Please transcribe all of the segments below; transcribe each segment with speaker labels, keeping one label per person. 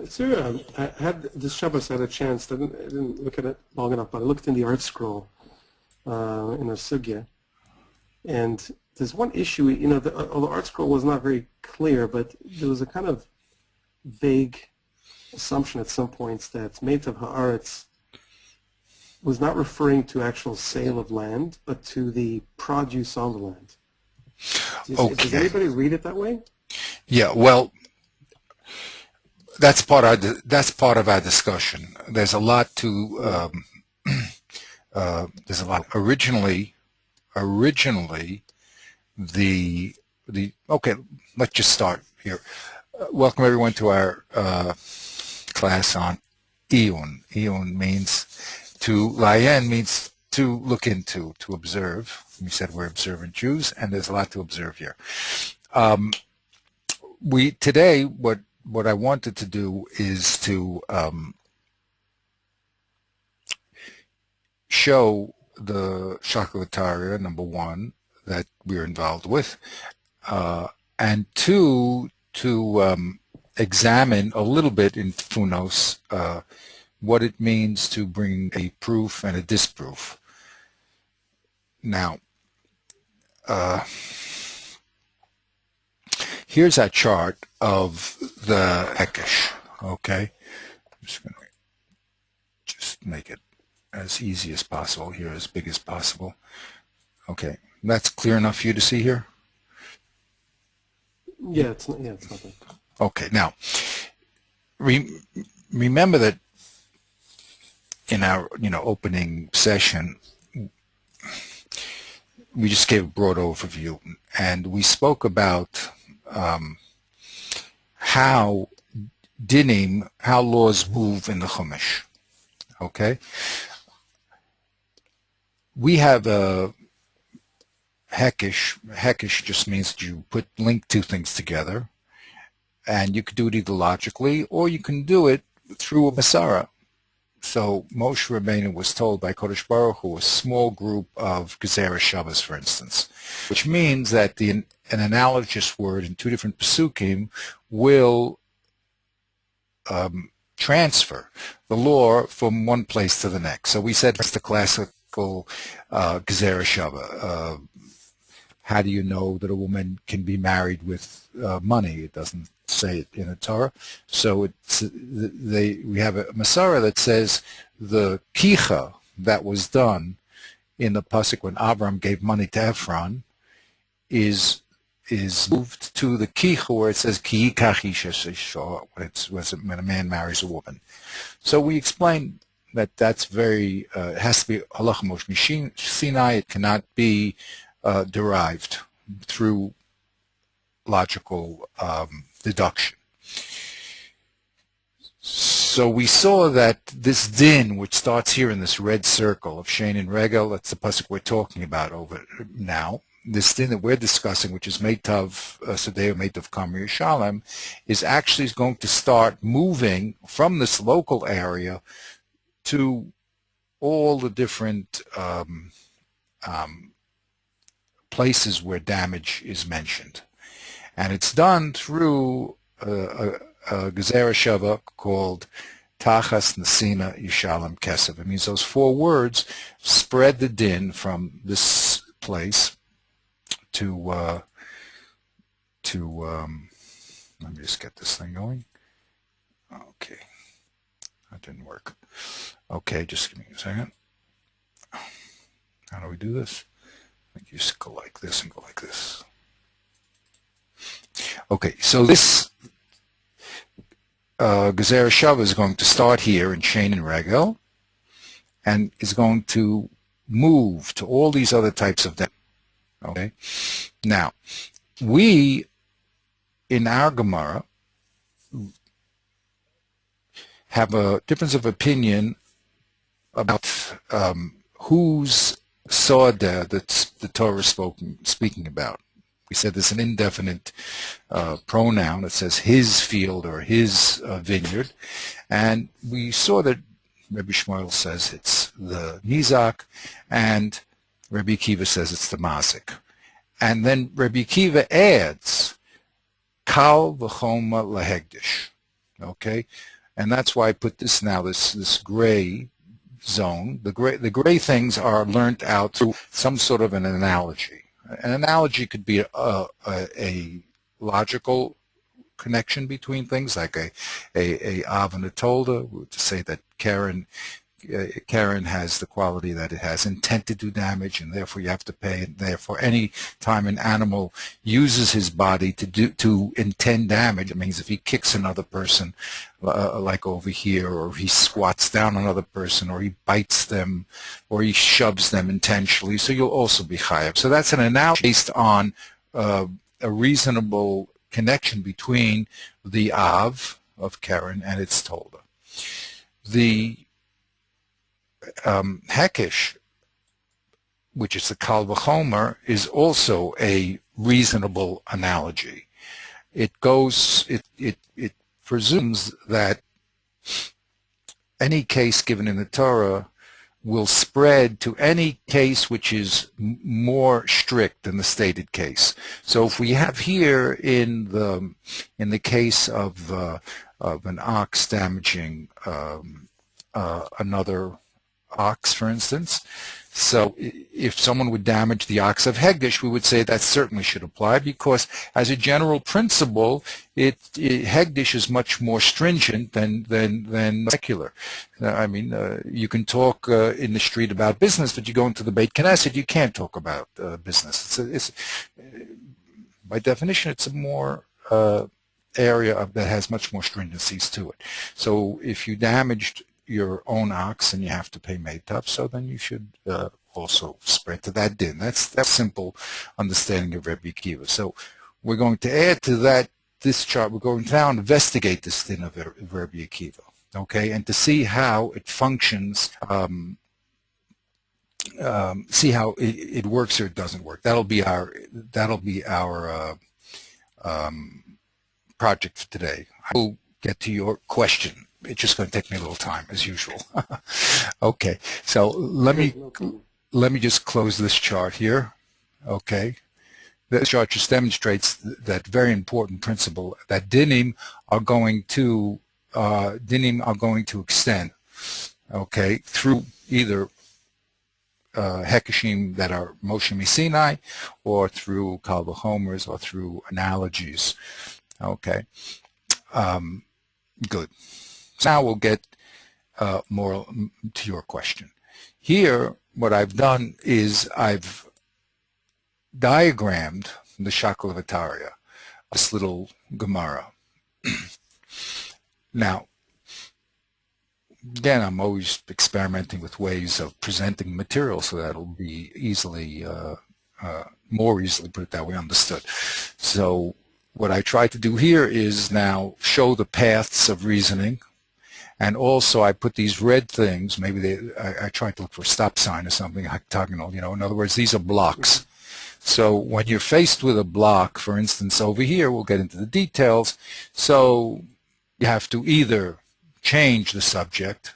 Speaker 1: Sir, I had this Shabbos, I had a chance. I didn't look at it long enough, but I looked in the art scroll in our sugya, and there's one issue. The art scroll was not very clear, but there was a kind of vague assumption at some points that Meitav Haaretz was not referring to actual sale of land, but to the produce on the land. Does anybody read it that way?
Speaker 2: Yeah, well, that's part of our discussion. There's a lot to there's a lot. Originally, the okay. Let's just start here. Welcome everyone to our class on iyun. Iyun means to layan means to look into, to observe. We said we're observant Jews, and there's a lot to observe here. Today what I wanted to do is to show the Shakulataria, number one, that we're involved with, and two, to examine a little bit in Tfunos what it means to bring a proof and a disproof. Now, here's our chart of the Hekesh, okay? I'm just going to just make it as easy as possible here, as big as possible. Okay, that's clear enough for you to see here?
Speaker 1: Yeah, it's not bad.
Speaker 2: Okay, now, remember that in our opening session, we just gave a broad overview, and we spoke about how dinim, how laws move in the Chumash. Okay, we have a hekesh. Hekesh just means that you link two things together, and you could do it either logically or you can do it through a Masara. So Moshe Rabbeinu was told by Kodesh Baruch Hu, a small group of Gezerah Shabbos, for instance, which means that an analogous word in two different Pesukim will transfer the law from one place to the next. So we said that's the classical Gezerah Shabbos. How do you know that a woman can be married with money? It doesn't say it in the Torah. So we have a Masara that says the kicha that was done in the pasuk when Abram gave money to Ephron is moved to the kicha where it says ki when a man marries a woman. So we explained that that's very it has to be halacha Moshe Sinai. It cannot be derived through logical deduction. So we saw that this din, which starts here in this red circle of Shein and Regel, that's the pasuk we're talking about over now. This din that we're discussing, which is Meitav Sadeo, Meitav Kamri Yerushalem, is actually going to start moving from this local area to all the different places where damage is mentioned. And it's done through a Gezerah Shava called Tachas Nesina Yishalem Kesef. It means those four words spread the din from this place to let me just get this thing going. Okay, that didn't work. Okay, just give me a second. How do we do this? I think you just go like this and go like this. Okay, so this Gezerah Shava is going to start here in Shein and Regel, and is going to move to all these other types of them. Okay, now we in our Gemara have a difference of opinion about whose soda that the Torah is speaking about. We said there's an indefinite pronoun that says his field or his vineyard, and we saw that Rabbi Shmuel says it's the Nizak, and Rabbi Akiva says it's the Mazik. And then Rabbi Akiva adds Kal v'choma lahegdish. Okay, and that's why I put this now, this gray zone. The gray things are learnt out through some sort of an analogy. An analogy could be a logical connection between things, like a Av and a Tolda, to say that Karen has the quality that it has intent to do damage, and therefore you have to pay. And therefore, any time an animal uses his body to intend damage, it means if he kicks another person, like over here, or he squats down another person, or he bites them, or he shoves them intentionally, so you'll also be chayav. So that's an analogy based on a reasonable connection between the Av of Karen and its Tolda. The Hekish, which is the Kal V'chomer, is also a reasonable analogy. It presumes that any case given in the Torah will spread to any case which is more strict than the stated case. So if we have here in the case of an ox damaging another ox, for instance. So if someone would damage the ox of Hegdish, we would say that certainly should apply, because as a general principle, Hegdish is much more stringent than secular. I mean, you can talk in the street about business, but you go into the Beit Knesset, you can't talk about business. By definition, it's a more area that has much more stringencies to it. So if you damaged your own ox and you have to pay meitav, so then you should also spread to that din. That's simple understanding of Rebbe Akiva. So we're going to add to this chart. We're going to now investigate this din of Rebbe Akiva, okay, and to see how it functions, see how it works or it doesn't work. That'll be our project for today. I will get to your question. It's just going to take me a little time, as usual. Okay, so let me just close this chart here. Okay, this chart just demonstrates that very important principle that dinim are going to extend. Okay, through either hekashim that are Moshe Sinai, or through Kal V'chomers, or through analogies. Okay, good. So now we'll get more to your question. Here, what I've done is I've diagrammed the Shakel of Ataria, this little Gemara. Now, again, I'm always experimenting with ways of presenting material so that it'll be easily, more easily, put it that way, understood. So what I try to do here is now show the paths of reasoning. And also, I put these red things, maybe I tried to look for a stop sign or something, octagonal, you know. In other words, these are blocks. So when you're faced with a block, for instance, over here, we'll get into the details. So you have to either change the subject,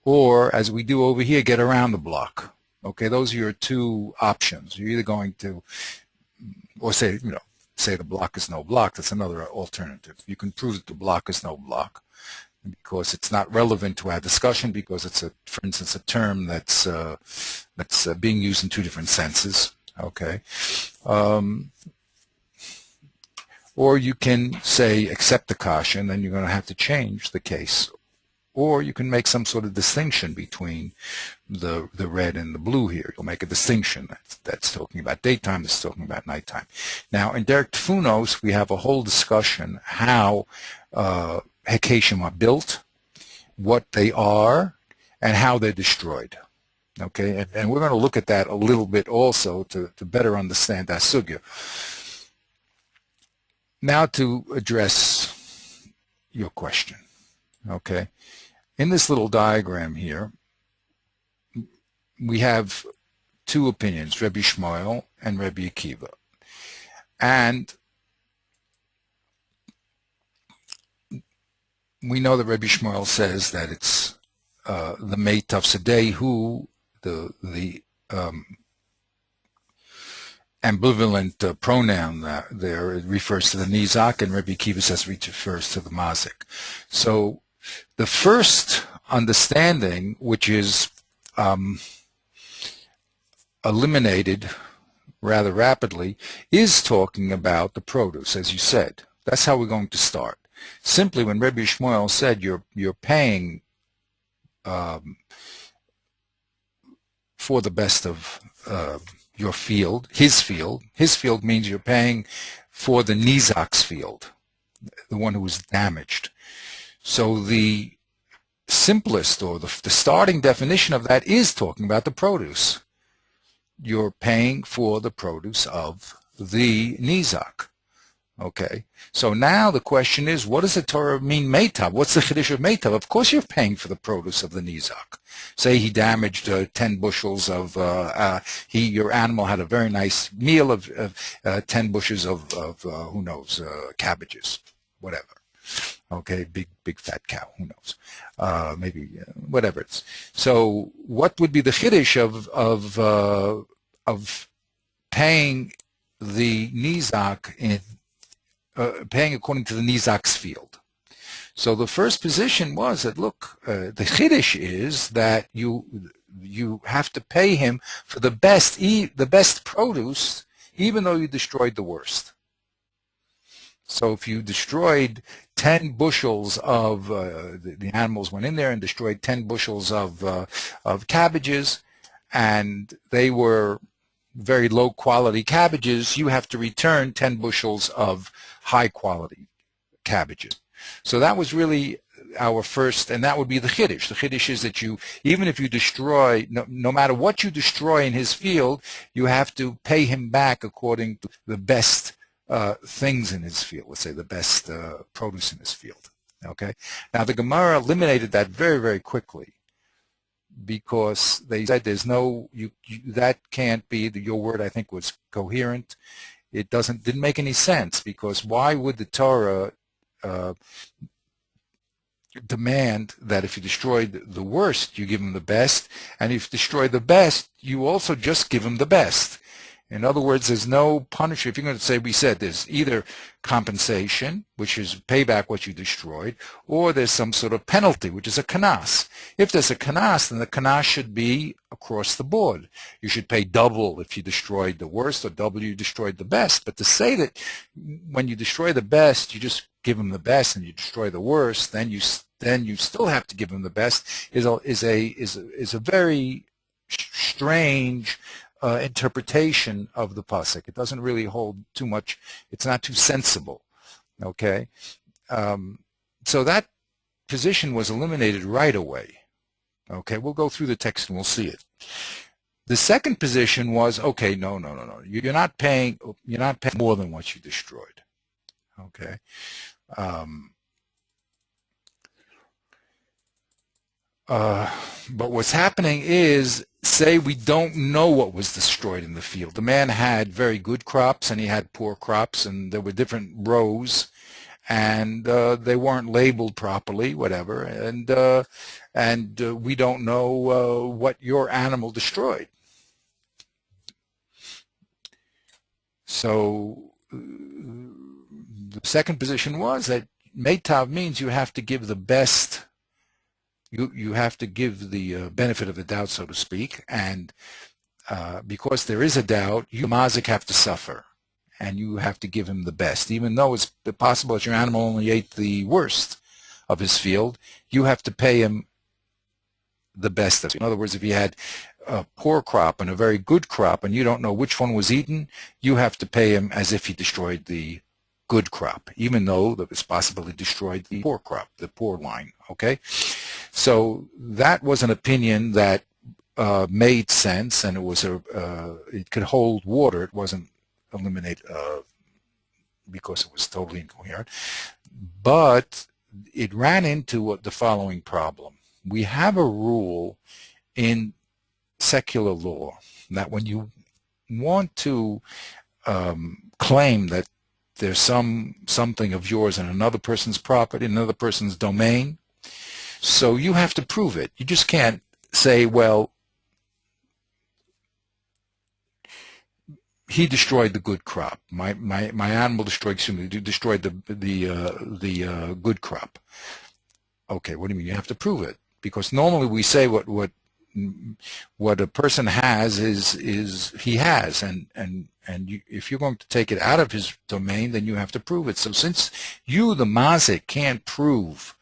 Speaker 2: or, as we do over here, get around the block. Okay, those are your two options. You're either going to, or say the block is no block. That's another alternative. You can prove that the block is no block, because it's not relevant to our discussion, because it's for instance, a term that's being used in two different senses. Okay, or you can say accept the kasha, and then you're going to have to change the case, or you can make some sort of distinction between the red and the blue here. You'll make a distinction that's talking about daytime, that's talking about nighttime. Now, in Derek Tfunos, we have a whole discussion how Hekashim are built, what they are, and how they're destroyed. Okay, and we're going to look at that a little bit also to better understand that sugya. Now to address your question. Okay, in this little diagram here, we have two opinions, Rebbe Shmuel and Rebbe Akiva. And we know that Rebbe Shmuel says that it's the Meitav Sedei who the ambivalent pronoun there. It refers to the nizak, and Rabbi Akiva says it refers to the mazik. So the first understanding, which is eliminated rather rapidly, is talking about the produce, as you said. That's how we're going to start. Simply, when Rabbi Shmuel said you're paying for the best of your field, his field means you're paying for the nizak's field, the one who was damaged. So the simplest, or the starting definition of that, is talking about the produce. You're paying for the produce of the nizak. Okay, so now the question is, what does the Torah mean, meitav? What's the chiddush of meitav? Of course you're paying for the produce of the nizak. Say he damaged 10 bushels of, your animal had a very nice meal of 10 bushels of who knows, cabbages, whatever. Okay, big fat cow, who knows, maybe whatever it's. So what would be the chiddush of paying the nizak in paying according to the nizak's field? So the first position was that, look, the chiddush is that you have to pay him for the best produce, even though you destroyed the worst. So if you destroyed 10 bushels of the animals went in there and destroyed 10 bushels of cabbages, and they were very low quality cabbages, you have to return 10 bushels of high quality cabbages. So that was really our first, and that would be the chiddush. The chiddush is that you, even if you destroy, no matter what you destroy in his field, you have to pay him back according to the best things in his field, let's say the best produce in his field. Okay. Now the Gemara eliminated that very, very quickly, because they said there's no, that can't be, your word I think was coherent. It didn't make any sense, because why would the Torah demand that if you destroyed the worst, you give him the best, and if you destroy the best, you also just give him the best? In other words, there's no punishment. If you're going to say, we said there's either compensation, which is pay back what you destroyed, or there's some sort of penalty, which is a kanas. If there's a kanas, then the kanas should be across the board. You should pay double if you destroyed the worst, or double if you destroyed the best. But to say that when you destroy the best, you just give him the best, and you destroy the worst, then you still have to give him the best, is a very strange interpretation of the pasuk. It doesn't really hold too much. It's not too sensible. Okay, so that position was eliminated right away. Okay, we'll go through the text and we'll see it. The second position was, okay, no. You're not paying more than what you destroyed. Okay. But what's happening is, say we don't know what was destroyed in the field. The man had very good crops and he had poor crops, and there were different rows, and they weren't labeled properly, whatever, and we don't know what your animal destroyed. So the second position was that meitav means you have to give the best. You have to give the benefit of the doubt, so to speak, and because there is a doubt, you mazik have to suffer, and you have to give him the best. Even though it's possible that your animal only ate the worst of his field, you have to pay him the best of it. In other words, if he had a poor crop and a very good crop, and you don't know which one was eaten, you have to pay him as if he destroyed the good crop, even though it's possible he destroyed the poor crop, the poor line. Okay, so that was an opinion that made sense, and it was it could hold water. It wasn't eliminated because it was totally incoherent, but it ran into the following problem. We have a rule in secular law that when you want to claim that there's something of yours in another person's property, another person's domain, so you have to prove it. You just can't say, well, he destroyed the good crop. My animal destroyed the good crop. Okay, what do you mean? You have to prove it, because normally we say what a person has is he has, and if you're going to take it out of his domain, then you have to prove it. So since you, the mazik, can't prove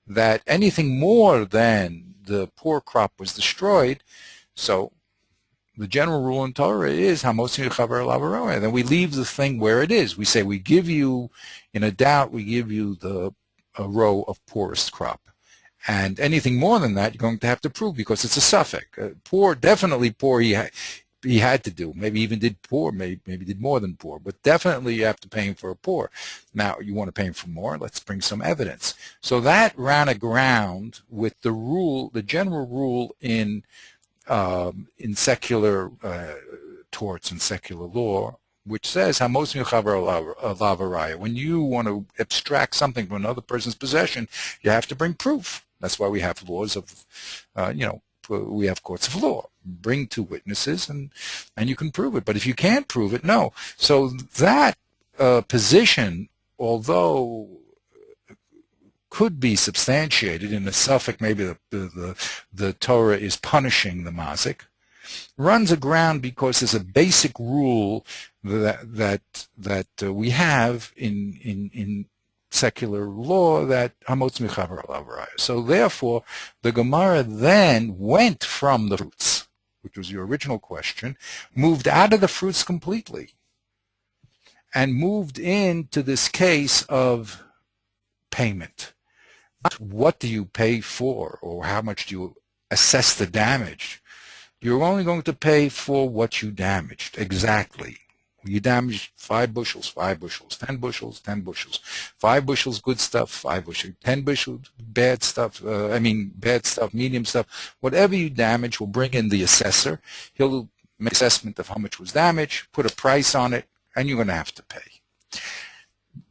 Speaker 2: that anything more than the poor crop was destroyed, so the general rule in Torah is hamotzi chaver alav haroeh. Then we leave the thing where it is. We say we give you, in a doubt, we give you a row of poorest crop. And anything more than that, you're going to have to prove, because it's a suffix. Poor, definitely poor, he had to do. Maybe even did poor, maybe did more than poor. But definitely you have to pay him for a poor. Now, you want to pay him for more? Let's bring some evidence. So that ran aground with the rule, the general rule in secular torts and secular law, which says hamotzi chaver alav haroeh. When you want to abstract something from another person's possession, you have to bring proof. That's why we have laws of, we have courts of law. Bring two witnesses and you can prove it. But if you can't prove it, no. So that position, although could be substantiated in the suffix, maybe the Torah is punishing the mazik, runs aground because there's a basic rule that we have in secular law, that hamotzi chaver alav haroeh. So therefore, the Gemara then went from the fruits, which was your original question, moved out of the fruits completely, and moved into this case of payment. What do you pay for, or how much do you assess the damage? You're only going to pay for what you damaged, exactly. You damaged 5 bushels, 5 bushels, 10 bushels, 10 bushels, 5 bushels good stuff, 5 bushels, 10 bushels bad stuff, bad stuff, medium stuff. Whatever you damage, will bring in the assessor. He'll make assessment of how much was damaged, put a price on it, and you're going to have to pay.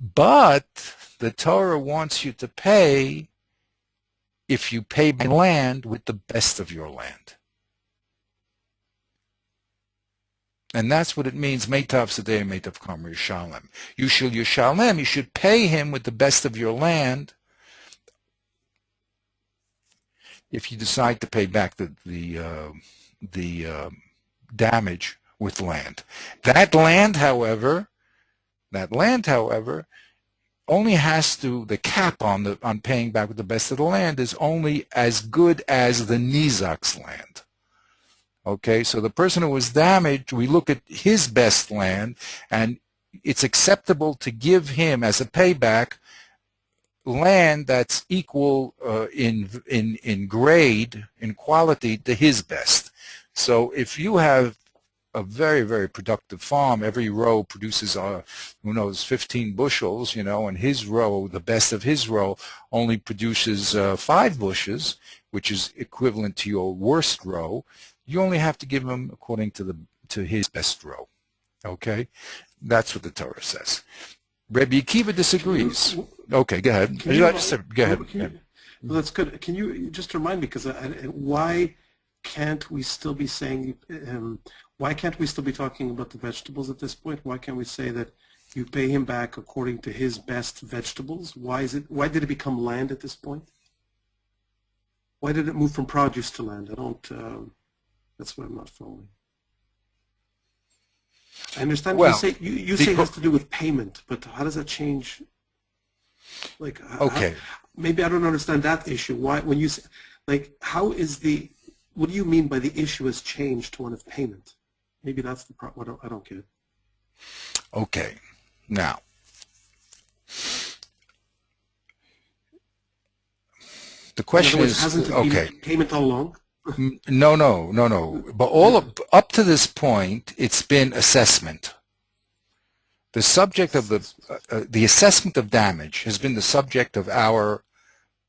Speaker 2: But the Torah wants you to pay if you pay by land with the best of your land. And that's what it means, meitav sadeh, meitav kamer yishalem. You should pay him with the best of your land if you decide to pay back the damage with land. That land, however, only has to, the cap on paying back with the best of the land is only as good as the nizak's land. Okay, so the person who was damaged, we look at his best land, and it's acceptable to give him as a payback land that's equal in grade, in quality, to his best. So if you have a very, very productive farm, every row produces, 15 bushels, and his row, the best of his row, only produces 5 bushels, which is equivalent to your worst row. You only have to give him according to his best row. Okay? That's what the Torah says. Rabbi Akiva disagrees. Okay, go ahead. Go ahead.
Speaker 1: Well, that's good. Can you just remind me, because why can't we still be saying, why can't we still be talking about the vegetables at this point? Why can't we say that you pay him back according to his best vegetables? Why did it become land at this point? Why did it move from produce to land? That's what I'm not following. I understand.
Speaker 2: Well,
Speaker 1: you say it has to do with payment, but how does that change?
Speaker 2: Okay.
Speaker 1: Maybe I don't understand that issue. Why, when you say, what do you mean by the issue has changed to one of payment? Maybe that's the part. What I don't get.
Speaker 2: Okay. Now, the question is,
Speaker 1: hasn't it
Speaker 2: okay.
Speaker 1: been payment all along?
Speaker 2: No. But up to this point, it's been assessment. The subject of the assessment of damage has been the subject of our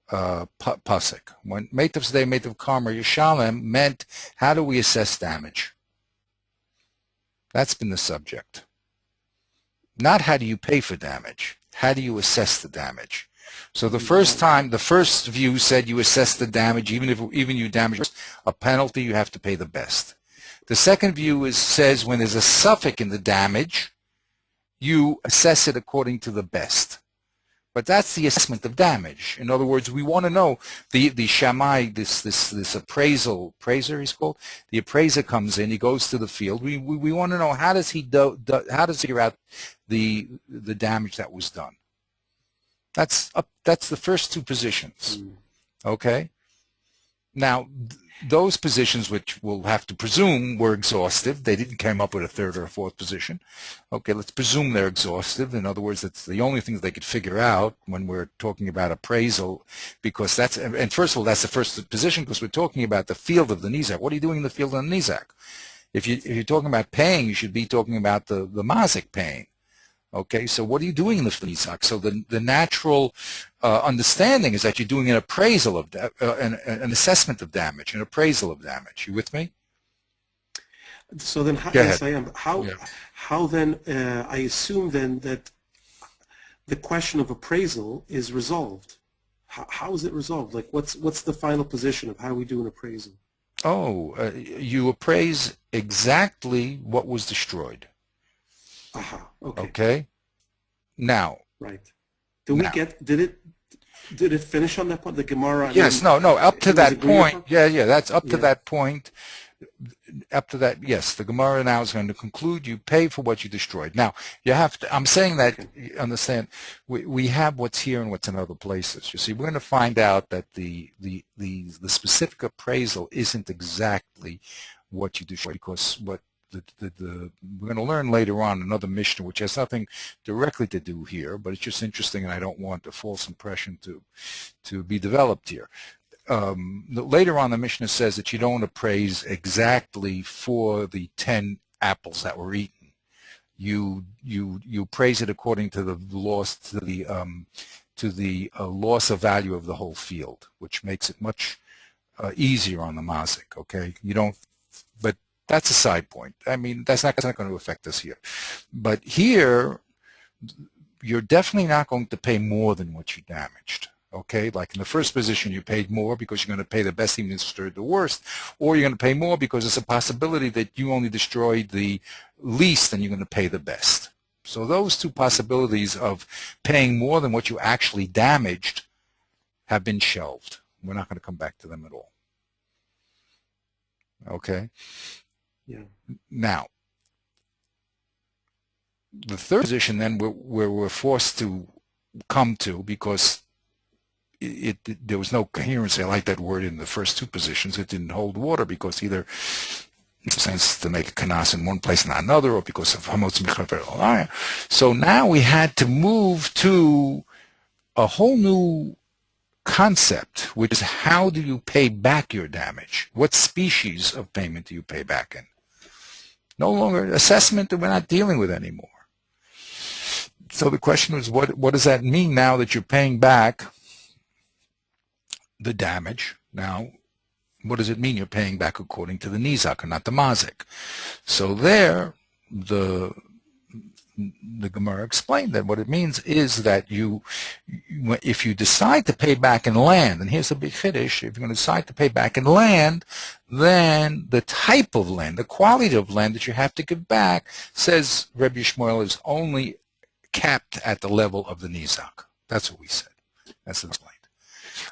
Speaker 2: pasuk. When meitav sadeh, meitav kamer yishalem meant, how do we assess damage? That's been the subject. Not how do you pay for damage. How do you assess the damage? So the first view said you assess the damage, even you damage a penalty, you have to pay the best. The second view says when there's a suffix in the damage, you assess it according to the best. But that's the assessment of damage. In other words, we want to know the shammai, this appraiser he's called. The appraiser comes in, he goes to the field. We want to know how does he figure out the damage that was done. That's the first two positions. Okay. Now those positions, which we'll have to presume were exhaustive, they didn't come up with a third or a fourth position. Okay, let's presume they're exhaustive. In other words, it's the only things they could figure out when we're talking about appraisal, because and first of all, that's the first position because we're talking about the field of the Nizak. What are you doing in the field of the Nizak? If you're talking about paying, you should be talking about the mazik paying. Okay, so what are you doing in the Nizak? So the natural understanding is that you're doing an appraisal of an assessment of damage, an appraisal of damage. You with me?
Speaker 1: So then, yes, I am. How then? I assume then that the question of appraisal is resolved. How is it resolved? Like, what's the final position of how we do an appraisal?
Speaker 2: Oh, you appraise exactly what was destroyed.
Speaker 1: Aha. Okay.
Speaker 2: Okay. Now.
Speaker 1: Right. Did it finish on that point? The Gemara.
Speaker 2: Yes. No. Up to that point. Yeah. That's up to that point. Up to that, yes. The Gemara now is going to conclude you pay for what you destroyed. Now you have to. I'm saying that. Okay. Understand. We have what's here and what's in other places. You see, we're going to find out that the specific appraisal isn't exactly what you destroyed, because what we're going to learn later on another Mishnah which has nothing directly to do here, but it's just interesting, and I don't want a false impression to be developed here. Later on, the Mishnah says that you don't appraise exactly for the 10 apples that were eaten. You appraise it according to the loss loss of value of the whole field, which makes it much easier on the mazik. Okay, you don't, but that's a side point. I mean, that's not going to affect us here. But here, you're definitely not going to pay more than what you damaged. Okay, like in the first position, you paid more because you're going to pay the best even destroyed the worst, or you're going to pay more because there's a possibility that you only destroyed the least and you're going to pay the best. So those two possibilities of paying more than what you actually damaged have been shelved. We're not going to come back to them at all. Okay.
Speaker 1: Yeah.
Speaker 2: Now, the third position then where we're forced to come to, because there was no coherency, I like that word, in the first two positions. It didn't hold water because either it makes sense to make a kanas in one place and not another, or because of hamotz michaver. So now we had to move to a whole new concept, which is how do you pay back your damage? What species of payment do you pay back in? No longer assessment that we're not dealing with anymore. So the question is, what does that mean now that you're paying back the damage? Now, what does it mean you're paying back according to the nizak and not the mazik? So there, the Gemara explained that what it means is that if you decide to pay back in land, and here's the big chiddush, if you're going to decide to pay back in land, then the type of land, the quality of land that you have to give back, says Rabbi Shmuel, is only capped at the level of the nizak. That's what we said. That's explained.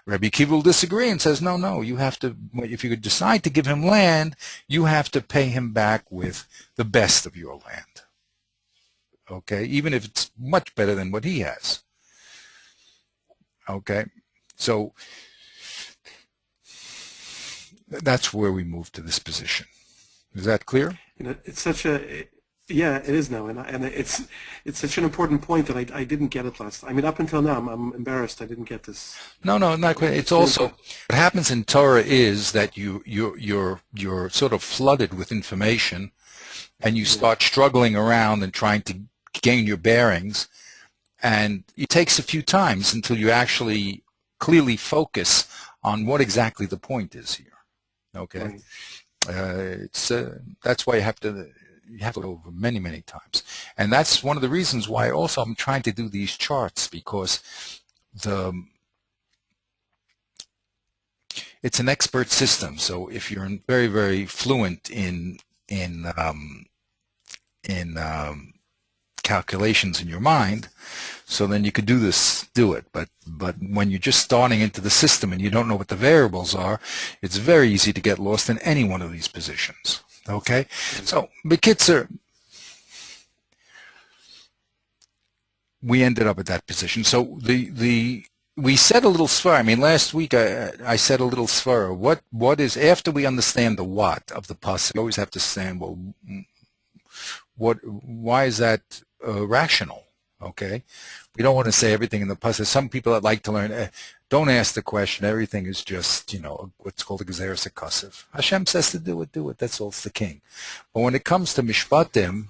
Speaker 2: Rabbi Akiva will disagree and says, no, you have to, if you decide to give him land, you have to pay him back with the best of your land. Okay, even if it's much better than what he has. Okay, so that's where we move to this position. Is that clear?
Speaker 1: It's such a, yeah, it is now, and it's such an important point that I didn't get it last time. I mean, up until now, I'm embarrassed I didn't get this.
Speaker 2: No, not quite. It's also what happens in Torah is that you're sort of flooded with information, and you start struggling around and trying to gain your bearings, and it takes a few times until you actually clearly focus on what exactly the point is here. Okay, that's why you have to go over many times, and that's one of the reasons why also I'm trying to do these charts, because it's an expert system. So if you're very fluent in in calculations in your mind, so then you could do it. But when you're just starting into the system and you don't know what the variables are, it's very easy to get lost in any one of these positions. Okay, so Bekitzer, we ended up at that position. So we said a little svara. I mean, last week I said a little svara. What is, after we understand the what of the pasuk, we always have to understand, well, why is that rational? Okay, we don't want to say everything in the pasuk. Some people that like to learn, don't ask the question. Everything is just, what's called a gezeres hakasiv. Hashem says to do it, do it. That's all. It's the king. But when it comes to mishpatim,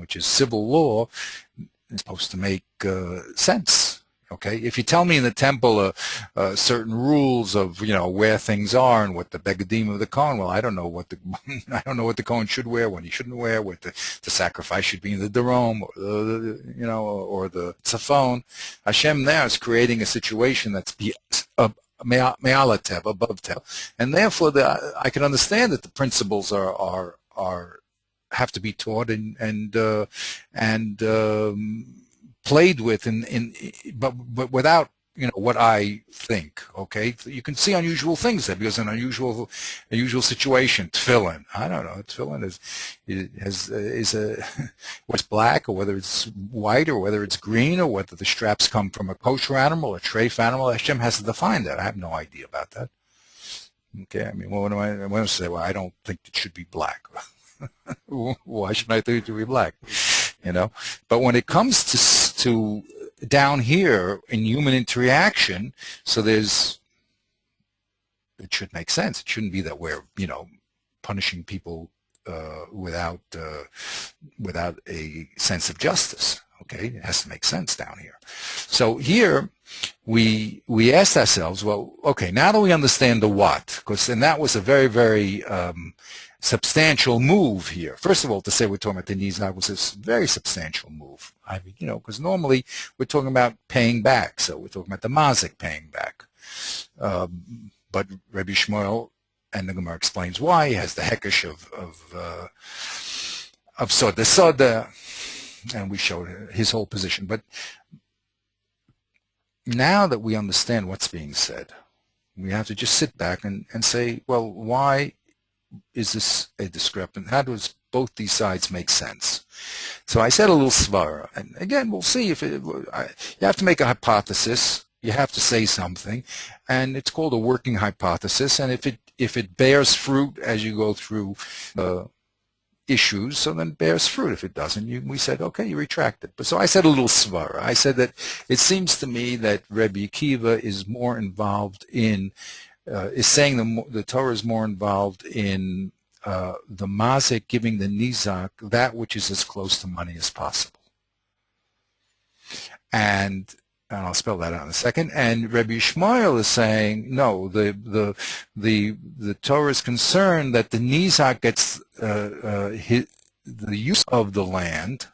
Speaker 2: which is civil law, it's supposed to make sense. Okay, if you tell me in the temple certain rules of where things are and what the begadim of the kohen, well, I don't know what the kohen should wear, what he shouldn't wear, what the sacrifice should be in the darom, or the tzafon. Hashem there is creating a situation that's me'ala tev, above tev, and therefore I can understand that the principles are have to be taught and played with but without what I think. Okay, you can see unusual things there because an unusual situation. Tefillin, I don't know. Tefillin is whether it's black or whether it's white or whether it's green or whether the straps come from a kosher animal or a treif animal. Hashem has to define that. I have no idea about that. Okay, I mean, what am I going to say? Well, I don't think it should be black. Why should I think it should be black? But when it comes to down here in human interaction, so it should make sense. It shouldn't be that we're punishing people without a sense of justice. Okay, it has to make sense down here. So here we asked ourselves, well, okay, now that we understand the what, and that was a very, very substantial move here. First of all, to say we're talking about the nizak was a very substantial move. I mean, because normally we're talking about paying back, so we're talking about the mazik paying back. But Rabbi Shmuel, and the Gemara explains why, he has the hekesh of soda, and we showed his whole position. But now that we understand what's being said, we have to just sit back and say, well, why is this a discrepancy? How does both these sides make sense? So I said a little svara, and again, we'll see if you have to make a hypothesis. You have to say something, and it's called a working hypothesis. And if it bears fruit as you go through issues, so then it bears fruit. If it doesn't, we said, okay, you retract it. But so I said a little svara. I said that it seems to me that Rebbe Akiva is more involved in is saying the Torah is more involved in the mazik giving the nizak that which is as close to money as possible. And I'll spell that out in a second. And Rabbi Shmuel is saying, no, the Torah is concerned that the nizak gets the use of the land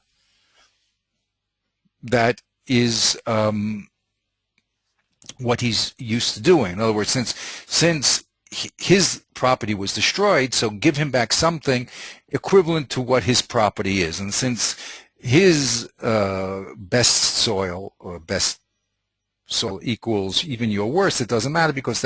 Speaker 2: that is what he's used to doing. In other words, since his property was destroyed, so give him back something equivalent to what his property is. And since his best soil or best soil equals even your worst, it doesn't matter because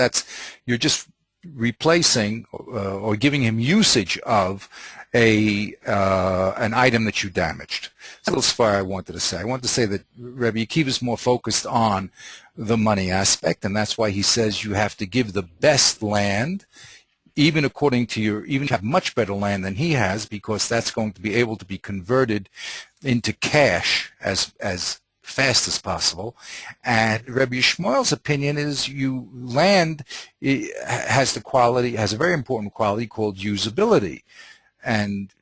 Speaker 2: you're just replacing or giving him usage of an item that you damaged. That's a little far I wanted to say. I wanted to say that Rabbi Akiva is more focused on the money aspect, and that's why he says you have to give the best land, even according to even have much better land than he has, because that's going to be able to be converted into cash as fast as possible. And Rabbi Shmuel's opinion is land has a very important quality called usability. And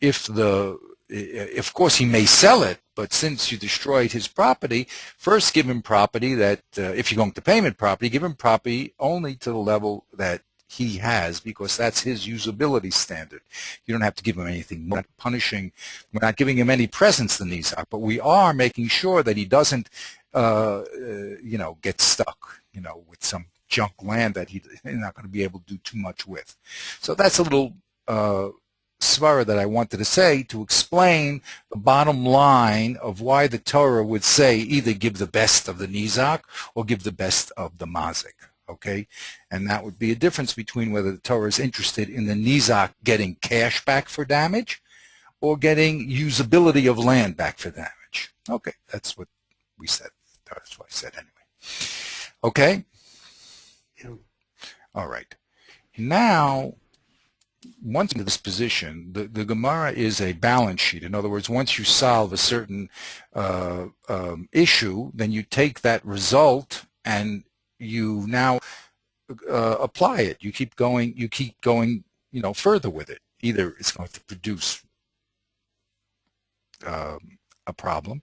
Speaker 2: of course he may sell it, but since you destroyed his property, first give him property that, if you're going to pay him property, give him property only to the level that he has, because that's his usability standard. You don't have to give him anything. We're not punishing, we're not giving him any presents than these are, but we are making sure that he doesn't, get stuck, with some junk land that he's not going to be able to do too much with. So that's a little svara that I wanted to say to explain the bottom line of why the Torah would say either give the best of the nizak or give the best of the mazik. Okay, and that would be a difference between whether the Torah is interested in the nizak getting cash back for damage or getting usability of land back for damage. Okay, that's what we said. That's what I said anyway. Okay?
Speaker 1: Yeah.
Speaker 2: All right. Now, once into this position, the Gemara is a balance sheet. In other words, once you solve a certain issue, then you take that result and you now apply it. You keep going, further with it. Either it's going to produce a problem,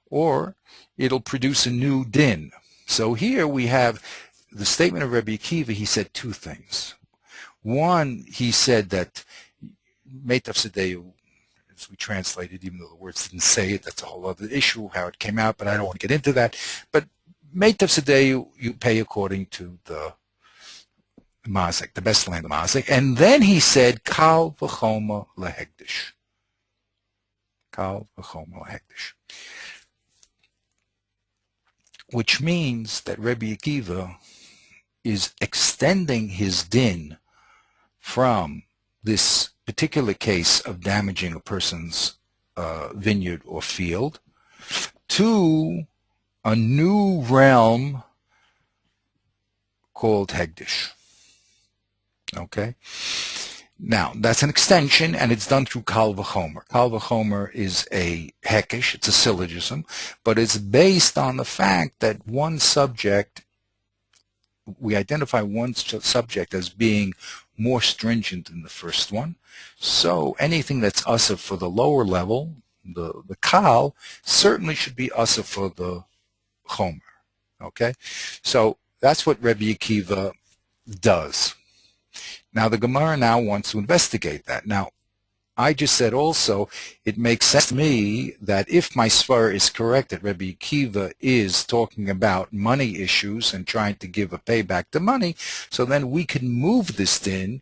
Speaker 2: or it'll produce a new din. So here we have the statement of Rabbi Akiva. He said two things. One, he said that Meitav Sedeu, as we translated, even though the words didn't say it, that's a whole other issue, how it came out, but I don't want to get into that. But Meitav Sedeu, you pay according to the mazik, the best land of mazik. And then he said, Kal v'choma lehekdesh. Kal v'choma lehekdesh. Which means that Rabbi Akiva is extending his din from this particular case of damaging a person's vineyard or field to a new realm called Hegdish. Okay? Now, that's an extension, and it's done through Kal v'chomer. Kal v'chomer is a hekesh, it's a syllogism, but it's based on the fact that one subject, we identify one subject as being more stringent than the first one. So anything that's asaf for the lower level, the Kal, certainly should be asaf for the chomer. Okay? So that's what Rabbi Akiva does. Now the Gemara now wants to investigate that. Now, I just said also, it makes sense to me that if my svara is correct, that Rabbi Akiva is talking about money issues and trying to give a payback to money, so then we can move this din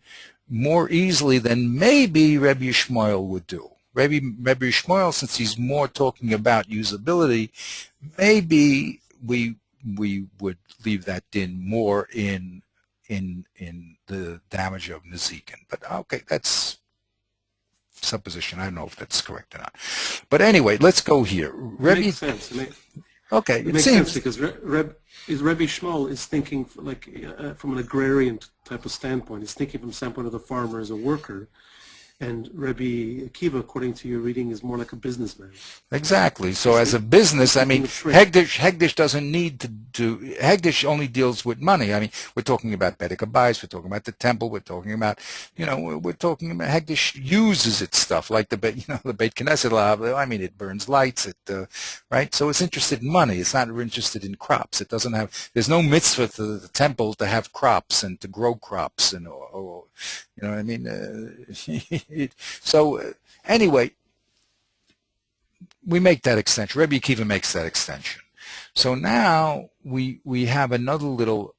Speaker 2: more easily than maybe Rabbi Yishmael would do. Rabbi Yishmael, since he's more talking about usability, maybe we would leave that din more in the damage of Nezikin. But okay, that's supposition. I don't know if that's correct or not. But anyway, let's go here.
Speaker 1: It makes sense. It makes sense because Rabbi Shmuel is thinking from an agrarian type of standpoint. He's thinking from the standpoint of the farmer as a worker. And Rabbi Akiva, according to your reading, is more like a businessman.
Speaker 2: Exactly. So as a business, I mean, Hegdish doesn't need to Hegdish only deals with money. I mean, we're talking about Bedek Abayis, we're talking about the temple, we're talking about, we're talking about Hegdish uses its stuff, like the Beit Knesset. I mean, it burns lights, right? So it's interested in money. It's not interested in crops. It doesn't have, there's no mitzvah to the temple to have crops and to grow crops and, you know what I mean? So anyway, we make that extension. Rabbi Akiva makes that extension. So now we have another little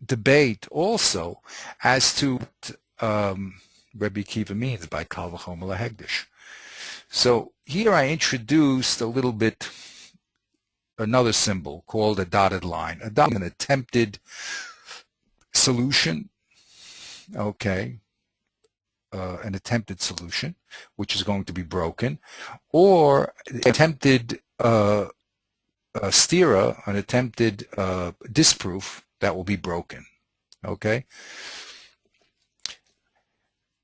Speaker 2: debate also as to what Rabbi Akiva means by Kal v'chomer lehegdish. So here I introduced a little bit another symbol called a dotted line. A dotted, an attempted solution, okay, an attempted solution, which is going to be broken, or attempted stira, an attempted disproof that will be broken, okay?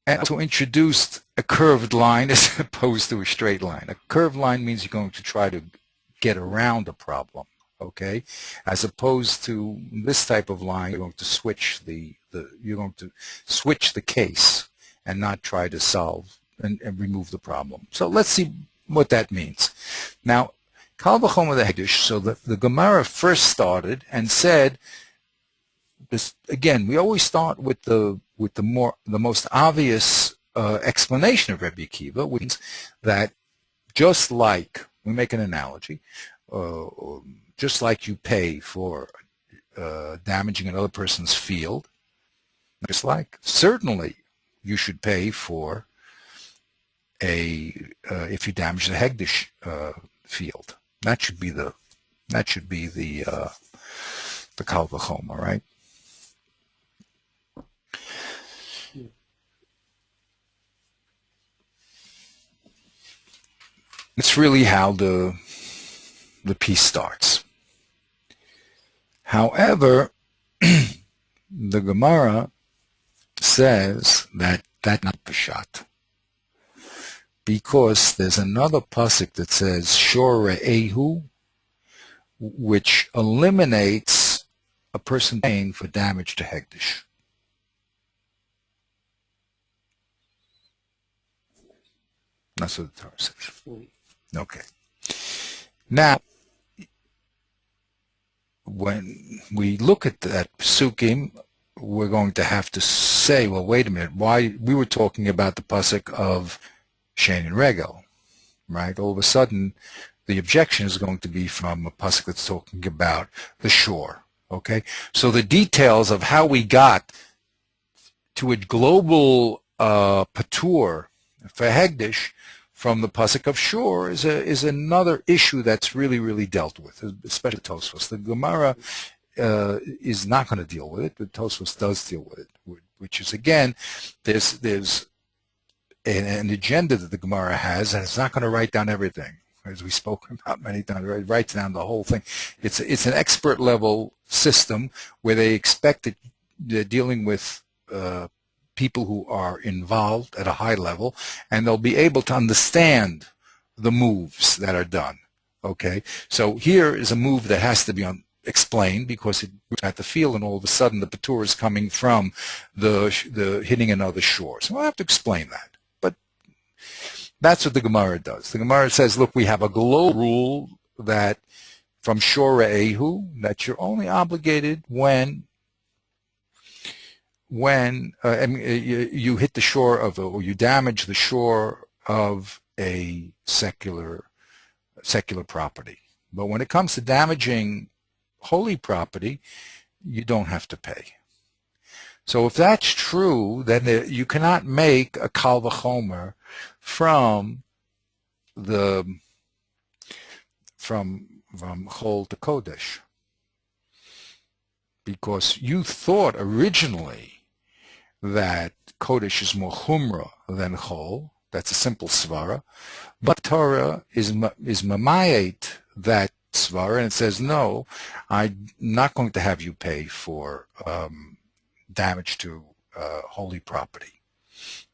Speaker 2: And also introduced a curved line as opposed to a straight line. A curved line means you're going to try to get around a problem, okay, as opposed to this type of line, you're going to switch the case and not try to solve and remove the problem. So let's see what that means. Now, Kal v'chomer lehegdish. So the Gemara first started and said this again. We always start with the most obvious explanation of Rabbi Akiva, which means that just like we make an analogy. Just like you pay for damaging another person's field. Just like certainly you should pay for if you damage the Hegdish field. That should be the Kal V'chomer, right? It's really how the piece starts. However, the Gemara says that that's not Peshat, because there's another pasuk that says Shor Re'ehu, which eliminates a person paying for damage to Hegdish. That's what the Torah says. Okay. Now, when we look at that psukim, we're going to have to say, well, wait a minute, why we were talking about the pasuk of Shein and Regel, right? All of a sudden, the objection is going to be from a pasuk that's talking about the shore, okay? So the details of how we got to a global patur for Hegdish from the pasuk of shore is another issue that's really dealt with, especially Tosfos. The Gemara is not going to deal with it, but Tosfos does deal with it, which is, again, there's an agenda that the Gemara has, and it's not going to write down everything, as we spoke about many times. It writes down the whole thing. It's an expert level system where they expect that they're dealing with people who are involved at a high level, and they'll be able to understand the moves that are done. Okay, so here is a move that has to be explained because it's at the field, and all of a sudden the patur is coming from the hitting another shore. So we'll have to explain that. But that's what the Gemara does. The Gemara says, look, we have a global rule that from shore Ehu, that you're only obligated when you hit the shore of, or you damage the shore of a secular property. But when it comes to damaging holy property, you don't have to pay. So if that's true, then you cannot make a Kal V'chomer from Chol to Kodesh, because you thought originally that Kodesh is more Chumrah than Chol. That's a simple svara. But Torah is mamayet that svara, and it says, no, I'm not going to have you pay for damage to holy property.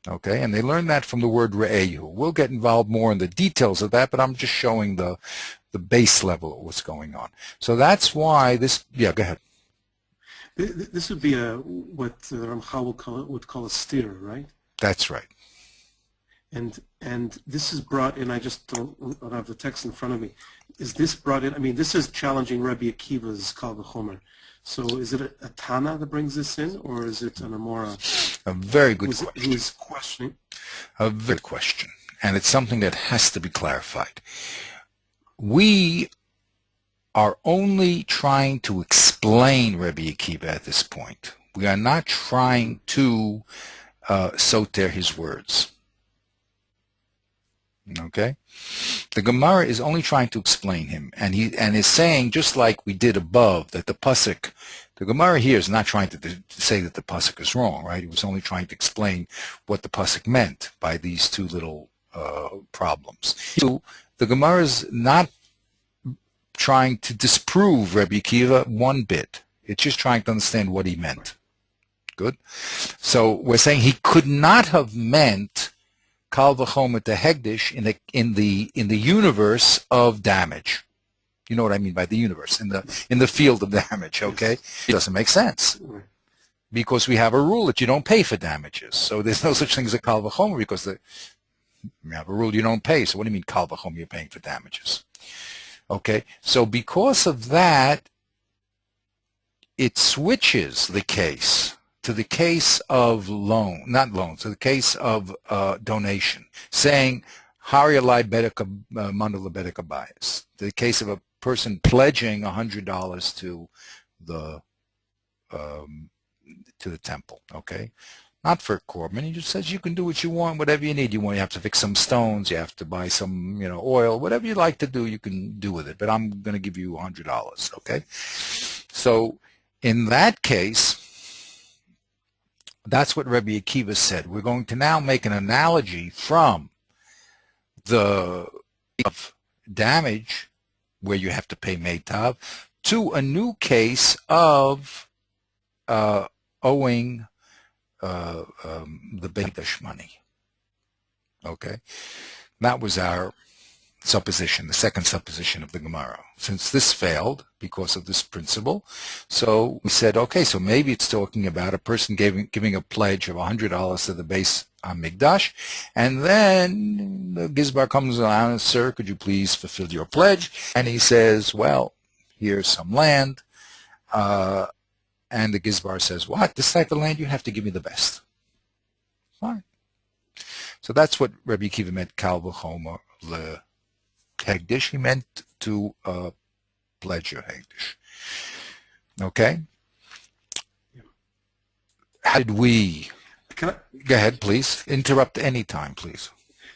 Speaker 2: Okay, and they learn that from the word re'ehu. We'll get involved more in the details of that, but I'm just showing the base level of what's going on. So that's why this, yeah, go ahead.
Speaker 1: This would be what Ramchal would call a steer, right?
Speaker 2: That's right.
Speaker 1: And this is brought in, I just don't have the text in front of me. Is this brought in, I mean, this is challenging Rabbi Akiva's Kal V'chomer. So is it a Tana that brings this in, or is it an Amora?
Speaker 2: A very good question.
Speaker 1: Who's questioning?
Speaker 2: A very good question. And it's something that has to be clarified. We are only trying to explain Rabbi Akiva at this point. We are not trying to soter his words. Okay? The Gemara is only trying to explain him, and is saying, just like we did above, that the pasuk, the Gemara here is not trying to say that the pasuk is wrong, right? It was only trying to explain what the pasuk meant by these two little problems. So the Gemara is not trying to disprove Rabbi Akiva one bit. It's just trying to understand what he meant. Good? So we're saying he could not have meant Kal V'chomer to Hegdish in the universe of damage. You know what I mean by the universe, in the field of damage, okay? It doesn't make sense. Because we have a rule that you don't pay for damages. So there's no such thing as a Kal V'chomer because we have a rule you don't pay. So what do you mean Kal V'chomer, you're paying for damages? Okay, so because of that, it switches the case to the case of loan, not loan, to the case of donation, saying, Hariyalai Bedeka Mandala Bedeka bias. The case of a person pledging $100 to the to the temple. Okay, not for Korban. He just says you can do what you want, whatever you need. You want, you have to fix some stones, you have to buy some, oil, whatever you like to do, you can do with it. But I'm going to give you $100. Okay, so in that case, that's what Rabbi Akiva said. We're going to now make an analogy from the of damage, where you have to pay meitav, to a new case of owing the Beit money. Okay, that was our supposition, the second supposition of the Gemara. Since this failed because of this principle, so we said, okay, so maybe it's talking about a person giving a pledge of $100 to the base Hamikdash, and then the Gizbar comes around and, sir, could you please fulfill your pledge? And he says, well, here's some land, and the Gizbar says, what, this type of land, you have to give me the best. Fine. So that's what Rabbi Akiva meant, Kal v'chomer le Hegdish. He meant to pledge your Hegdish. Okay? How did we... Go ahead, please. Interrupt any time, please.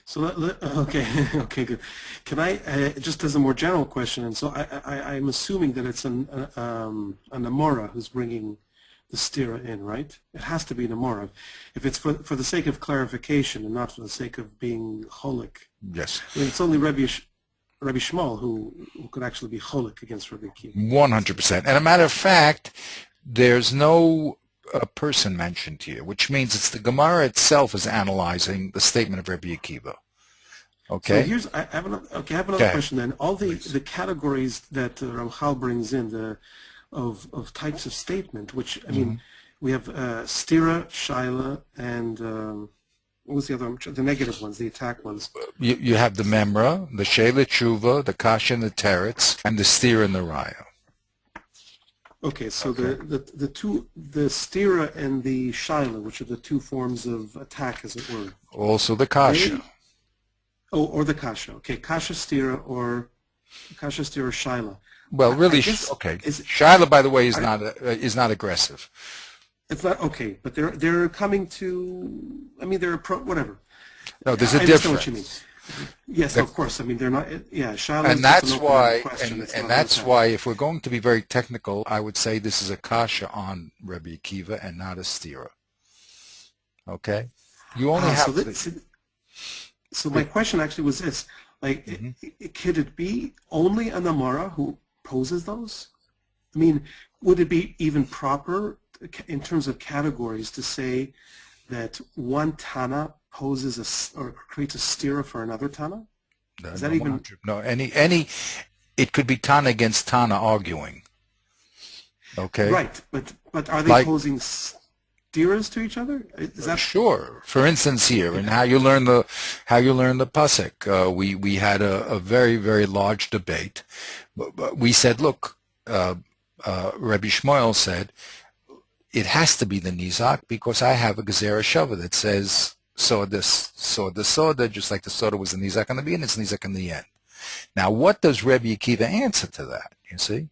Speaker 1: So, okay, okay, good. Can I, just as a more general question, and so I'm assuming that it's an Amora who's bringing the stira in, right? It has to be an Amora. If it's for the sake of clarification and not for the sake of being cholik.
Speaker 2: Yes.
Speaker 1: I mean, it's only Rabbi Shmuel who could actually be cholik against Rabbi Akiva.
Speaker 2: 100%. And a matter of fact, there's no person mentioned here, which means it's the Gemara itself is analyzing the statement of Rabbi Akiva. Okay.
Speaker 1: So I have another question then. All the categories that Ramchal brings in of types of statement, which I mean, we have stira, shaila, and what was the other one? The negative ones, the attack ones.
Speaker 2: You have the memra, the sheila tshuva, the kasha and the teretz, and the stira and the raya.
Speaker 1: Okay, so the stira and the shaila, which are the two forms of attack, as it were.
Speaker 2: Also the kasha.
Speaker 1: Or the kasha. Okay, kasha stira or shaila.
Speaker 2: Well, really, okay. Shaila, by the way, is not aggressive.
Speaker 1: It's not okay, but they're coming to. I mean, whatever.
Speaker 2: No, there's a difference.
Speaker 1: I understand what you mean. Yes, of course. I mean, they're not. Yeah, Shaila.
Speaker 2: And that's why. And that's why, if we're going to be very technical, I would say this is a kasha on Rabbi Akiva and not a stira. Okay. You only have.
Speaker 1: So my question actually was this: like, could it be only an Amora who poses those? I mean, would it be even proper in terms of categories to say that one Tana poses or creates a stira for another Tana? Is that even...
Speaker 2: No, it could be Tana against Tana arguing. Okay.
Speaker 1: Right, but are they posing stiras to each other? Is that...
Speaker 2: Sure. For instance, here, and how you learn the pasuk, we had a very, very large debate. But we said, look, Rabbi Shmuel said, it has to be the Nizak because I have a Gezerah Shava that says soda, just like the soda was the Nizak on the beginning, it's Nizak in the end. Now, what does Rabbi Akiva answer to that? You see?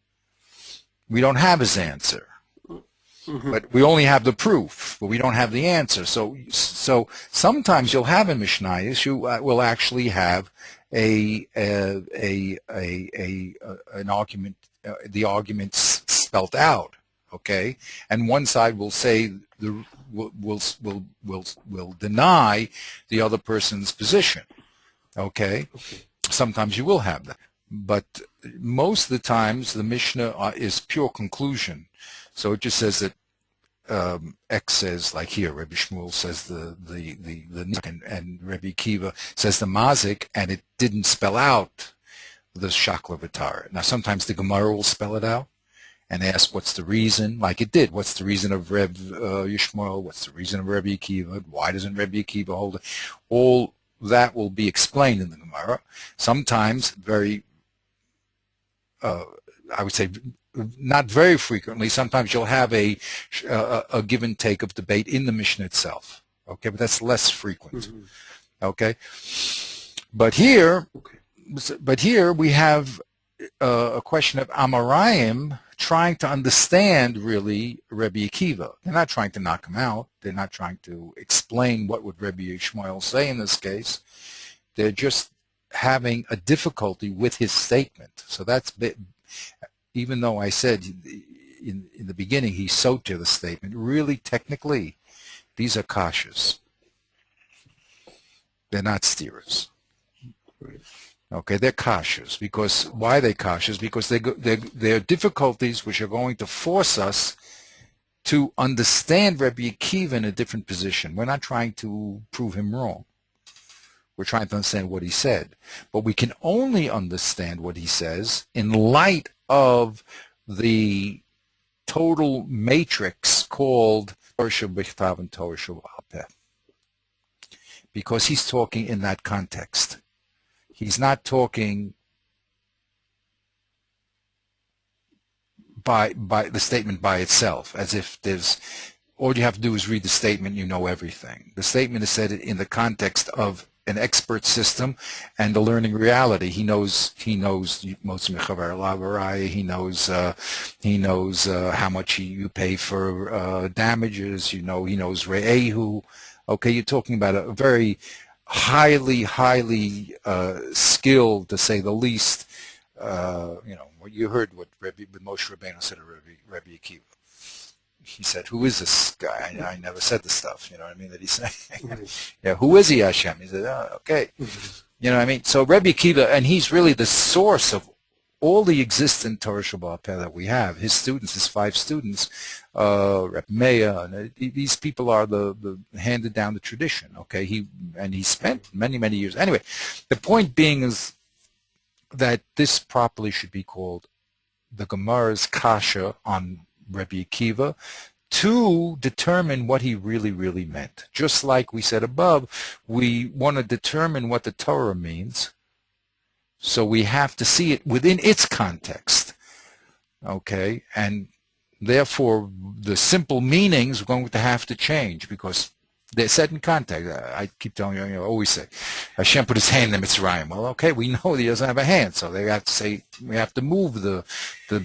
Speaker 2: We don't have his answer. But we only have the proof, but we don't have the answer. So sometimes you'll have in Mishnayos, you will actually have an argument, the argument spelt out. Okay, and one side will say will deny the other person's position. Okay, sometimes you will have that, but most of the times the Mishnah is pure conclusion. So it just says that X says, like here, Rabbi Shmuel says the and Rabbi Akiva says the mazik, and it didn't spell out the shakla v'tara. Now sometimes the Gemara will spell it out and ask what's the reason, like it did. What's the reason of Reb Yishmael? What's the reason of Rabbi Akiva? Why doesn't Rabbi Akiva hold it? All that will be explained in the Gemara. Sometimes very, I would say, not very frequently. Sometimes you'll have a give and take of debate in the Mishnah itself. Okay, but that's less frequent. Okay, but here we have a question of Amarayim trying to understand really Rebbe Akiva. They're not trying to knock him out. They're not trying to explain what would Rebbe Shmuel say in this case. They're just having a difficulty with his statement. So that's, even though I said in the beginning he soter the statement, really technically these are kashas. They're not steers. Okay, they're kashas. Because why are they kashas? Because they're difficulties which are going to force us to understand Rebbe Akiva in a different position. We're not trying to prove him wrong. We're trying to understand what he said. But we can only understand what he says in light of the total matrix called Torah B'chtav and Torah B'al-Peh. Because he's talking in that context. He's not talking by the statement by itself, as if there's, all you have to do is read the statement, you know everything. The statement is said in the context of an expert system and the learning reality. He knows he knows how much you pay for damages. He knows Re'ehu. Okay, you're talking about a very highly skilled, to say the least. You heard what Moshe Rabbeinu said to Rebbe Akiva. He said, "Who is this guy? I never said the stuff." You know what I mean? That he's saying. Yeah, who is he, Hashem? He said, "Oh, okay." You know what I mean? So Rebbe Akiva, and he's really the source of all the existent Torah B'al-Peh that we have. His students, his 5 students, Reb Meir, and these people are the handed down the tradition. Okay, he spent many years. Anyway, the point being is that this properly should be called the Gemara's kasha on Rebbe Akiva to determine what he really meant. Just like we said above, we want to determine what the Torah means, so we have to see it within its context. Okay, and therefore the simple meanings are going to have to change because they're set in context. I keep telling you, always say, Hashem put his hand in Mitzrayim. Well, okay, we know that he doesn't have a hand, so they have to say, we have to move the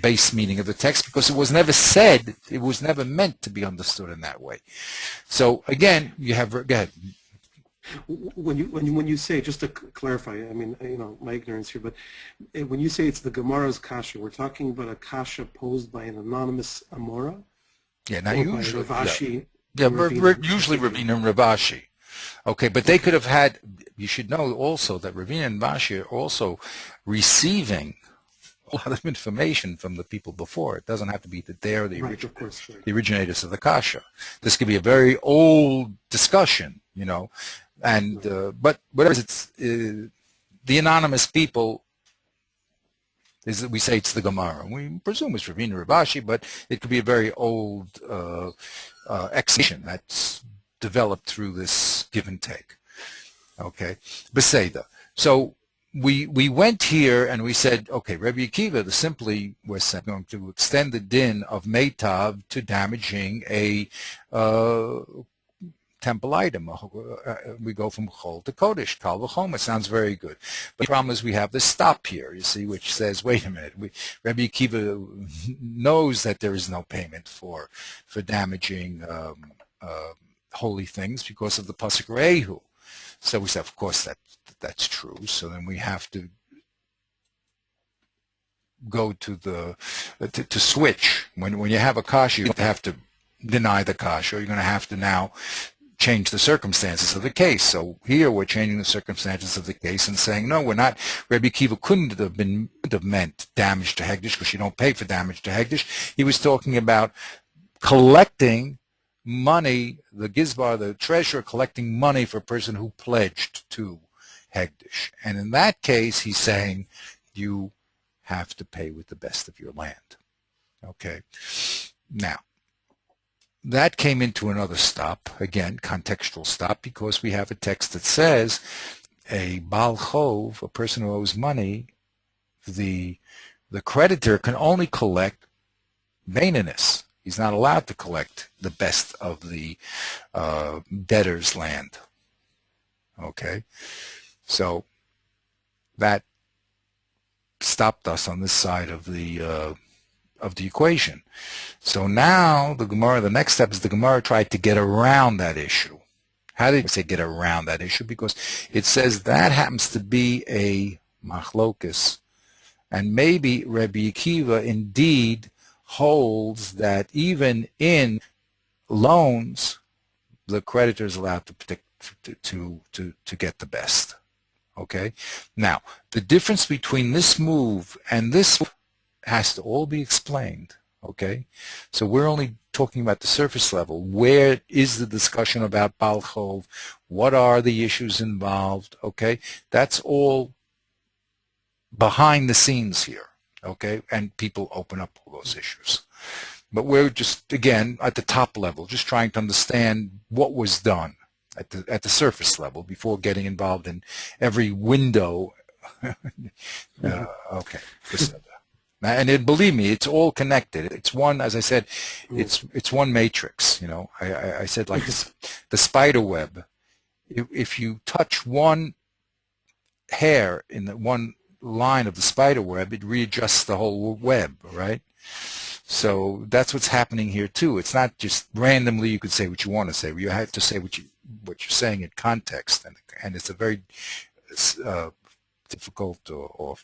Speaker 2: base meaning of the text because it was never said, it was never meant to be understood in that way. So again, you have, go ahead.
Speaker 1: When you say, just to clarify, I mean, my ignorance here, but when you say it's the Gemara's kasha, we're talking about a kasha posed by an anonymous Amora?
Speaker 2: Yeah, now usually.
Speaker 1: Ravashi.
Speaker 2: Yeah, usually Ravina and Ravashi. Okay, but they could have had, you should know also that Ravina and Ravashi are also receiving a lot of information from the people before. It doesn't have to be that they're the originators of the kasha. This could be a very old discussion, and but whatever it's the anonymous people is that we say it's the Gemara. We presume it's Ravina Ravashi, but it could be a very old exhibition that's developed through this give and take. Okay, b17. So we went here and we said, okay, Rebbe Akiva, simply we're going to extend the din of Meitav to damaging a temple item. We go from Chol to Kodesh, Kal v'Chomer. It sounds very good. But the problem is we have this stop here, you see, which says, wait a minute, Rebbe Akiva knows that there is no payment for damaging holy things because of the Pasuk Re'ehu. So we said, of course, that's true. So then we have to go to to switch. When you have a kasha, you have to deny the kasha. You're going to have to now change the circumstances of the case. So here we're changing the circumstances of the case and saying, no, we're not. Rebbe Akiva couldn't have meant damage to Hegdish because you don't pay for damage to Hegdish. He was talking about collecting money, the Gizbar, the treasurer, collecting money for a person who pledged to Hegdish. And in that case, he's saying you have to pay with the best of your land. Okay. Now, that came into another stop, again, contextual stop, because we have a text that says a Baal Chov, a person who owes money, the creditor can only collect Baininus. He's not allowed to collect the best of the debtor's land. Okay? So that stopped us on this side of the of the equation. So now the Gemara, the next step is the Gemara tried to get around that issue. How did it say get around that issue? Because it says that happens to be a machlokus, and maybe Rabbi Akiva indeed holds that even in loans, the creditor is allowed to get the best. Okay. Now, the difference between this move and this has to all be explained. Okay. So we're only talking about the surface level. Where is the discussion about Baal Chov? What are the issues involved? Okay. That's all behind the scenes here. Okay. And people open up all those issues. But we're just, again, at the top level, just trying to understand what was done at the surface level before getting involved in every window. Okay. And believe me, it's all connected. It's one, as I said, it's one matrix. You know, I said like the spider web. If you touch one hair in the one line of the spider web, it readjusts the whole web, right? So that's what's happening here too. It's not just randomly you could say what you want to say. You have to say what you're saying in context, and it's a very difficult or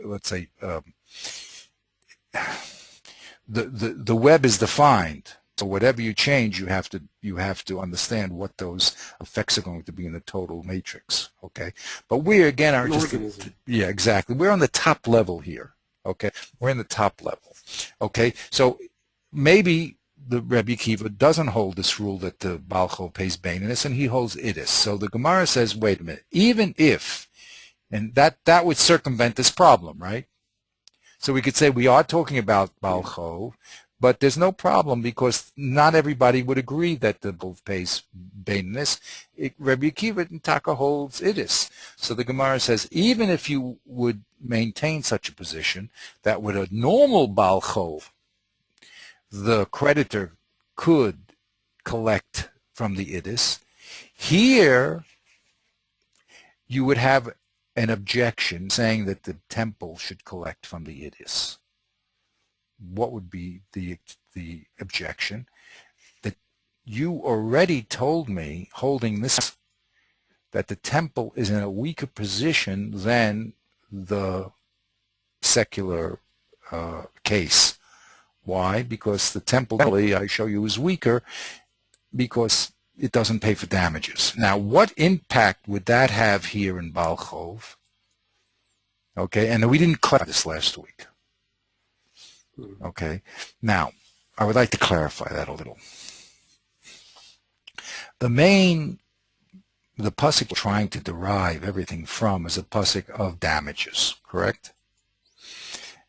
Speaker 2: let's say the web is defined. So whatever you change, you have to understand what those effects are going to be in the total matrix. Okay, but we again are just yeah, exactly. We're on the top level here. Okay, we're in the top level. Okay, so maybe the Rebbe Kiva doesn't hold this rule that the Baal Chov pays baininus, and he holds idus. So the Gemara says, wait a minute, even if, and that would circumvent this problem, right? So we could say we are talking about Baal Chov, but there's no problem because not everybody would agree that the Baal pays baininus. Rebbe Kiva and Taka holds idus. So the Gemara says, even if you would maintain such a position, that with a normal Baal Chov, the creditor could collect from the idus. Here, you would have an objection saying that the temple should collect from the idus. What would be the objection? That you already told me, holding this, that the temple is in a weaker position than the secular case. Why? Because the temple, I show you, is weaker because it doesn't pay for damages. Now, what impact would that have here in Baal Chov? Okay, and we didn't clarify this last week. Okay, now, I would like to clarify that a little. The pasuk we're trying to derive everything from is a pasuk of damages, correct?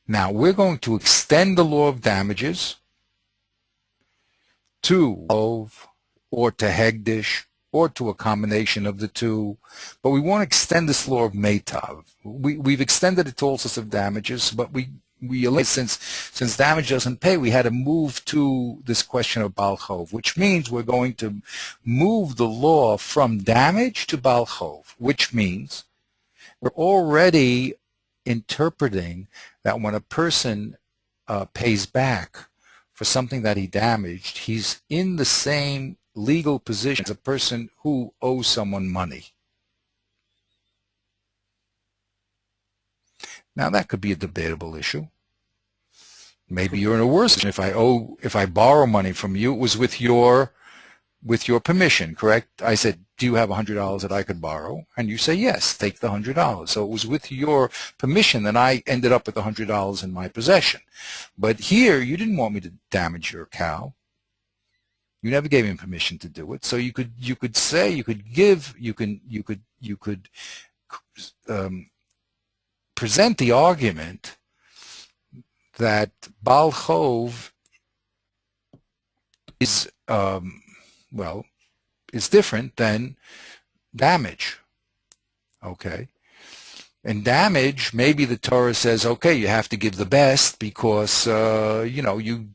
Speaker 2: Now, we're going to extend the law of damages to Ov, or to Hegdish, or to a combination of the two, but we won't extend this law of Meitav. We've extended it to all sorts of damages, but we since damage doesn't pay, we had to move to this question of Baal Chov, which means we're going to move the law from damage to Baal Chov, which means we're already interpreting that when a person pays back for something that he damaged, he's in the same legal position as a person who owes someone money. Now that could be a debatable issue. Maybe you're in a worse position. If I borrow money from you, it was with your permission, correct? I said, do you have $100 that I could borrow? And you say, yes, take the $100. So it was with your permission that I ended up with the $100 in my possession. But here, you didn't want me to damage your cow. You never gave me permission to do it. So you could present the argument that Baal Chov is is different than damage. Okay, in damage, maybe the Torah says, okay, you have to give the best because you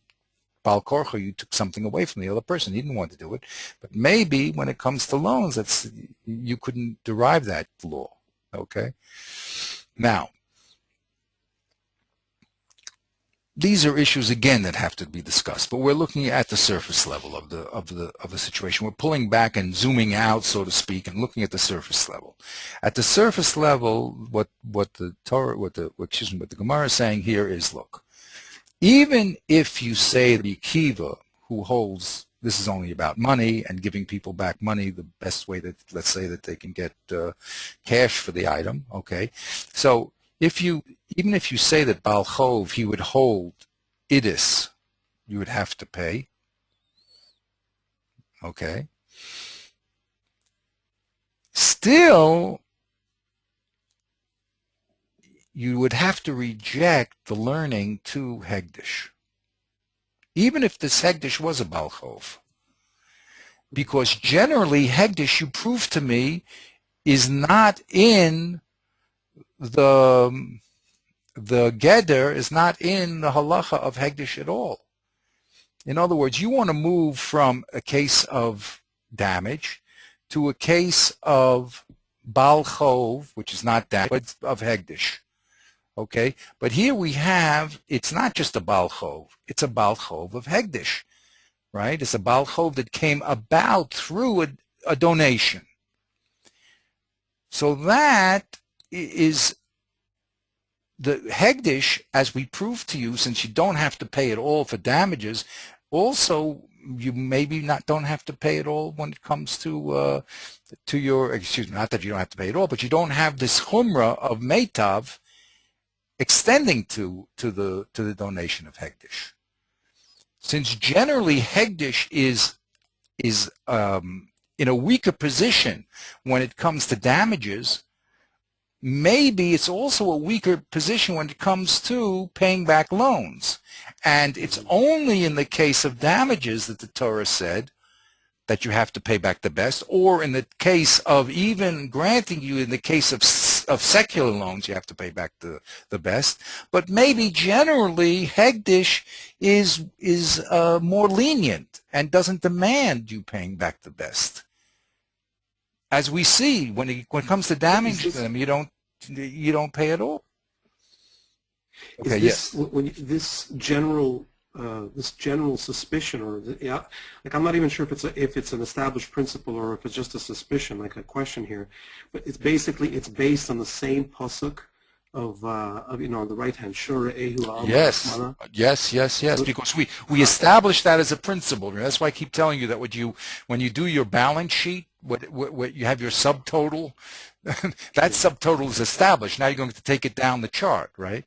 Speaker 2: Baal Korcha, you took something away from the other person. He didn't want to do it. But maybe when it comes to loans, you couldn't derive that law. Okay? Now, these are issues again that have to be discussed, but we're looking at the surface level of the situation. We're pulling back and zooming out, so to speak, and looking at the surface level. At the surface level, what the Gemara is saying here is, look, even if you say the Akiva, who holds this is only about money and giving people back money, the best way that, let's say, that they can get cash for the item, okay? So even if you say that Baal Chov, he would hold idis, you would have to pay, okay? Still, you would have to reject the learning to Hegdish, even if this Hegdish was a Baal Chov. Because generally, Hegdish, you prove to me, is not in the Geder, is not in the halacha of Hegdish at all. In other words, you want to move from a case of damage to a case of Baal Chov, which is not damage, but of Hegdish. Okay, but here we have, it's not just a Baal Chov, it's a Baal Chov of Hegdish, right? It's a Baal Chov that came about through a donation. So that is the Hegdish, as we proved to you, since you don't have to pay at all for damages, also you maybe don't have to pay at all when it comes to your, excuse me, not that you don't have to pay at all, but you don't have this chumrah of meitav extending to the donation of Hegdish. Since generally Hegdish is in a weaker position when it comes to damages, maybe it's also a weaker position when it comes to paying back loans. And it's only in the case of damages that the Torah said that you have to pay back the best, or in the case of even granting you, in the case of secular loans, you have to pay back the best. But maybe generally Hegdish is more lenient and doesn't demand you paying back the best. As we see, when it comes to damage to them, you don't pay at all. Okay,
Speaker 1: this general suspicion, or like I'm not even sure if it's an established principle or if it's just a suspicion, like a question here, but it's based on the same pasuk of the right hand, Shura Ehu Al Mana.
Speaker 2: Yes. Because we established that as a principle. That's why I keep telling you that when you do your balance sheet, what you have your subtotal, that subtotal is established. Now you're going to take it down the chart, right?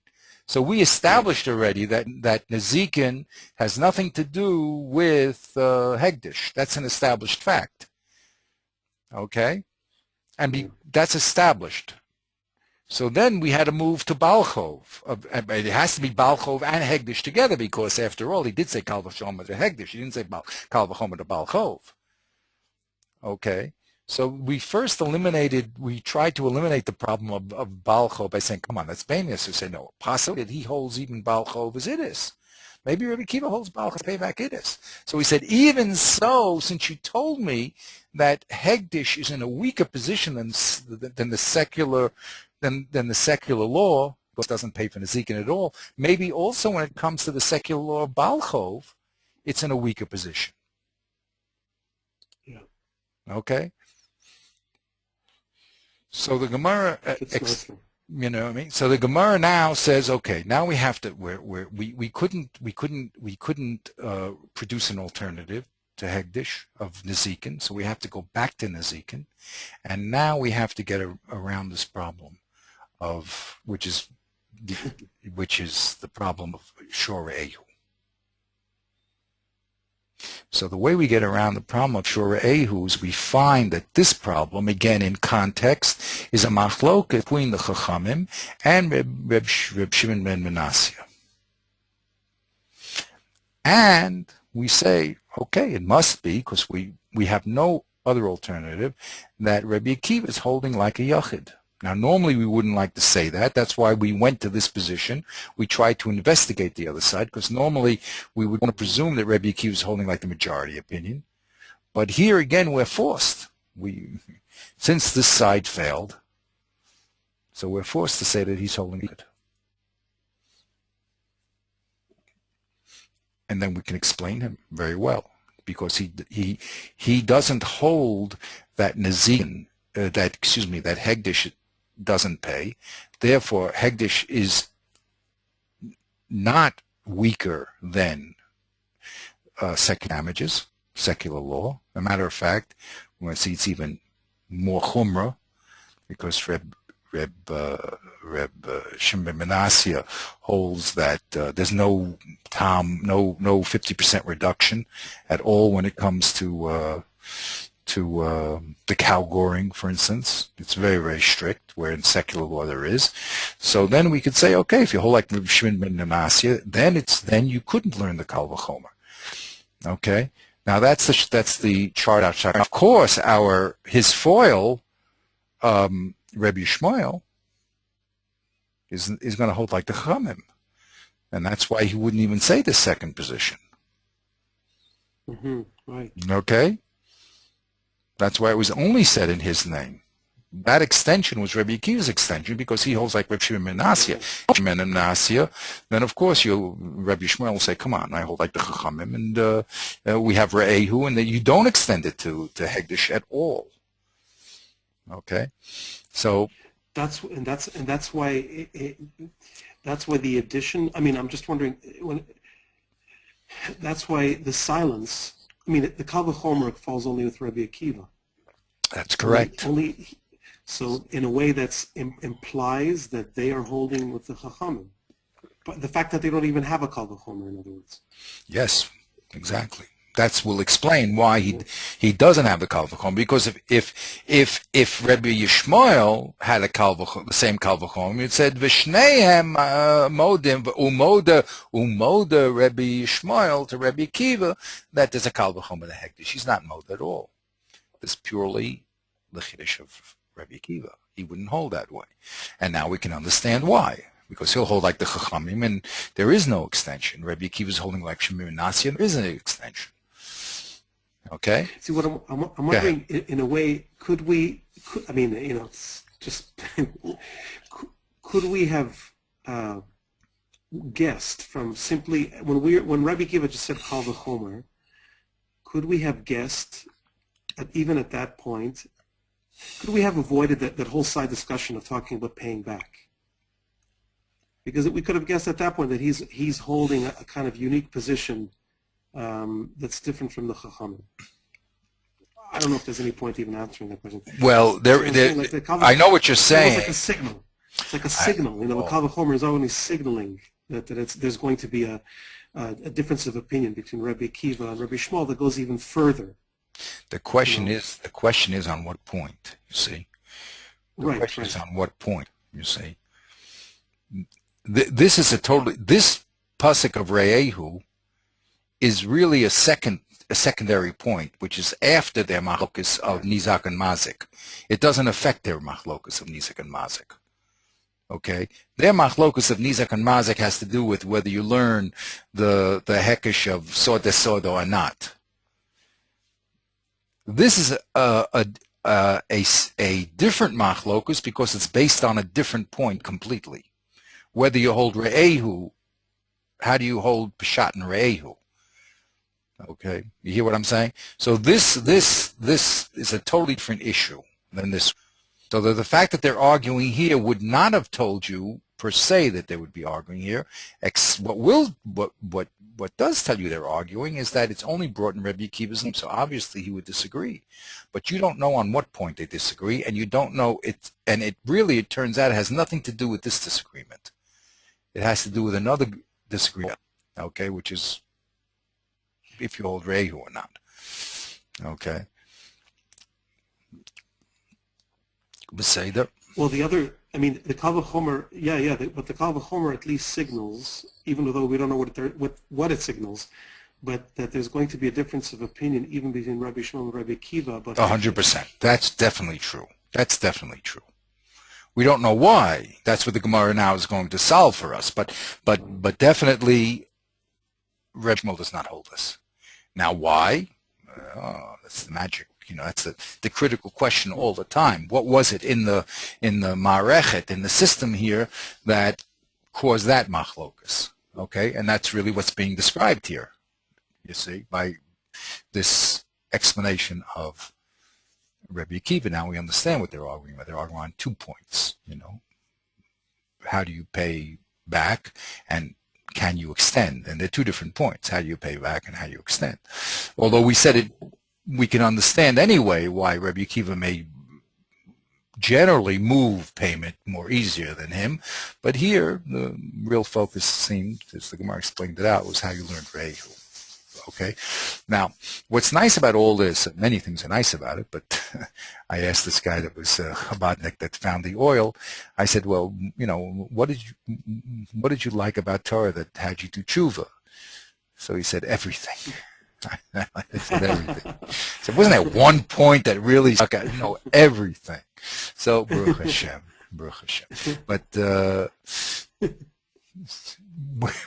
Speaker 2: So we established already that Nezikin has nothing to do with Hegdish. That's an established fact. Okay? And that's established. So then we had to move to Baal Chov. It has to be Baal Chov and Hegdish together, because after all, he did say Kal V'chomer to Hegdish. He didn't say Kal V'chomer to Baal Chov. Okay? So we tried to eliminate the problem of Baal Chov by saying, come on, that's Banias who said, no, possibly that he holds even Baal Chov as Idis. Maybe Rabbi Kiva holds Baal Chov pay back Idis. So he said, even so, since you told me that Hegdish is in a weaker position than the secular law, because it doesn't pay for Nezikin at all, maybe also when it comes to the secular law of Baal Chov, it's in a weaker position.
Speaker 1: Yeah.
Speaker 2: Okay? So the Gemara, you know what I mean? So the Gemara now says, okay, now we have to. We couldn't produce an alternative to Hegdish of Nezikin, so we have to go back to Nezikin, and now we have to get around this problem of which is the problem of Shora Ehu. So the way we get around the problem of Shura Ehu is we find that this problem, again in context, is a machlok between the Chachamim and Reb Shimon ben Manasseh. And we say, okay, it must be, because we have no other alternative, that Rabbi Akiva is holding like a yachid. Now, normally we wouldn't like to say that. That's why we went to this position. We tried to investigate the other side, because normally we would want to presume that Rebbe Akiva is holding like the majority opinion. But here again, we're forced. Since this side failed, so we're forced to say that he's holding it. and then we can explain him very well, because he doesn't hold that Nazin, that Hegdish doesn't pay. Therefore, Hegdish is not weaker than secular damages, secular law. As a matter of fact, we're going to see it's even more chumrah, because Reb Shimon ben Manasseh holds that there's no 50% reduction at all when it comes to the cow goring, for instance. It's very, very strict, where in secular law there is. So then we could say, okay, if you hold like Reb Shimon ben Manasseh, then you couldn't learn the Kal V'chomer. Okay, now that's the chart outside. Of course, his foil, Rebbe Yishmael, is going to hold like the Chachamim, and that's why he wouldn't even say the second position.
Speaker 1: Mm-hmm. Right.
Speaker 2: Okay, that's why it was only said in his name. That extension was Rebbe Akiva's extension, because he holds like Reb Shimon ben Manasseh. Shimon ben Manasseh, then of course Rebbe Yishmael will say, "Come on, I hold like the Chachamim, and we have Re'ehu, and that you don't extend it to Hegdish at all." Okay, so
Speaker 1: that's why that's why the addition. I mean, I'm just wondering that's why the silence. I mean, the Kal V'chomer falls only with Rebbe Akiva.
Speaker 2: That's correct.
Speaker 1: So in a way that implies that they are holding with the Chachamim. But the fact that they don't even have a Kal V'chomer, in other words.
Speaker 2: Yes, exactly. That will explain why he doesn't have the Kal V'chomer, because if Rebbe Yishmael had a the same Kal V'chomer, it said V'shneihem modim umoda Rebbe Yishmael to Rebbe Akiva that there's a Kal V'chomer to Hegdish. He's not moda at all. It's purely the Chiddush of Rebbe Akiva. He wouldn't hold that way, and now we can understand why. Because he'll hold like the Chachamim, and there is no extension. Rebbe Akiva is holding like Shimon ben Manasseh, and there isn't an extension. Okay.
Speaker 1: See, what I'm wondering, in a way, could we? I mean, it's just could we have guessed from simply when Rebbe Akiva just said Kal V'chomer, could we have guessed even at that point? Could we have avoided that whole side discussion of talking about paying back? Because we could have guessed at that point that he's holding a kind of unique position that's different from the Chachamim. I don't know if there's any point even answering that question.
Speaker 2: Well, I know what you're saying.
Speaker 1: It's like a signal. It's like a signal. The Kal V'chomer is only signaling that there's going to be a difference of opinion between Rebbe Akiva and Rebbe Yishmael that goes even further.
Speaker 2: The question is on what point, you see. The question is on what point, you see. This pasuk of Re'ehu is really a secondary point, which is after their machlokus of Nizak and Mazik. It doesn't affect their machlokus of Nizak and Mazik. Okay, their machlokus of Nizak and Mazik has to do with whether you learn the hekesh of Soda Soda or not. This is a different machlokus because it's based on a different point completely. Whether you hold Re'ehu, how do you hold Peshat and Re'ehu? Okay, you hear what I'm saying? So this is a totally different issue than this. So the fact that they're arguing here would not have told you per se that they would be arguing here. What does tell you they're arguing is that it's only brought in Rebbe Akiva's name, so obviously he would disagree. But you don't know on what point they disagree, and you don't know it. And it turns out, it has nothing to do with this disagreement. It has to do with another disagreement, okay, which is if you hold Re'ehu or not. Okay. Beseder.
Speaker 1: Well, the Kal V'chomer, but the Kal V'chomer at least signals, even though we don't know what it signals, but that there's going to be a difference of opinion even between Rabbi Shmuel and Rabbi Akiva.
Speaker 2: 100%. That's definitely true. That's definitely true. We don't know why. That's what the Gemara now is going to solve for us. But definitely, Reb Shmuel does not hold us. Now, why? That's the magic. That's the critical question all the time. What was it in the Ma'arechet, in the system here, that caused that machlokus? Okay, and that's really what's being described here. you see, by this explanation of Rabbi Akiva. Now we understand what they're arguing about. They're arguing on 2 points, How do you pay back, and can you extend? And they're 2 different points. How do you pay back and how do you extend? Although we said we can understand anyway why Rabbi Akiva may generally move payment more easier than him, but here the real focus seemed, as the Gemara explained it out, was how you learned Rehu. Okay, now what's nice about all this, many things are nice about it, but I asked this guy that was a Chabadnik that found the oil, I said, well, what did you like about Torah that had you do tshuva? So he said, everything. I said, everything. So wasn't there one point that really stuck out? Everything. So Baruch Hashem. But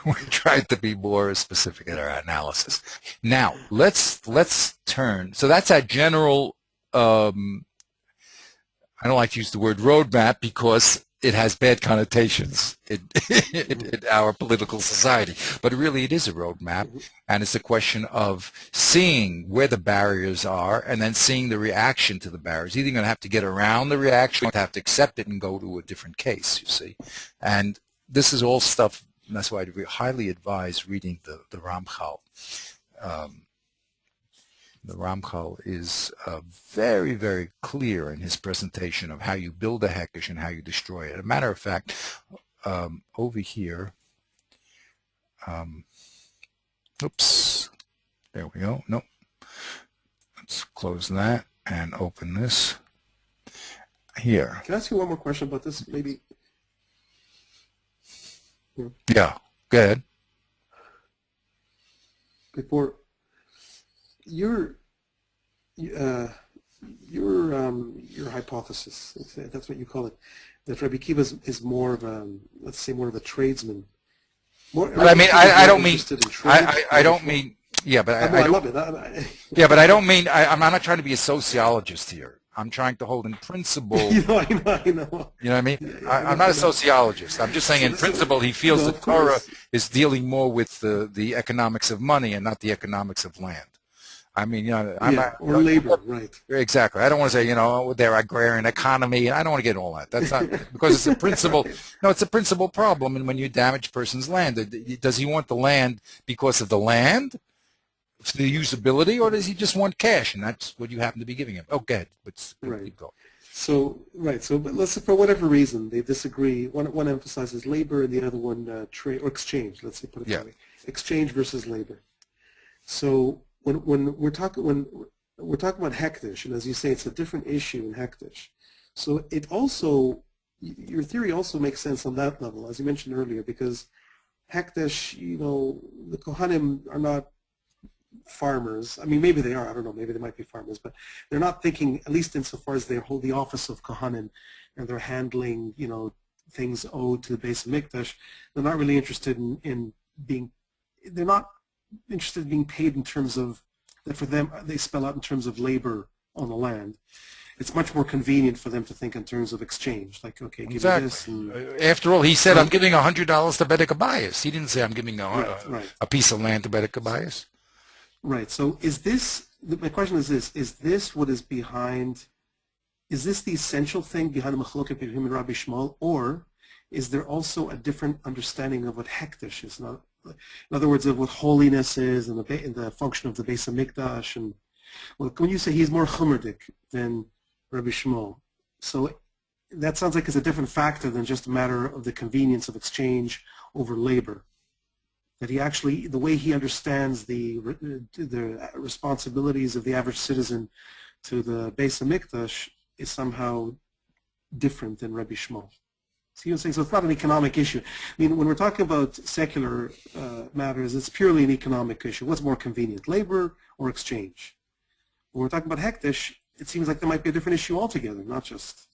Speaker 2: we tried to be more specific in our analysis. Now let's turn. So that's our general. I don't like to use the word roadmap because it has bad connotations in our political society. But really it is a roadmap, and it's a question of seeing where the barriers are and then seeing the reaction to the barriers. Either you're going to have to get around the reaction or have to accept it and go to a different case, you see. And this is all stuff, and that's why I highly advise reading the Ramchal. The Ramchal is very, very clear in his presentation of how you build a hekesh and how you destroy it. As a matter of fact, over here, oops, there we go. Nope. Let's close that and open this. Here.
Speaker 1: Can I ask you one more question about this, maybe?
Speaker 2: Yeah, go ahead.
Speaker 1: Before your hypothesis, that's what you call it, that Rabbi Akiva is more of a, let's say, more of a tradesman.
Speaker 2: But I mean, I don't mean, I don't mean, yeah, but
Speaker 1: I love it.
Speaker 2: Yeah, but I don't mean, I'm not trying to be a sociologist here. I'm trying to hold in principle.
Speaker 1: I know.
Speaker 2: You know what I mean? I'm not a sociologist. I'm just saying in principle he feels that Torah is dealing more with the economics of money and not the economics of land. I mean,
Speaker 1: or labor, right?
Speaker 2: Exactly. I don't want to say, their agrarian economy. I don't want to get all that. That's not because it's a principle. No, it's a principle problem. And when you damage a person's land, does he want the land because of the land, the usability, or does he just want cash? And that's what you happen to be giving him. Oh, go ahead. Let's keep going.
Speaker 1: So, but let's say for whatever reason they disagree. One emphasizes labor and the other one trade or exchange. Let's say put it that way: exchange versus labor. So when we're talking about hektish, and as you say, it's a different issue in hektish. So it also, your theory also makes sense on that level, as you mentioned earlier, because hektish, the Kohanim are not farmers. I mean, maybe they are. I don't know. Maybe they might be farmers, but they're not thinking, at least insofar as they hold the office of Kohanim and they're handling, things owed to the base of Mikdash. They're not really interested in being. They're not interested in being paid in terms of that. For them, they spell out in terms of labor on the land. It's much more convenient for them to think in terms of exchange. Like, okay, give me this. And,
Speaker 2: after all, he said, "I'm giving $100 to Bedek Abayis." He didn't say, "I'm giving a piece of land to Bedek Abayis."
Speaker 1: Right. So is this, my question is this, is this what is behind, is this the essential thing behind the machloket between him and Rabbi Shmuel, or is there also a different understanding of what hektish is? In other words, of what holiness is and the function of the Beis HaMikdash. And when you say he's more chumerdik than Rabbi Shmuel, so that sounds like it's a different factor than just a matter of the convenience of exchange over labor. That he actually, the way he understands the responsibilities of the average citizen to the Beis HaMikdash is somehow different than Rabbi Shmuel. See what I'm saying? So it's not an economic issue. I mean, when we're talking about secular matters, it's purely an economic issue. What's more convenient, labor or exchange? When we're talking about hektish, it seems like there might be a different issue altogether, not just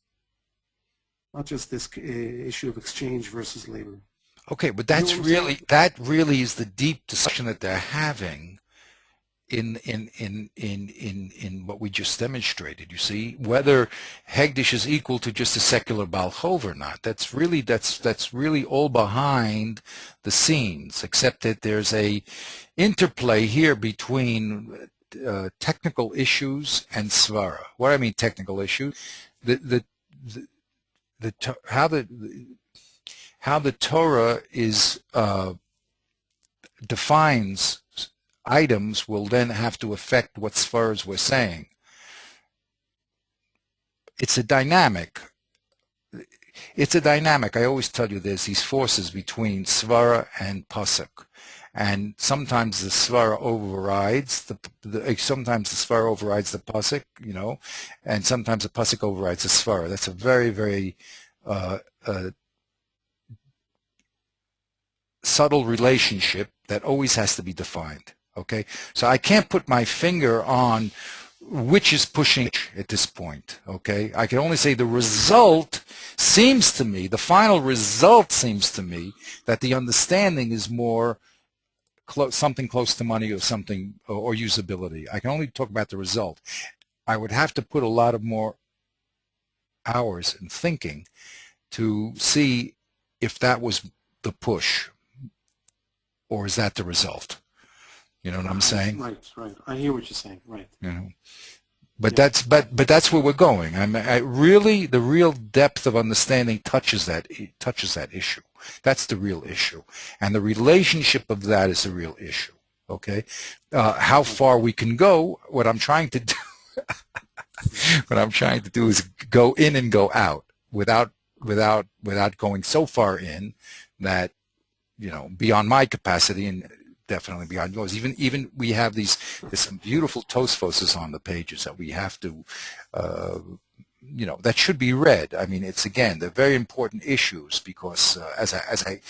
Speaker 1: this issue of exchange versus labor.
Speaker 2: Okay, but that really is the deep discussion that they're having in what we just demonstrated. You see, whether Hegdish is equal to just a secular Balchov or not, that's really all behind the scenes, except that there's a interplay here between technical issues and svara. What do I mean technical issues? How the Torah is defines items will then have to affect what svaras we're saying. It's a dynamic. I always tell you there's these forces between svara and pasuk, and sometimes the svara overrides sometimes the svara overrides the pasuk, you know, and sometimes the pasuk overrides the svara. That's a very, very subtle relationship that always has to be defined. Okay, so I can't put my finger on which is pushing at this point. Okay, I can only say the result seems to me, the final result seems to me that the understanding is more something close to money or something or usability. I can only talk about the result. I would have to put a lot of more hours in thinking to see if that was the push or is that the result. You know what I'm saying?
Speaker 1: Right. I hear what you're saying. Right.
Speaker 2: You know, but that's where we're going. Really, the real depth of understanding touches that issue. That's the real issue, and the relationship of that is the real issue. Okay, how far we can go? What I'm trying to do, is go in and go out without going so far in that, you know, beyond my capacity and definitely beyond yours. Even we have there's some beautiful Tosfoses on the pages that we have to, you know, that should be read. I mean, they're very important issues because as I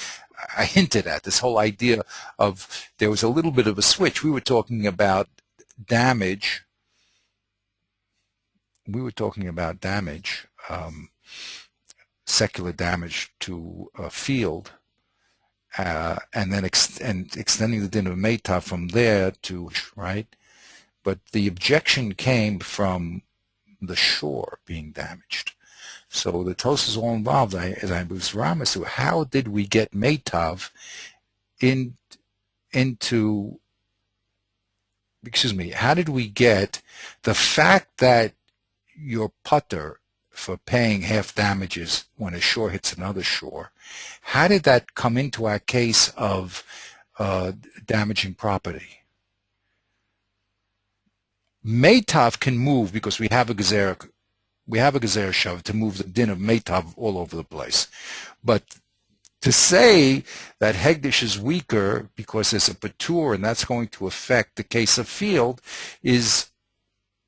Speaker 2: hinted at, this whole idea of there was a little bit of a switch. We were talking about damage. Secular damage to a field. And then extending the din of Meitav from there to, right? But the objection came from the shore being damaged. So the Tos is all involved. As I was Ramasu, how did we get Meitav into, excuse me, how did we get the fact that your putter for paying half damages when a shore hits another shore, how did that come into our case of damaging property? Meitav can move because we have a gezer shav to move the din of Meitav all over the place. But to say that Hegdish is weaker because there's a patur and that's going to affect the case of field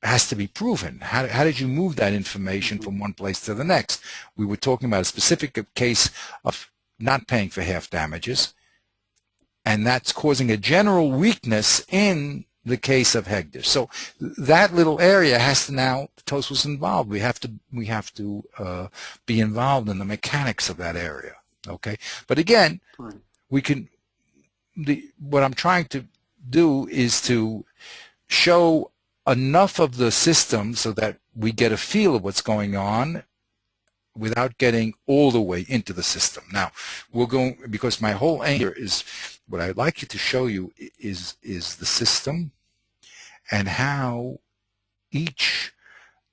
Speaker 2: has to be proven. How did you move that information from one place to the next? We were talking about a specific case of not paying for half damages, and that's causing a general weakness in the case of Hegdish. So that little area has to now, the Tos was involved. We have to be involved in the mechanics of that area. Okay, but again, what I'm trying to do is to show enough of the system so that we get a feel of what's going on without getting all the way into the system. Now, we're going, because my whole aim here is, what I'd like you to show you is the system and how each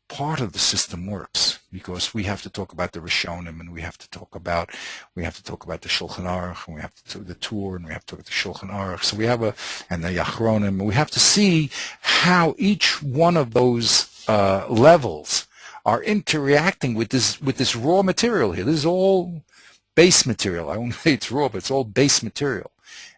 Speaker 2: part of the system works, because we have to talk about the Rishonim, and we have to talk about the Shulchan Aruch, and we have to the Tur, and we have to talk about the Shulchan Aruch. So we have and the Yachronim, and we have to see how each one of those levels are interacting with this raw material here. This is all base material. I won't say it's raw, but it's all base material.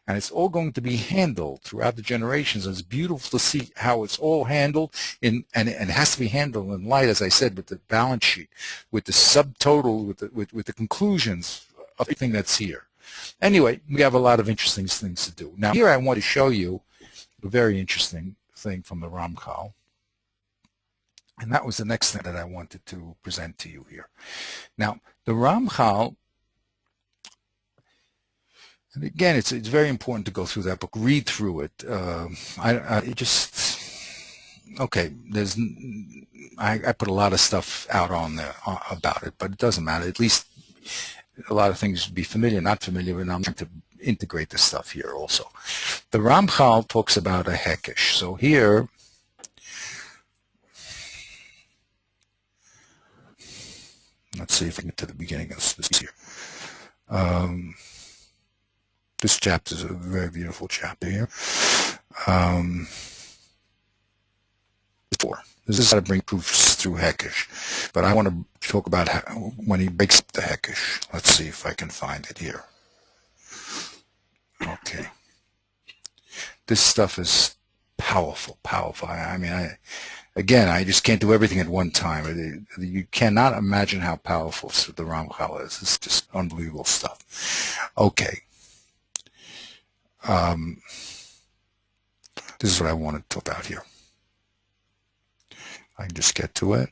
Speaker 2: And it's all going to be handled throughout the generations. And it's beautiful to see how it's all handled, and it has to be handled in light, as I said, with the balance sheet, with the subtotal, with the conclusions of everything that's here. Anyway, we have a lot of interesting things to do. Now, here I want to show you a very interesting thing from the Ramchal. And that was the next thing that I wanted to present to you here. Now, the Ramchal And again, it's very important to go through that book, read through it. It just, okay, I put a lot of stuff out on there about it, but it doesn't matter. At least a lot of things be familiar, not familiar, and I'm trying to integrate this stuff here also. The Ramchal talks about a hekesh. So here, let's see if I can get to the beginning of this here. This chapter is a very beautiful chapter here. 4. This is how to bring proofs through Hekesh. But I want to talk about when he breaks up the Hekesh. Let's see if I can find it here. Okay. This stuff is powerful, powerful. I mean, I just can't do everything at one time. You cannot imagine how powerful the Ramchal is. It's just unbelievable stuff. Okay. This is what I want to talk about here. I can just get to it.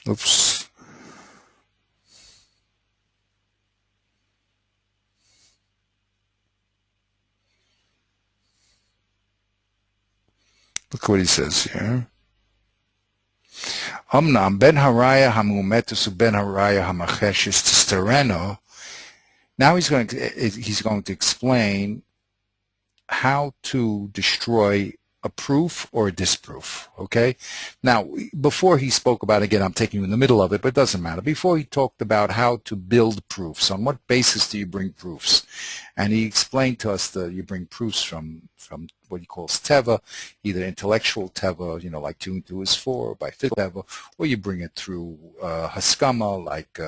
Speaker 2: Oops. Look what he says here. Amnam ben haraya hamumetus ben haraya hamacheshes testereno. Now he's going to explain how to destroy a proof or a disproof, okay? Now, before he spoke about, again, I'm taking you in the middle of it, but it doesn't matter. Before he talked about how to build proofs, on what basis do you bring proofs? And he explained to us that you bring proofs from what he calls teva, either intellectual teva, like 2 and 2 is 4, by physical teva, or you bring it through haskama, like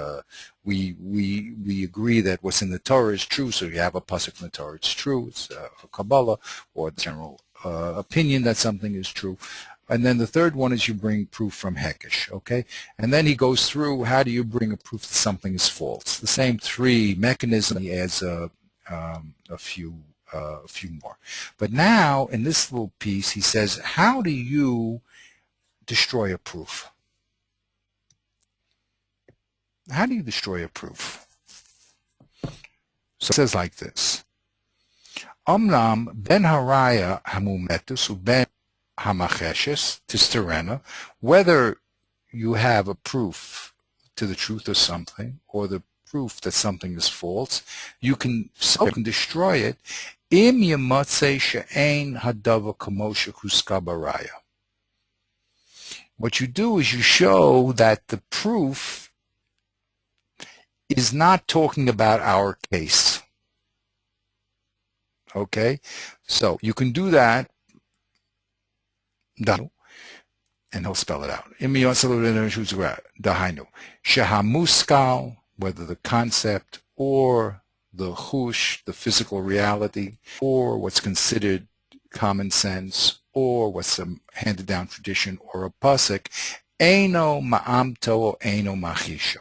Speaker 2: we agree that what's in the Torah is true, so you have a pasuk from the Torah, it's true, it's a Kabbalah, or the general opinion that something is true. And then the third one is you bring proof from Hekesh, okay? And then he goes through how do you bring a proof that something is false. The same 3 mechanisms. He adds a few more. But now in this little piece he says, how do you destroy a proof? How do you destroy a proof? So it says like this. Omnam ben haraya hamumetus uben hamacheshes tisterena, whether you have a proof to the truth of something or the proof that something is false, you can destroy it. Im yematzeh she'ein hadava kamosha huska baraya. What you do is you show that the proof is not talking about our case. Okay, so you can do that, and he'll spell it out. Dahainu, shehamuskal, whether the concept or the hush, the physical reality, or what's considered common sense, or what's a handed down tradition, or a pasuk, eino ma'amto or eino machisho.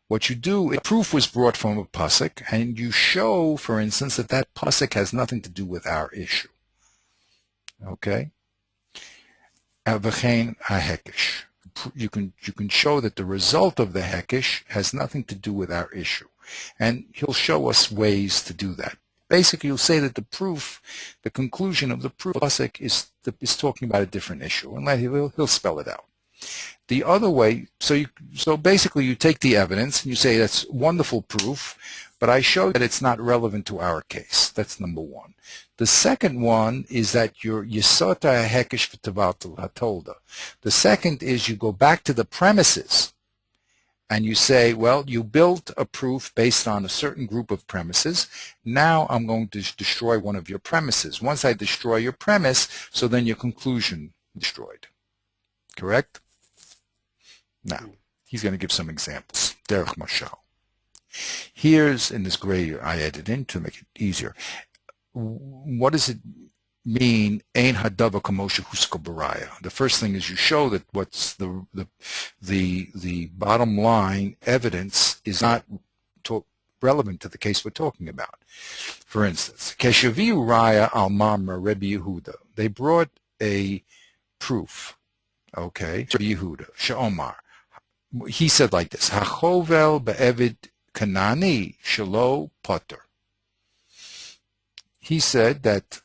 Speaker 2: What you do, a proof was brought from a pasuk, and you show, for instance, that that pasuk has nothing to do with our issue. Okay? V'chein hahekesh. You can show that the result of the hekesh has nothing to do with our issue, and he'll show us ways to do that. Basically, you'll say that the proof, the conclusion of the proof pasuk is talking about a different issue, and he'll spell it out. The other way, so basically you take the evidence and you say that's wonderful proof, but I show that it's not relevant to our case. That's number one. The second one is that you're yisota hekesh v'tavatul hatolda. The second is you go back to the premises and you say, well, you built a proof based on a certain group of premises. Now I'm going to destroy one of your premises. Once I destroy your premise, so then your conclusion destroyed. Correct? Now, he's going to give some examples. Derech mashal. Here's, in this gray I added in to make it easier. What is it? mean ein hadava kamosha huska baraya. The first thing is you show that what's the bottom line evidence is not relevant to the case we're talking about. For instance, Keshaviu Raya al Mamre Rebbe Yehuda. They brought a proof, okay, to Rebbe Yehuda, She'omar. He said like this, Hachovel be'evid kanani shelo potter. He said that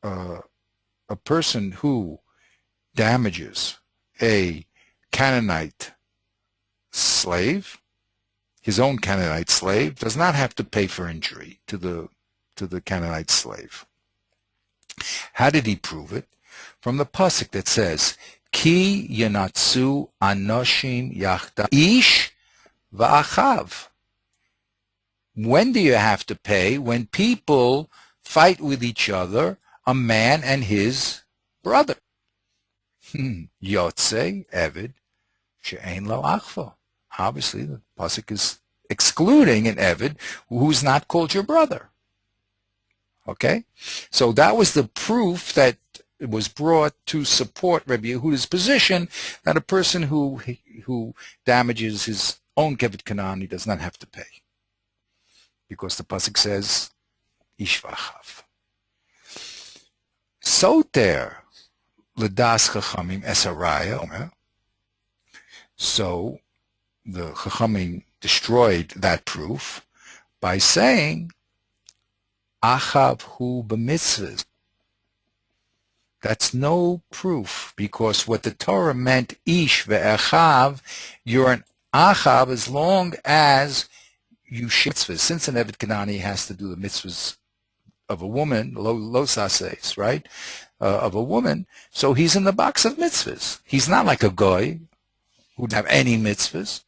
Speaker 2: a person who damages a Canaanite slave, his own Canaanite slave, does not have to pay for injury to the Canaanite slave. How did he prove it? From the pasuk that says, Ki yenatsu anoshim yachda ish va'achav. When do you have to pay? When people fight with each other, a man and his brother. Yotze, Evid, she'ein lo achva. Obviously, the pasuk is excluding an Evid who's not called your brother. Okay? So that was the proof that it was brought to support Rebbe Yehuda's position that a person who damages his own Kevet Kanani does not have to pay. Because the pasuk says, Ish v'achav. Soter l'das chachamim es haraya. So the chachamim destroyed that proof by saying, Achav hu b'mitzvahs. That's no proof, because what the Torah meant, Ish ve'achav, you're an Achav as long as you share mitzvahs. Since an Eved Kanani has to do the mitzvahs of a woman, lo sases, right, of a woman, so he's in the box of mitzvahs. He's not like a goy who would have any mitzvahs.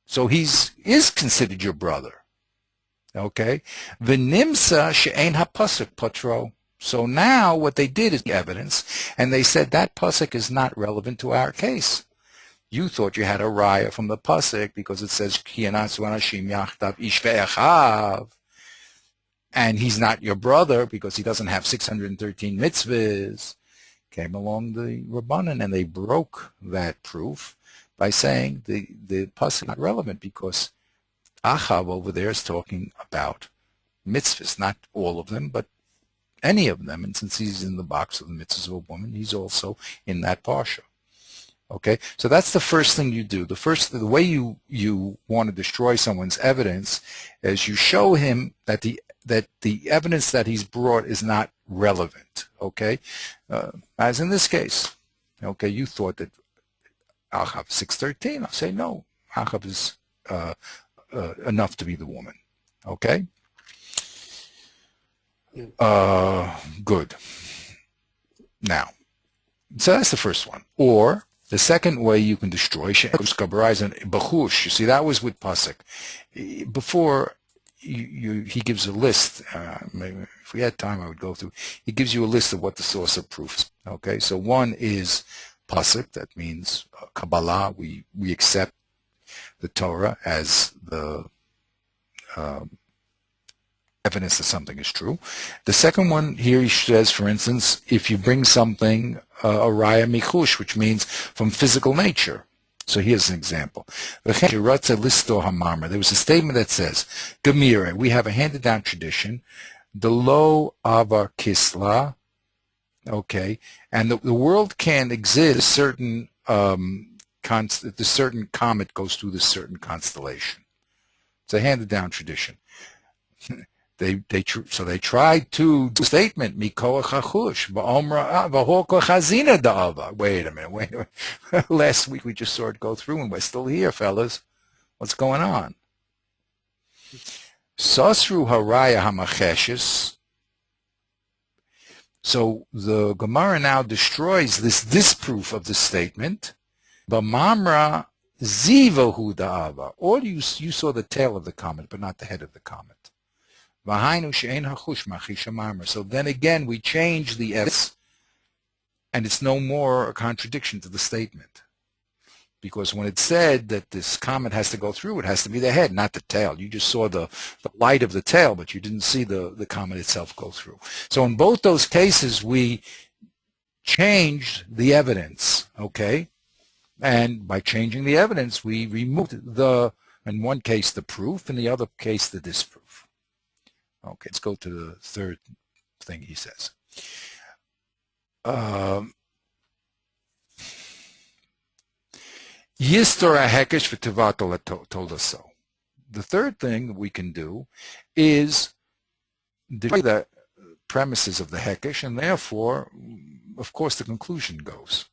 Speaker 2: So is considered your brother. Okay? V'nimsa she'ein ha'pasuk patro. So now what they did is evidence, and they said that pasuk is not relevant to our case. You thought you had a raya from the pasuk because it says Ki yenatsu anashim yachdav ish ve'echav, and he's not your brother because he doesn't have 613 mitzvahs. Came along the Rabbanan and they broke that proof by saying the pasuk is not relevant because Achav over there is talking about mitzvahs, not all of them, but any of them. And since he's in the box of the mitzvahs of a woman, he's also in that parsha. Okay, so that's the first thing you do. The way you want to destroy someone's evidence is you show him that the evidence that he's brought is not relevant. Okay, as in this case. Okay, you thought that Achav 613. I'll say no. Achav is enough to be the woman. Okay. Good. Now, so that's the first one. Or the second way you can destroy Bachush. You see, that was with pasuk. Before he gives a list. Maybe if we had time, I would go through. He gives you a list of what the source of proof is. Okay, so one is pasuk. That means Kabbalah. We accept the Torah as the evidence that something is true. The second one here he says, for instance, if you bring something, a raya michush, which means from physical nature. So here's an example. There was a statement that says, Gemira, we have a handed-down tradition, the lo avar kisla, okay, and the world can exist, certain the certain comet goes through this certain constellation. It's a handed-down tradition. So they tried to do a statement, Mikoach HaChush, Chazina Da'ava. Wait a minute. Last week we just saw it go through and we're still here, fellas. What's going on? Sosru Haraya Hamacheshes. So the Gemara now destroys this disproof of the statement. B'mamra Zivahu Da'ava. Or you saw the tail of the comet, but not the head of the comet. So then again, we change the S, and it's no more a contradiction to the statement. because when it said that this comet has to go through, it has to be the head, not the tail. You just saw the light of the tail, but you didn't see the comet itself go through. So in both those cases, we changed the evidence, okay? And by changing the evidence, we removed in one case, the proof, in the other case, the disproof. Okay, let's go to the third thing he says. Yistor hahekesh v'tivato told us so. The third thing we can do is destroy the premises of the hekesh, and therefore, of course, the conclusion goes.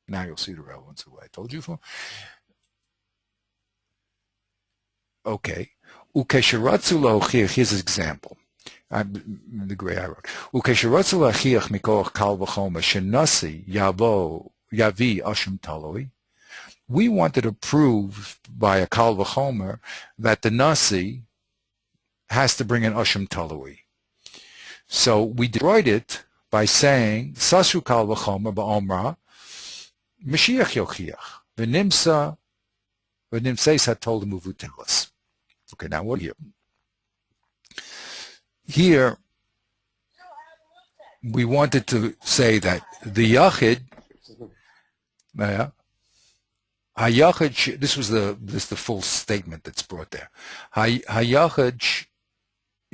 Speaker 2: Now you'll see the relevance of what I told you for. Okay. Ukesheratzu lahochiach, here's an example. The gray I wrote. Ukesheratzu lahochiach mikoach kal v'chomer shenasi yavi ashum taloi. We wanted to prove by a kal v'chomer that the nasi has to bring an ashum taloi. So we destroyed it by saying sasu kal v'chomer ba'omra Mashiach yochiach v'nimsa v'nimseis hatol muvutelis. Okay, now what here? Here we wanted to say that the yachid, hayachid. This was the full statement that's brought there. Hayachid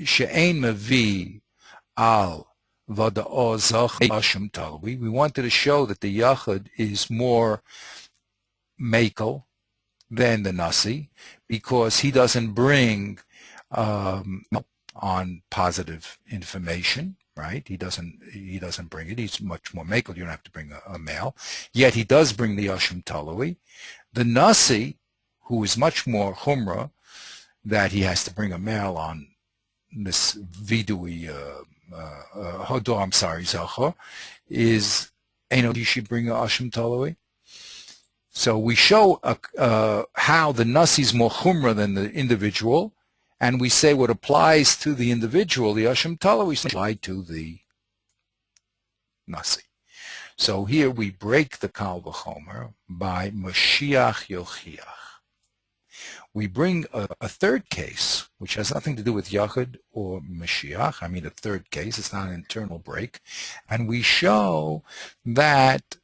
Speaker 2: she'ein mavi al vada'o zach ashum talwi. We wanted to show that the yachid is more makel than the nasi because he doesn't bring on positive information, right? He doesn't bring it. He's much more makel. You don't have to bring a male. Yet he does bring the ashum talwi. The nasi, who is much more humra, that he has to bring a male on this vidui hodor, I'm sorry, zachor, is he should bring a ashum talwi. So we show how the nasi is more chumrah than the individual, and we say what applies to the individual, the ashum talwi, applied to the nasi. So here we break the kal v'chomer by Mashiach yochiach. We bring a third case, which has nothing to do with Yachid or Mashiach. I mean, a third case. It's not an internal break. And we show that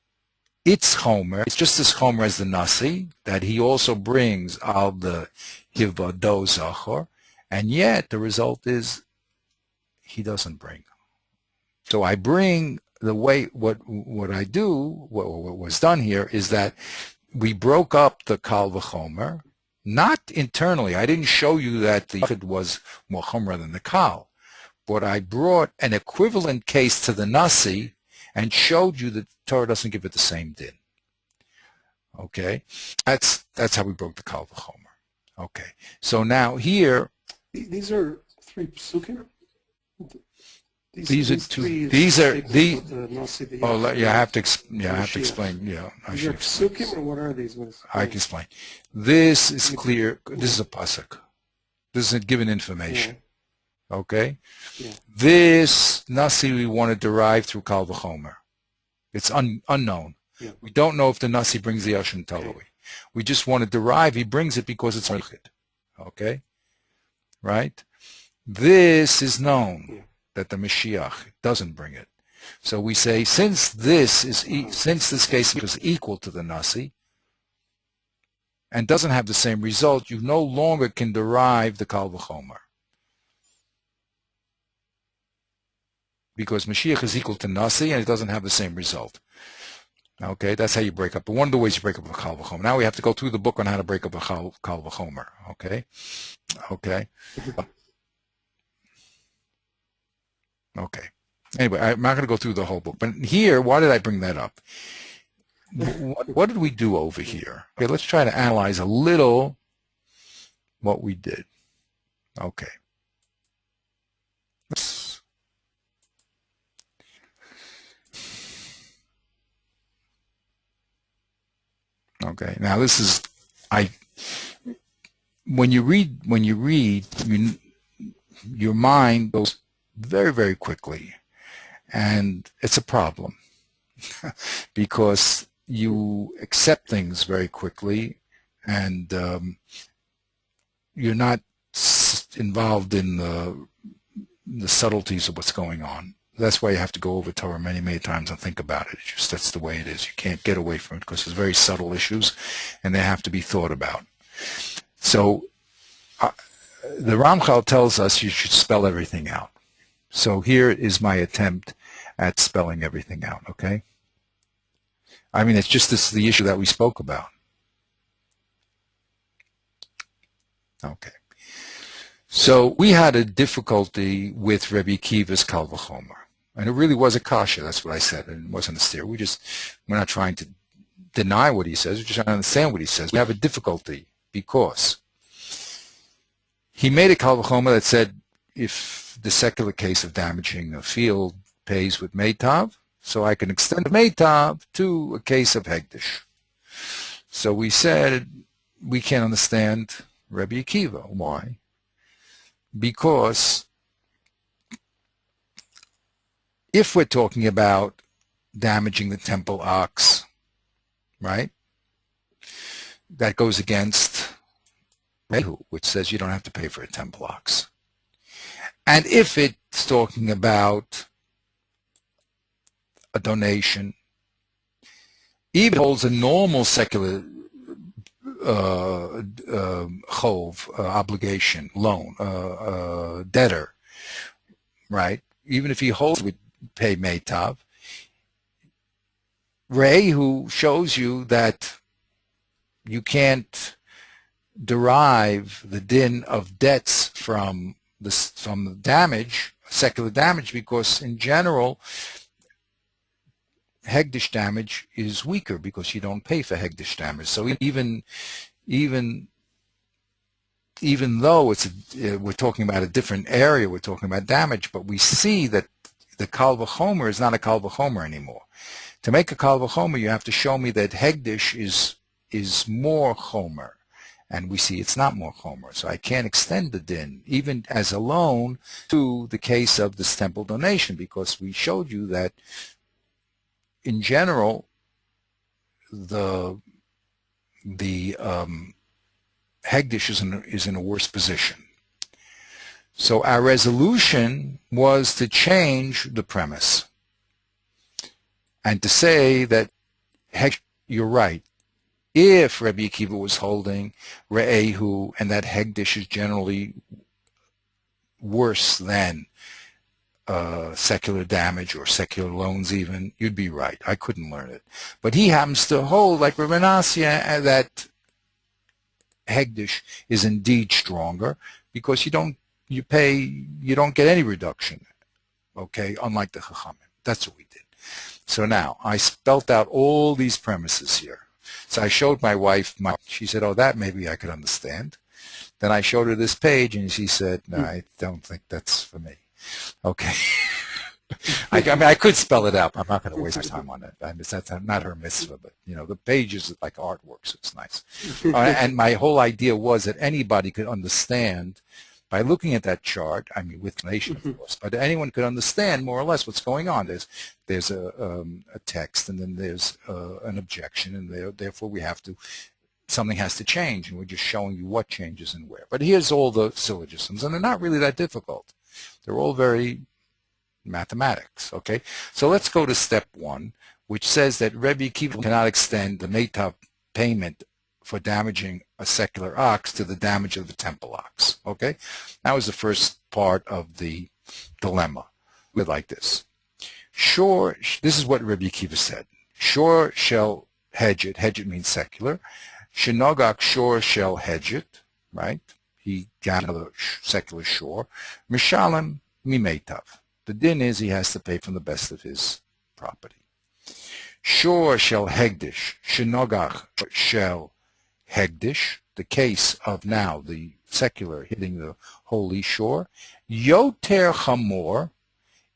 Speaker 2: it's Chomer. It's just as Chomer as the Nasi, that he also brings al the Hivado Zachor, and yet the result is he doesn't bring. So I bring the way, what I do, what was done here is that we broke up the Kal v'Chomer, not internally. I didn't show you that the Yachid was more Chomer than the Kal, but I brought an equivalent case to the Nasi and showed you that Torah doesn't give it the same din. Okay, that's how we broke the Kal v'Chomer. Okay, so now here,
Speaker 1: these are three psukim.
Speaker 2: These are two. These are the. Oh, yeah, I have to explain. Yeah,
Speaker 1: These are psukim, or what are these?
Speaker 2: I can explain. This is clear. This is a pasuk. This is given information. Yeah. Okay. Yeah. This nasi we want to derive through Kal v'Chomer. It's unknown. Yeah. We don't know if the nasi brings the ashum talui. Okay. We just want to derive. He brings it because it's Yachid. Okay. Right. This is known. Yeah. That the Mashiach doesn't bring it. So we say, since this case is equal to the Nasi and doesn't have the same result, you no longer can derive the Kal v'Chomer. Because Mashiach is equal to Nasi and it doesn't have the same result. Okay, that's how you break up. But one of the ways you break up a Kal v'Chomer. Now we have to go through the book on how to break up a Kal v'Chomer. Okay? Okay. Okay. Anyway, I'm not going to go through the whole book. But here, why did I bring that up? What did we do over here? Okay, let's try to analyze a little what we did. Okay. Okay. Now this is when you read, your mind goes very, very quickly, and it's a problem because you accept things very quickly, and you're not involved in the subtleties of what's going on. That's why you have to go over Torah many, many times and think about it. It's just that's the way it is. You can't get away from it because it's very subtle issues, and they have to be thought about. So the Ramchal tells us you should spell everything out. So here is my attempt at spelling everything out, okay? I mean, it's just the issue that we spoke about. Okay. So we had a difficulty with Rebbe Akiva's Kal V'chomer. And it really was a kasha, that's what I said. And it wasn't a steer. We're not trying to deny what he says. We're just trying to understand what he says. We have a difficulty because he made a Kal V'chomer that said if the secular case of damaging a field pays with Meitav, so I can extend Meitav to a case of Hegdish. So we said we can't understand Rebbe Akiva. Why? Because if we're talking about damaging the temple ox, right, that goes against Rehu, which says you don't have to pay for a temple ox. And if it's talking about a donation, even holds a normal secular chov, obligation, loan, debtor, right? Even if he holds would pay Meitav. Rehu shows you that you can't derive the din of debts from the damage, secular damage, because in general, Hegdish damage is weaker because you don't pay for Hegdish damage. So even though we're talking about a different area, we're talking about damage, but we see that the Kal V'chomer is not a Kal V'chomer anymore. To make a Kal V'chomer, you have to show me that Hegdish is more Chomer, and we see it's not more Chomer. So I can't extend the din, even as a loan, to the case of this temple donation, because we showed you that in general, the Hegdish is in a worse position. So our resolution was to change the premise and to say that, you're right, if Rebbe Akiva was holding Re'ehu and that Hegdish is generally worse than secular damage or secular loans even, you'd be right. I couldn't learn it. But he happens to hold, like Rabbi Nassia, that Hegdish is indeed stronger because you don't get any reduction, okay, unlike the Chachamim. That's what we did. So now, I spelt out all these premises here. So I showed my wife, she said, oh, that maybe I could understand. Then I showed her this page, and she said, no, I don't think that's for me. Okay. I mean, I could spell it out. I'm not going to waste my time on it. I mean, that's not her mitzvah, but, you know, the page is like artwork, so it's nice. And my whole idea was that anybody could understand by looking at that chart, I mean, with explanation, of course, but anyone could understand more or less what's going on. There's a text, and then there's an objection, and therefore something has to change, and we're just showing you what changes and where. But here's all the syllogisms, and they're not really that difficult. They're all very mathematics, okay? So let's go to step one, which says that Rebbe Akiva cannot extend the Meitav payment for damaging a secular ox to the damage of the temple ox, okay? That was the first part of the dilemma. We're like this. Sure, this is what Rebbe Akiva said. Sure shall hedge it means secular. Shenogak sure shall hedge it, right? He got another secular shore. Mishalem mimeitav. The din is he has to pay from the best of his property. Shor shall hegdish. Shenogach shall hegdish. The case of now the secular hitting the holy shore. Yoter chamor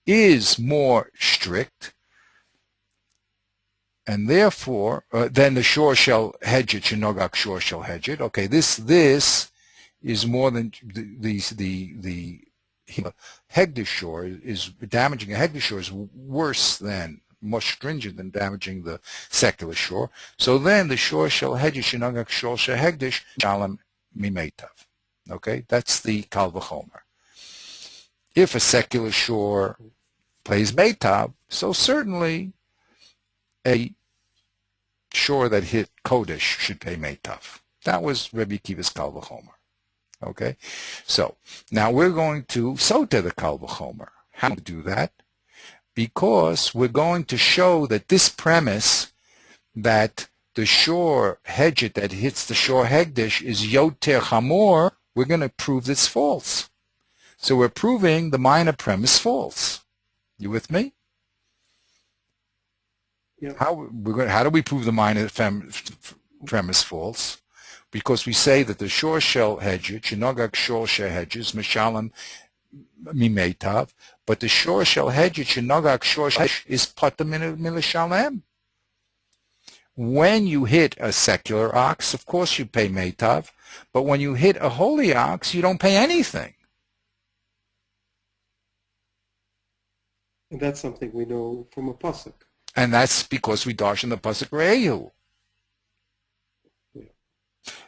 Speaker 2: is more strict, and therefore then the shore shall hedge it. Shenogach shore shall hedge it. Okay, this is more than the Hegdish shore is damaging. A Hegdish shore is worse than more stringent than damaging the secular shore. So then the shore shall hedgish shenagak shor shehegdish shalom mimetav. Okay, that's the kal v'chomer. If a secular shore plays metav, so certainly a shore that hit kodesh should pay metav. That was Rebbe Akiva's kal v'chomer. Okay, so now we're going to sota the kal v'chomer. How to do that? Because we're going to show that this premise that the shore hedget that hits the shore hegdish is yoter chamor, we're going to prove it's false. So we're proving the minor premise false. You with me?
Speaker 1: Yeah.
Speaker 2: How do we prove the minor premise false? Because we say that the shore shell hedget, shenogak shore shell hedges, mishalim mimetav, but the shore shell hedget, shenogak shore shell is patam milashalem. When you hit a secular ox, of course you pay metav, but when you hit a holy ox, you don't pay anything.
Speaker 1: And that's something we know from a pasuk.
Speaker 2: And that's because we darshan the pasuk Re'ehu.
Speaker 1: Yeah.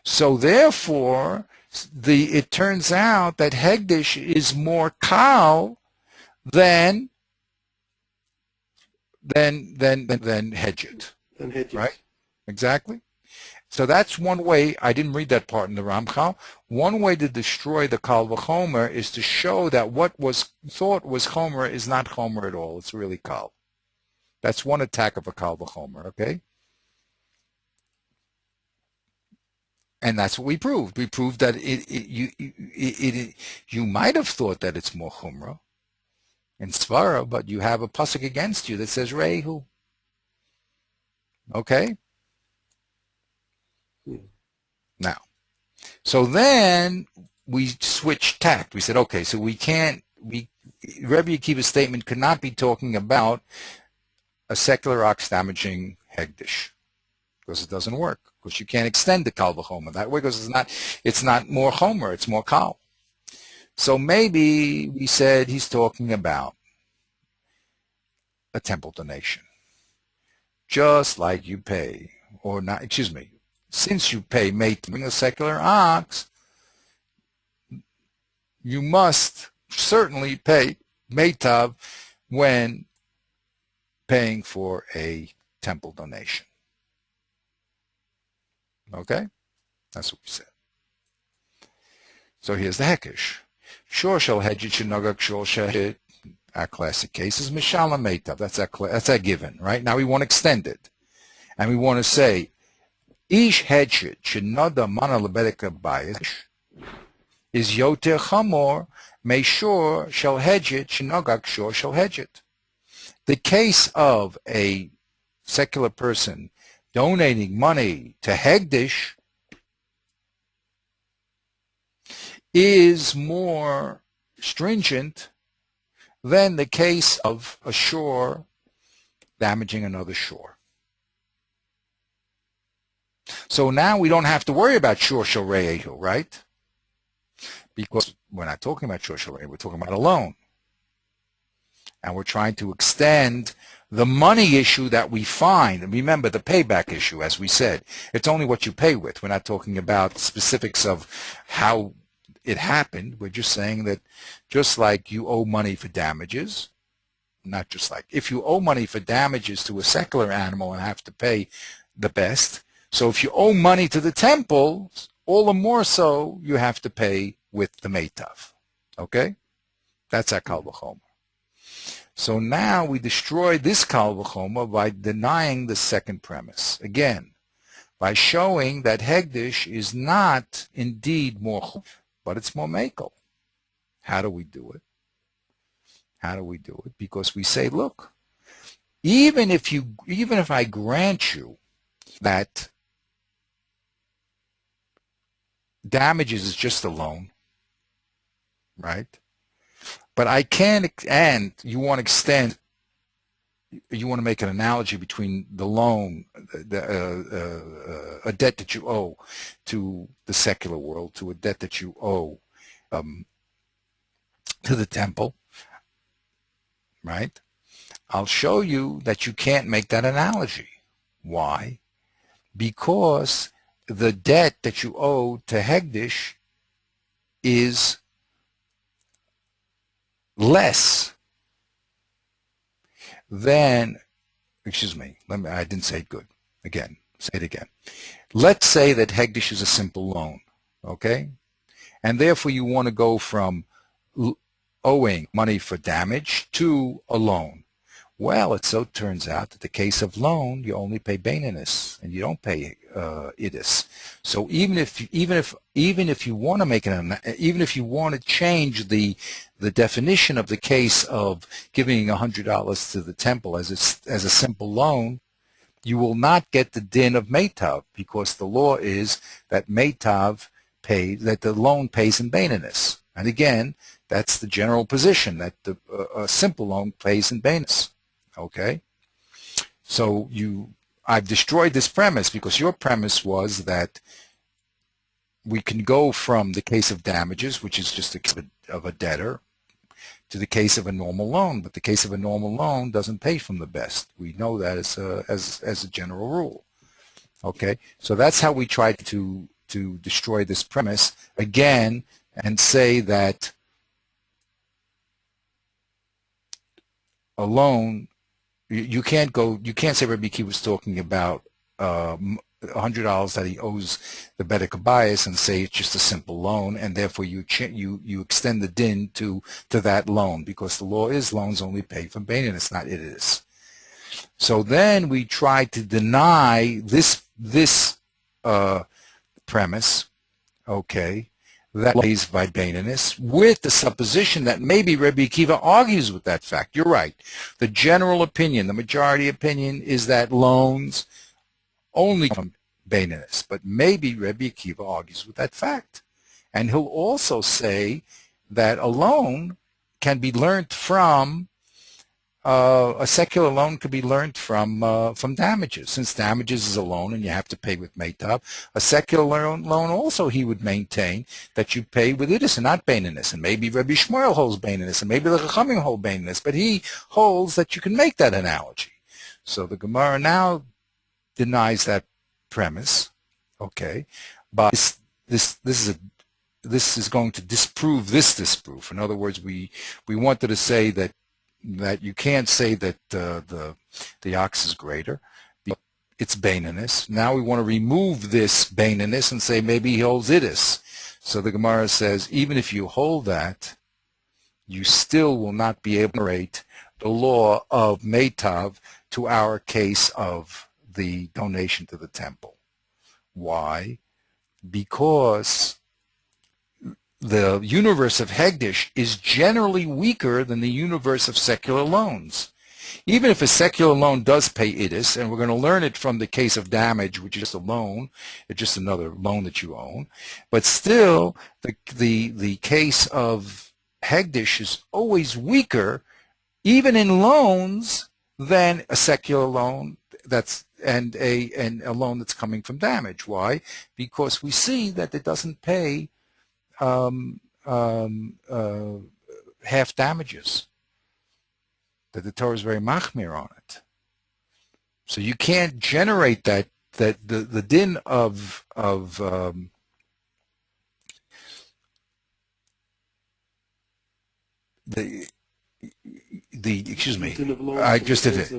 Speaker 2: So therefore, it turns out that hegdish is more kal than hedget.
Speaker 1: And hedges.
Speaker 2: Right? Exactly. So that's one way. I didn't read that part in the Ramchal. One way to destroy the kal v'chomer is to show that what was thought was chomer is not chomer at all. It's really kal. That's one attack of a kal v'chomer. Okay. And that's what we proved. We proved that you might have thought that it's more chumrah in svara, but you have a pasuk against you that says rehu. Okay.
Speaker 1: Yeah.
Speaker 2: Now, so then we switched tact. We said, okay, so we can't. Rebbe Akiva's statement could not be talking about a secular ox damaging hegdish because it doesn't work. Because you can't extend the kal v'chomer that way because it's not more chomer, it's more kal. So maybe we said he's talking about a temple donation. Just like you pay, or not, excuse me, since you pay mating a secular ox, you must certainly pay metav when paying for a temple donation. Okay? That's what we said. So here's the hekesh. Shor shel hedget shenogak shor shel. Our classic case is mishalam metav. That's our given, right? Now we want to extend it. And we want to say, ish hedget shenoda mana lebedeka bayish is yoter chamor meshor shel hedget shenogak shor shel hedget. The case of a secular person donating money to hegdish is more stringent than the case of a shore damaging another shore. So now we don't have to worry about shor shel re'ehu, right? Because we're not talking about shor shel re'ehu, we're talking about a loan. And we're trying to extend the money issue that we find. And remember the payback issue, as we said. It's only what you pay with. We're not talking about specifics of how it happened. We're just saying that just like you owe money for damages, not just like, if you owe money for damages to a secular animal and have to pay the best, so if you owe money to the temple, all the more so you have to pay with the meitav. Okay? That's our kal v'chomer. So now we destroy this kal v'chomer by denying the second premise. Again, by showing that hegdish is not indeed more, but it's more mekel. How do we do it? How do we do it? Because we say, look, even if I grant you that damages is just a loan, right? But I can't, and you want to extend, you want to make an analogy between the loan, a debt that you owe to the secular world, to a debt that you owe to the temple, right? I'll show you that you can't make that analogy. Why? Because the debt that you owe to Hegdish is less than, excuse me, I didn't say it good. Again, say it again. Let's say that Hegdish is a simple loan, okay? And therefore you want to go from owing money for damage to a loan. Well, it so turns out that the case of loan, you only pay baininess and you don't pay idis. So even if you want to make even if you want to change the definition of the case of giving $100 to the temple as a simple loan, you will not get the din of meitav, because the law is that meitav pays, that the loan pays in baininess. And again, that's the general position, that a simple loan pays in baininess. Okay, so I've destroyed this premise, because your premise was that we can go from the case of damages, which is just a case of a debtor, to the case of a normal loan. But the case of a normal loan doesn't pay from the best. We know that as a general rule. Okay, so that's how we tried to destroy this premise again and say that a loan, you can't say Rabbi Akiva was talking about $100 that he owes the Bedek Abayis and say it's just a simple loan, and therefore you extend the din to that loan, because the law is loans only pay from Bain, and it's not it is. So then we try to deny this premise, okay, that lays by baininess, with the supposition that maybe Rabbi Akiva argues with that fact. You're right. The general opinion, the majority opinion, is that loans only come baininess, but maybe Rabbi Akiva argues with that fact. And he'll also say that a loan can be learned from, a secular loan could be learned from damages. Since damages is a loan and you have to pay with meitav, a secular loan also he would maintain that you pay with idus and not baininess. And maybe Rabbi Shmuel holds baininess, and maybe the Chachamim hold baininess, but he holds that you can make that analogy. So the Gemara now denies that premise, okay, but this is going to disprove this disproof. In other words, we wanted to say that you can't say that the ox is greater. It's baininess. Now we want to remove this baininess and say maybe he holds idus. So the Gemara says, even if you hold that, you still will not be able to rate the law of meitav to our case of the donation to the temple. Why? Because the universe of Hegdish is generally weaker than the universe of secular loans. Even if a secular loan does pay idus, and we're going to learn it from the case of damage, which is just a loan, it's just another loan that you own, but still the case of Hegdish is always weaker, even in loans, than a secular loan and a loan that's coming from damage. Why? Because we see that it doesn't pay half damages, that the Torah is very machmir on it. So you can't generate that the din of excuse me, I just did it.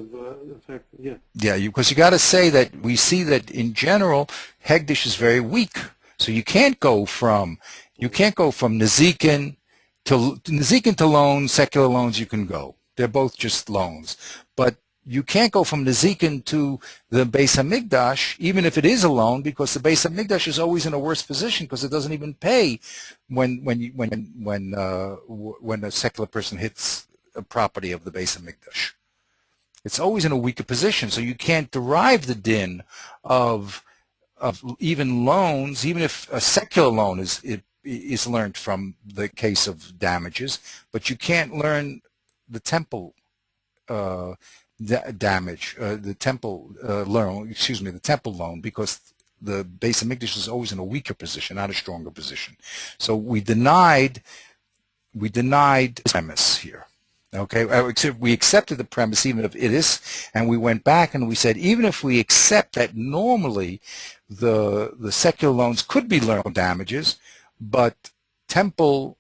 Speaker 2: Yeah, because you got to say that we see that in general Hegdish is very weak. So you can't go from Nezikin to loans. Secular loans you can go. They're both just loans. But you can't go from Nezikin to the Beis HaMikdash, even if it is a loan, because the Beis HaMikdash is always in a worse position, because it doesn't even pay when a secular person hits a property of the Beis HaMikdash. It's always in a weaker position. So you can't derive the din of even loans, even if a secular loan is learned from the case of damages, but you can't learn the temple damage, the temple loan, the temple loan, because the Beis HaMikdash is always in a weaker position, not a stronger position. So we denied this premise here. Okay, we accepted the premise even of idis, and we went back and we said even if we accept that normally the secular loans could be loan damages, but temple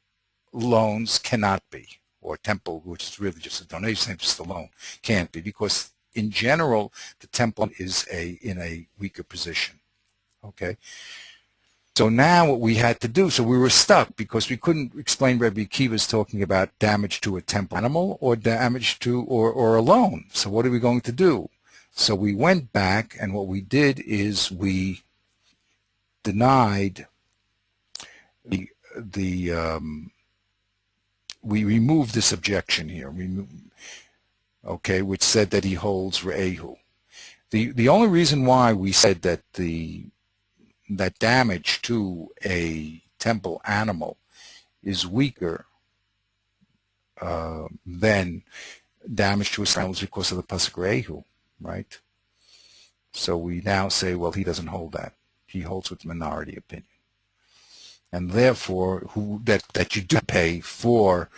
Speaker 2: loans cannot be, or temple, which is really just a donation, just a loan, can't be, because in general the temple is in a weaker position. Okay. So now what we had to do, so we were stuck because we couldn't explain Rebbe Akiva's talking about damage to a temple animal or damage to, or a loan. So what are we going to do? So we went back, and what we did is we denied we removed this objection here, okay, which said that he holds Re'ehu. The only reason why we said that that damage to a temple animal is weaker than damage to a animal is because of the pasuk Re'ehu, right? So we now say, well, he doesn't hold that. He holds with minority opinion. And therefore, that you do pay for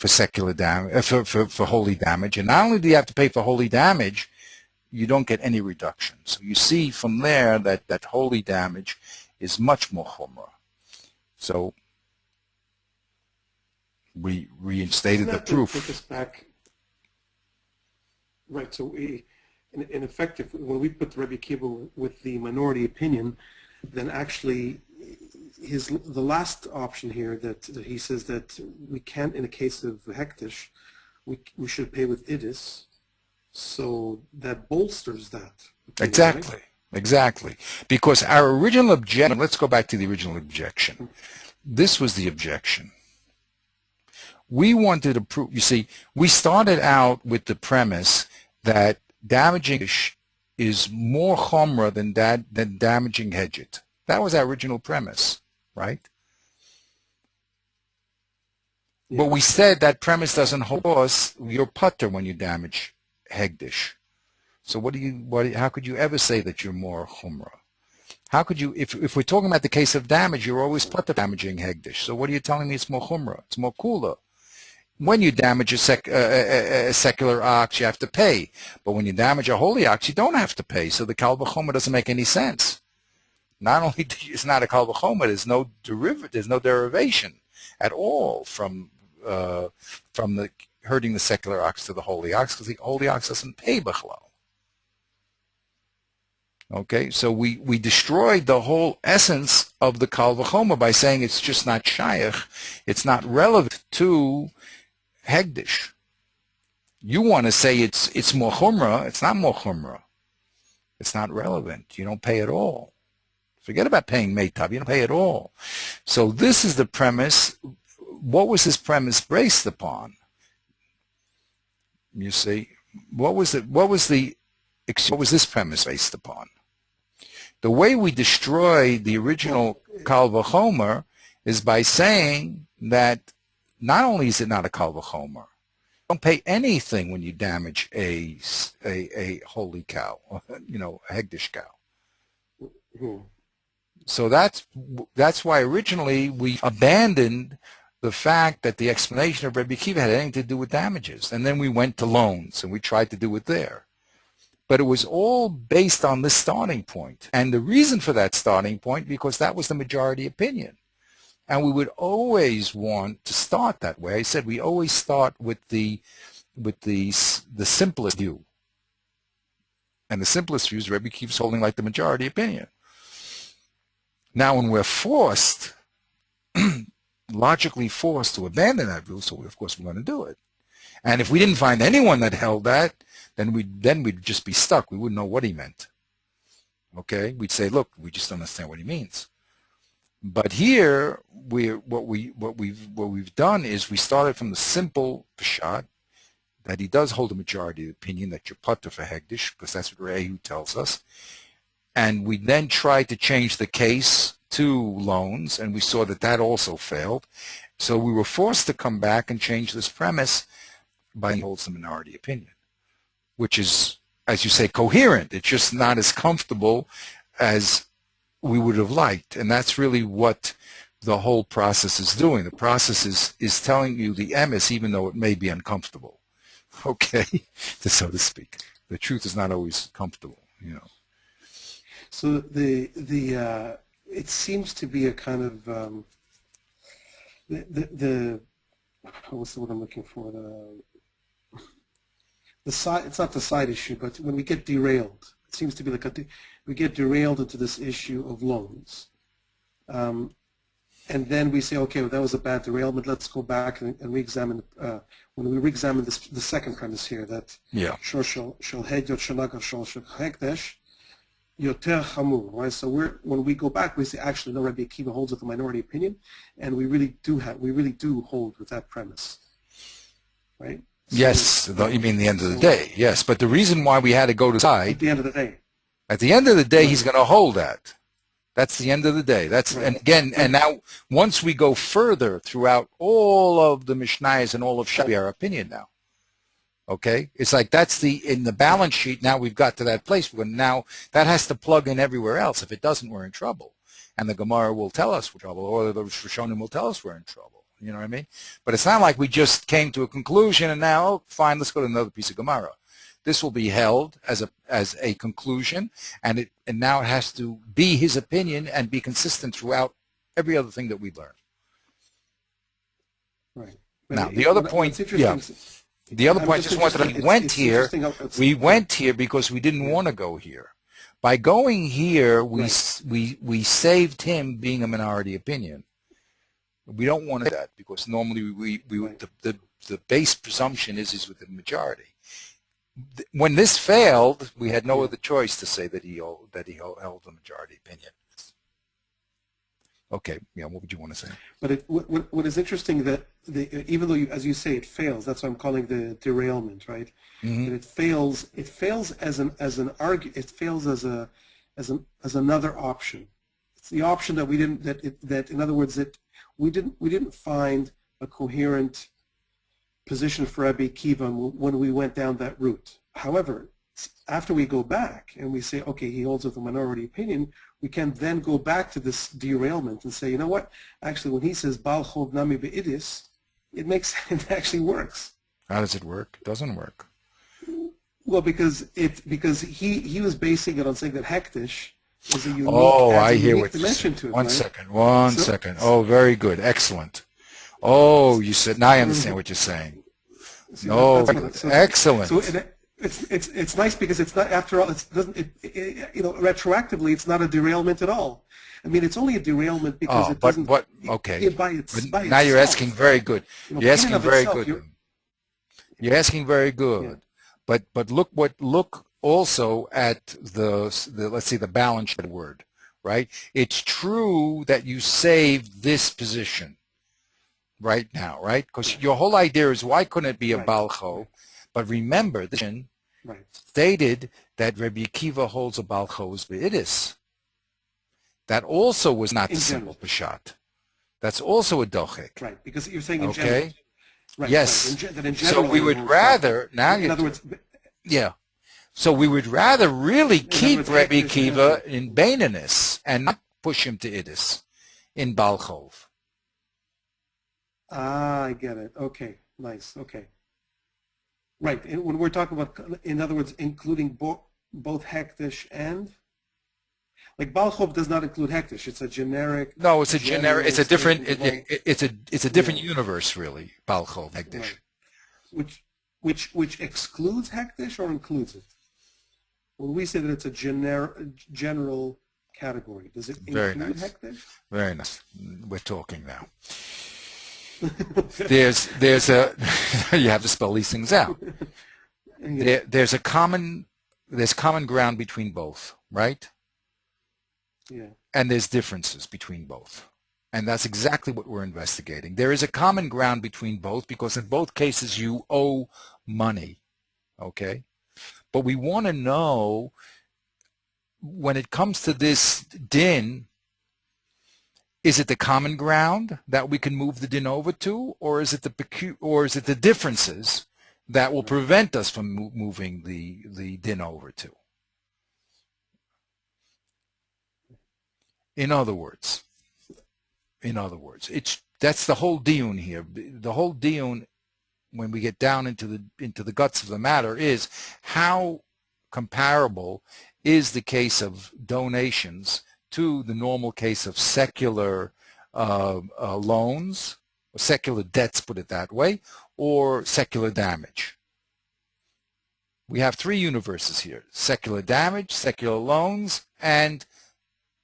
Speaker 2: secular damage, for holy damage, and not only do you have to pay for holy damage, you don't get any reduction. So you see from there that holy damage is much more chumrah. So we reinstated the proof.
Speaker 1: Take us back. Right. So in effect, when we put Rebbe Akiva with the minority opinion, then actually the last option here that he says that we can't, in a case of hektish, we should pay with idis. So that bolsters that opinion,
Speaker 2: exactly,
Speaker 1: right?
Speaker 2: Exactly. Because our original objection, let's go back to the original objection. This was the objection. We wanted to prove, you see, we started out with the premise that damaging is more chomra than damaging hedget. That was our original premise, right? Yeah. But we said that premise doesn't hold us your putter when you damage hegdish. So how could you ever say that you're more chumrah? How could you, if we're talking about the case of damage, you're always putter damaging hegdish. So what are you telling me it's more chumrah? It's more kula. When you damage a secular ox, you have to pay. But when you damage a holy ox, you don't have to pay. So the kal v'chomer doesn't make any sense. Not only it's not a kal v'chomer, there's no derivation at all from the hurting the secular ox to the holy ox, because the holy ox doesn't pay b'chlal. Okay, so we destroyed the whole essence of the kal v'chomer by saying it's just not shaykh, it's not relevant to hegdish. You want to say it's more chumrah. It's not more chumrah. It's not relevant. You don't pay at all. Forget about paying meitab. You don't pay at all. So this is the premise. What was this premise based upon? You see, what was this premise based upon? The way we destroy the original kal v'chomer is by saying that not only is it not a kal v'chomer, you don't pay anything when you damage a holy cow, a hegdish cow. Mm-hmm. So that's why originally we abandoned the fact that the explanation of Rebbe Akiva had anything to do with damages, and then we went to loans and we tried to do it there. But it was all based on this starting point, and the reason for that starting point because that was the majority opinion. And we would always want to start that way. I said we always start with the simplest view. And the simplest view is Rebbe keeps holding like the majority opinion. Now when we're forced, logically forced to abandon that view, so of course we're going to do it. And if we didn't find anyone that held that, then we'd just be stuck. We wouldn't know what he meant. Okay? We'd say, look, we just don't understand what he means. But here, what we've done is we started from the simple pshat that he does hold a majority opinion that you're putter for hegdish, because that's what Re'ehu tells us. And we then tried to change the case to loans, and we saw that also failed. So we were forced to come back and change this premise by he holds the minority opinion, which is, as you say, coherent. It's just not as comfortable as we would have liked, and that's really what the whole process is doing. The process is telling you the emes, even though it may be uncomfortable. Okay, so to speak. The truth is not always comfortable, you know.
Speaker 1: So it seems to be a kind of what's the word I'm looking for? The side. It's not the side issue, but when we get derailed, it seems to be like we get derailed into this issue of loans. And then we say, okay, well, that was a bad derailment. Let's go back and re-examine. When we re-examine the second premise here, that shor shel hedyot shenakar shor shel hekdesh yoter chamur, right? So when we go back, we say, actually, no, Rabbi Akiva holds with the minority opinion, and we really do hold with that premise, right? So,
Speaker 2: yes, you mean the end of the day? Yes, but the reason why we had to go to side
Speaker 1: at the end of the day.
Speaker 2: At the end of the day, he's going to hold that. That's the end of the day. That's
Speaker 1: right.
Speaker 2: And again, and now once we go further throughout all of the Mishnayos and all of Shabbos, our opinion now. Okay, it's like that's in the balance sheet. Now we've got to that place where now that has to plug in everywhere else. If it doesn't, we're in trouble, and the Gemara will tell us we're in trouble, or the Rishonim will tell us we're in trouble. You know what I mean? But it's not like we just came to a conclusion and now, oh, fine, let's go to another piece of Gemara. This will be held as a conclusion, and now it has to be his opinion and be consistent throughout every other thing that we learn.
Speaker 1: Right.
Speaker 2: Now the other point, the other point. Just wanted to we went here because we didn't want to go here. By going here, we saved him being a minority opinion. We don't want to do that because normally the base presumption is with the majority. When this failed, we had no other choice to say that he held the majority opinion. Okay, yeah. What would you want to say? But
Speaker 1: what is interesting that even though as you say it fails, that's what I'm calling the derailment, right?
Speaker 2: Mm-hmm.
Speaker 1: And it fails as an argument. It fails as another option. It's the option that we didn't that in other words that we didn't find a coherent position for Rabbi Akiva when we went down that route. However, after we go back and we say, okay, he holds with a minority opinion, we can then go back to this derailment and say, you know what? Actually, when he says Bal Chov Nami Be'idis, it actually works.
Speaker 2: How does it work? It doesn't work.
Speaker 1: Well, because he was basing it on saying that Hektish is a unique dimension to it.
Speaker 2: One second. Oh, very good. Excellent. Oh, you said, now I understand what you're saying. Excellent.
Speaker 1: So it's nice because it's not, after all, retroactively, it's not a derailment at all. I mean, it's only a derailment because it doesn't.
Speaker 2: Okay.
Speaker 1: By
Speaker 2: now you're asking very good. You're asking very good. You're asking very good. Yeah. But look also at the let's see, the balance word, right? It's true that you saved this position right now, right? Because your whole idea is why couldn't it be a Baal Chov? But remember, the stated that Rabbi Akiva holds a Baal Chov's Be'idis. That also was not the simple Peshat. That's also a Dochek.
Speaker 1: Right, because you're saying in general.
Speaker 2: Right, yes.
Speaker 1: Right. In general,
Speaker 2: so we would rather, now
Speaker 1: in other words,
Speaker 2: so we would rather really keep Rabbi Akiva in Baininus and not push him to Idis in Baal Chov.
Speaker 1: I get it. Okay, nice. Okay. Right. And when we're talking about, in other words, including both Hektish and, like Baal Chov does not include Hektish. It's a generic.
Speaker 2: No, it's a generic. It's a different. It's a different universe, really. Baal Chov, Hektish.
Speaker 1: Right. Which excludes Hektish or includes it? When we say that it's a general category, does it include Hektish?
Speaker 2: Very nice. We're talking now. There's a you have to spell these things out. There's common ground between both, right?
Speaker 1: Yeah.
Speaker 2: And there's differences between both. And that's exactly what we're investigating. There is a common ground between both because in both cases you owe money, okay? But we want to know when it comes to this din, is it the common ground that we can move the din over to, or is it the differences that will prevent us from moving the din over to? In other words, In other words, that's the whole diyun here. The whole diyun, when we get down into the guts of the matter, is how comparable is the case of donations to the normal case of secular loans, or secular debts, put it that way, or secular damage. We have three universes here: secular damage, secular loans, and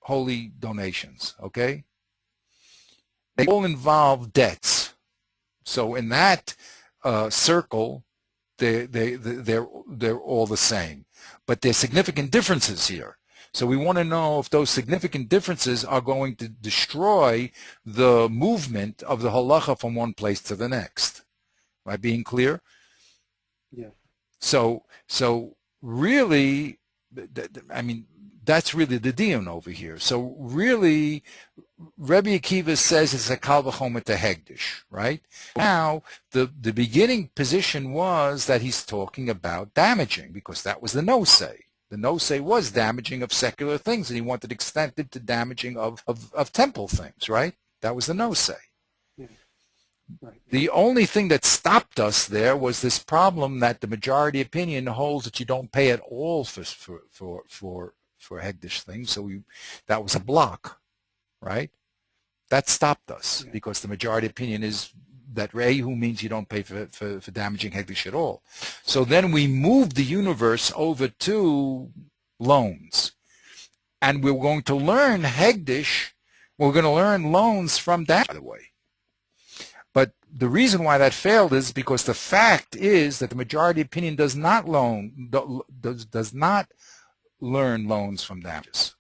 Speaker 2: holy donations. Okay, they all involve debts. So in that circle, they're all the same, but there's significant differences here. So we want to know if those significant differences are going to destroy the movement of the halacha from one place to the next. Am I being clear?
Speaker 1: Yeah.
Speaker 2: So really, I mean, that's really the diyun over here. So really, Rebbe Akiva says it's a kal v'chomer to hegdish, right? Now, the beginning position was that he's talking about damaging, because that was the no-say. The no-say was damaging of secular things, and he wanted to extend it to damaging of temple things, right? That was the no-say.
Speaker 1: Yeah. Right.
Speaker 2: The only thing that stopped us there was this problem that the majority opinion holds that you don't pay at all for hegdish things. So that was a block, right? That stopped us,
Speaker 1: Yeah.
Speaker 2: because the majority opinion is that Rehu means you don't pay for damaging hegdish at all. So then we moved the universe over to loans, and we're going to learn hegdish. We're going to learn loans from that, by the way. But the reason why that failed is because the fact is that the majority opinion does not learn loans from damages.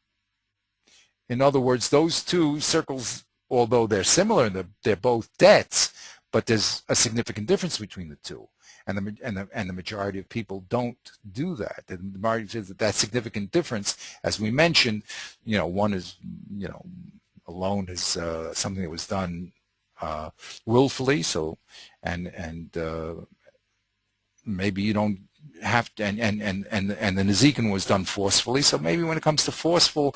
Speaker 2: In other words, those two circles, although they're similar, they're both debts, but there's a significant difference between the two. And the majority of people don't do that. And the majority says that significant difference, as we mentioned, one is, a loan is something that was done willfully, so and maybe you don't have to, and the Nezikin was done forcefully, so maybe when it comes to forceful,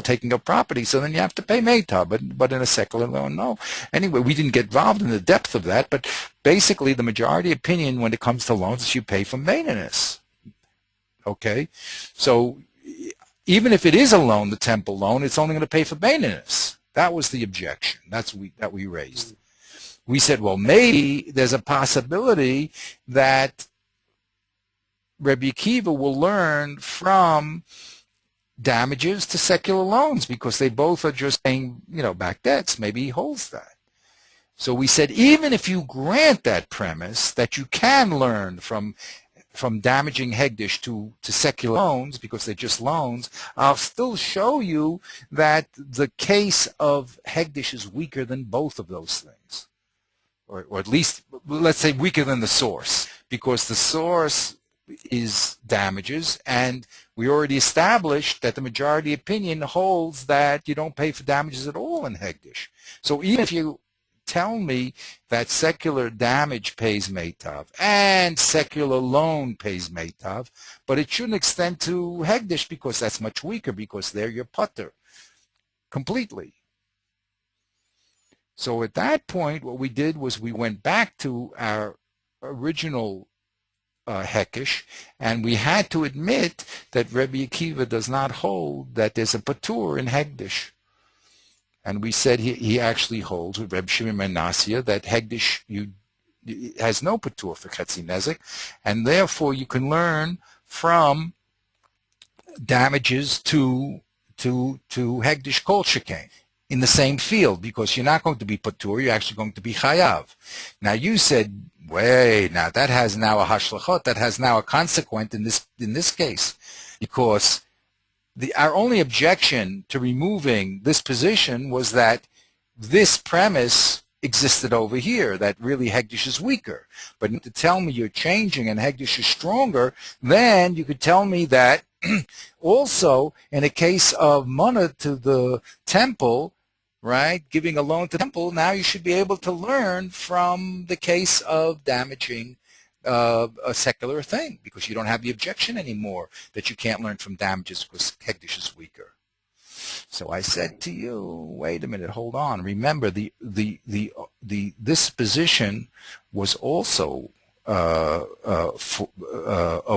Speaker 2: taking up property, so then you have to pay meta, but in a secular loan, no. Anyway, we didn't get involved in the depth of that, but basically the majority opinion when it comes to loans is you pay for maintenance. Okay, so even if it is a loan, the temple loan, it's only going to pay for maintenance. That was the objection that we raised. We said, well, maybe there's a possibility that Rebbe Akiva will learn from damages to secular loans, because they both are just paying, back debts. Maybe he holds that. So we said, even if you grant that premise that you can learn from damaging hegdish to secular loans, because they're just loans, I'll still show you that the case of hegdish is weaker than both of those things. Or at least, let's say, weaker than the source, because the source is damages, and we already established that the majority opinion holds that you don't pay for damages at all in hegdish. So even if you tell me that secular damage pays meitav and secular loan pays meitav, but it shouldn't extend to hegdish, because that's much weaker, because they're your putter completely. So at that point, what we did was we went back to our original hekish, and we had to admit that Rebbe Akiva does not hold that there's a patur in hegdish. And we said he actually holds with Reb Shimon ben Nassia that hegdish has no patur for chetzi nezek, and therefore you can learn from damages to hegdish kol shekain in the same field, because you're not going to be patur, you're actually going to be chayav. Now you said, wait, now that has now a hashlachot, that has now a consequence in this case, because our only objection to removing this position was that this premise existed over here, that really hegdish is weaker. But to tell me you're changing and hegdish is stronger, then you could tell me that also in a case of mana to the temple, right, giving a loan to the temple, now you should be able to learn from the case of damaging a secular thing, because you don't have the objection anymore that you can't learn from damages because hegdish is weaker. So I said to you, wait a minute, hold on. Remember, this position was also a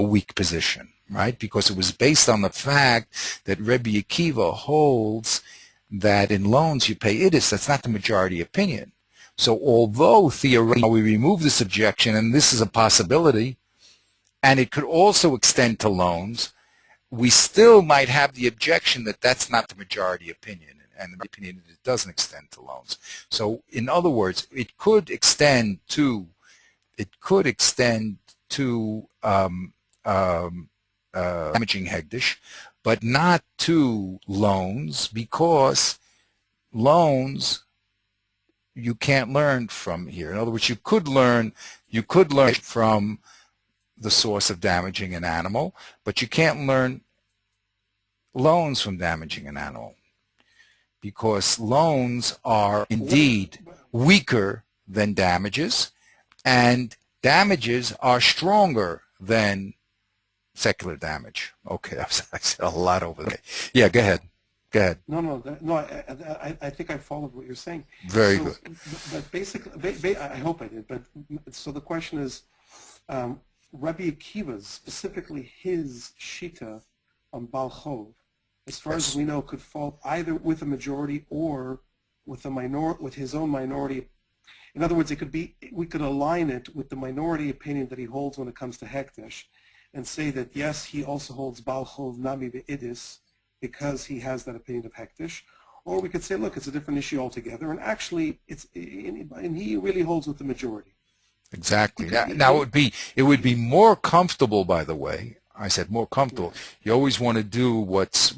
Speaker 2: weak position, right? Because it was based on the fact that Rebbe Akiva holds that in loans you pay idus. That's not the majority opinion. So although theoretically we remove this objection, and this is a possibility, and it could also extend to loans, we still might have the objection that that's not the majority opinion, and the opinion that it doesn't extend to loans. So in other words, it could extend to damaging hegdish, but not to loans, because loans you can't learn from here. In other words, you could learn from the source of damaging an animal, but you can't learn loans from damaging an animal, because loans are indeed weaker than damages, and damages are stronger than secular damage. Okay, I said a lot over there. Yeah, go ahead. Go ahead.
Speaker 1: No. I think I followed what you're saying.
Speaker 2: Very good.
Speaker 1: But basically, I hope I did. But so the question is, Rabbi Akiva's, specifically his shita on Bal Chov, as far as we know, could fall either with a majority or with his own minority. In other words, we could align it with the minority opinion that he holds when it comes to Hekdesh, and say that yes, he also holds Bal Chov Nami Be'idis because he has that opinion of Hekdesh. Or we could say, look, it's a different issue altogether, and actually, and he really holds with the majority.
Speaker 2: Exactly. Now it would be more comfortable, by the way. I said more comfortable. Yeah. You always want to do what's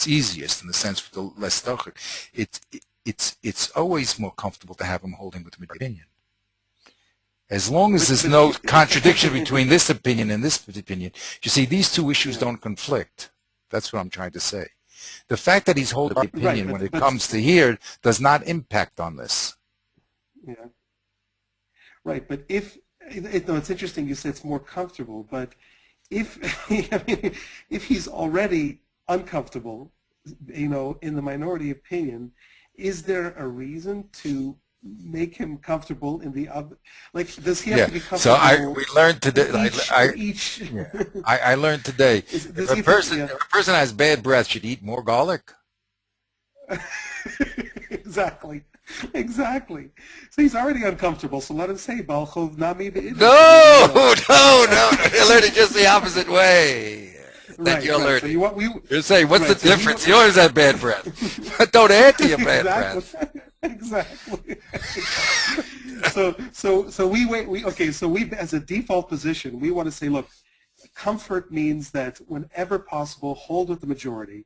Speaker 2: easiest, in the sense with the less dochik. It's always more comfortable to have him holding with the majority opinion. As long as there's no contradiction between this opinion and this opinion. You see, these two issues don't conflict. That's what I'm trying to say. The fact that he's holding the opinion when it comes to here does not impact on this.
Speaker 1: Yeah. Right, but it's interesting you say it's more comfortable, but if he's already uncomfortable, in the minority opinion, is there a reason to make him comfortable in the other? Like, does he have to be comfortable?
Speaker 2: So we learned today. I learned today. If a person has bad breath, should eat more garlic.
Speaker 1: Exactly. So he's already uncomfortable. So let him say Bal Chov Nami Be'idus.
Speaker 2: No. You're learning just the opposite way. That you're learning. So you're saying, what's the difference? You always have bad breath. But don't add to your bad breath.
Speaker 1: Exactly. So we as a default position, we want to say, look, comfort means that whenever possible, hold with the majority.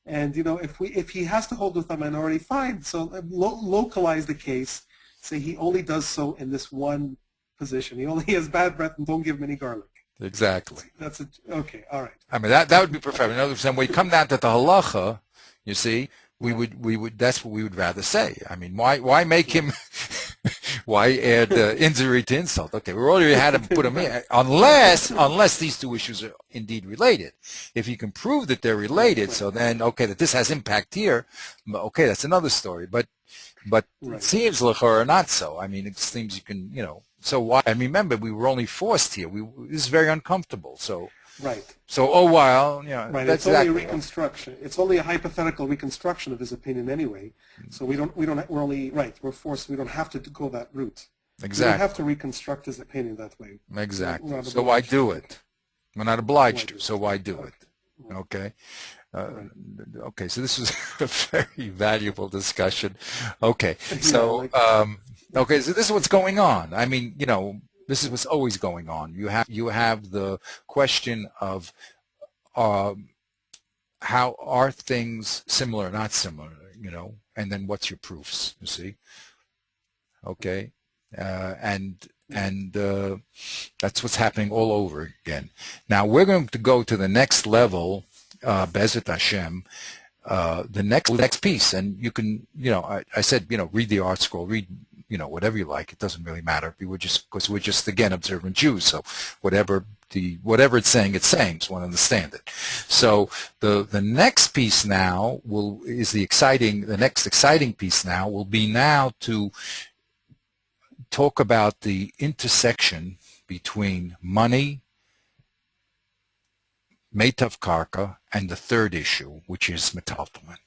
Speaker 1: And if he has to hold with the minority, fine. So localize the case. Say he only does so in this one position. He only has bad breath, and don't give him any garlic.
Speaker 2: Exactly.
Speaker 1: That's it. Okay. All right.
Speaker 2: I mean that would be perfect. In other words, when we come down to the halacha, you see, we would that's what we would rather say. I mean, why make him? Why add injury to insult? Okay, we already had him put him in, unless these two issues are indeed related. If you can prove that they're related, so then that this has impact here. Okay, that's another story. But it seems or not so. I mean, it seems you can So why? And remember, we were only forced here. This is very uncomfortable. So.
Speaker 1: Right.
Speaker 2: So,
Speaker 1: right.
Speaker 2: That's
Speaker 1: it's only a reconstruction. It's only a hypothetical reconstruction of his opinion anyway. So we're forced. We don't have to go that route.
Speaker 2: Exactly.
Speaker 1: We don't have to reconstruct his opinion that way.
Speaker 2: Exactly. So why do it? We're not obliged to. So why do it? Okay. Okay. So this was a very valuable discussion. Okay. So so this is what's going on. I mean, this is what's always going on. You have the question of how are things similar or not similar, and then what's your proofs, you see? Okay, and that's what's happening all over again. Now we're going to go to the next level, Bezrat Hashem, the next piece, and you can, I said, read the art scroll, read. Whatever you like, it doesn't really matter. Because we're just again observant Jews, so whatever whatever it's saying, so one understand it. So the next piece now the next exciting piece now will be now to talk about the intersection between money, Meitav Karka, and the third issue, which is Metaltalman.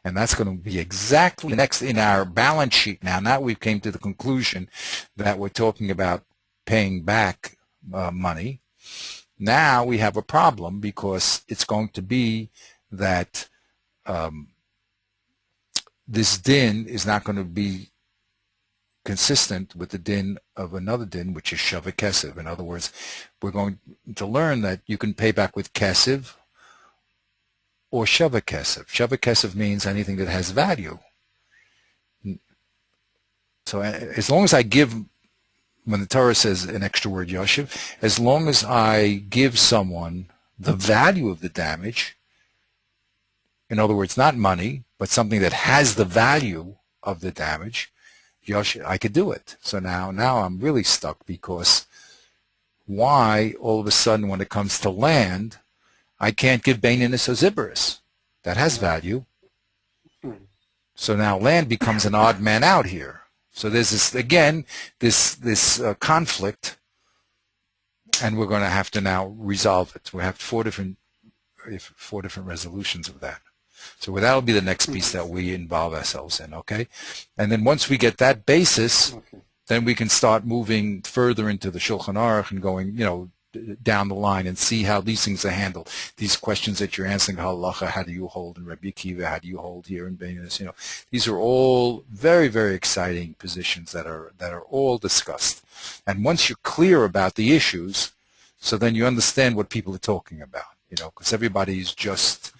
Speaker 2: And that's going to be exactly next in our balance sheet now. Now we've came to the conclusion that we're talking about paying back money. Now we have a problem because it's going to be that this din is not going to be consistent with the din of another din, which is Shava Kesef. In other words, we're going to learn that you can pay back with Kesef or Shava Kesef. Shava Kesef means anything that has value. So as long as I give, when the Torah says an extra word, Yoshev, as long as I give someone the value of the damage, in other words, not money, but something that has the value of the damage, I could do it. So now I'm really stuck, because why all of a sudden when it comes to land, I can't give Baininus or Ziberis. That has value. So now land becomes an odd man out here. So there's this, again, this conflict, and we're going to have to now resolve it. We have four different resolutions of that. So that'll be the next piece that we involve ourselves in, okay? And then once we get that basis, then we can start moving further into the Shulchan Aruch and going, down the line and see how these things are handled. These questions that you're answering, halacha, how do you hold in Rabbi Akiva, how do you hold here in Beinus, these are all very, very exciting positions that are all discussed. And once you're clear about the issues, so then you understand what people are talking about, because everybody's just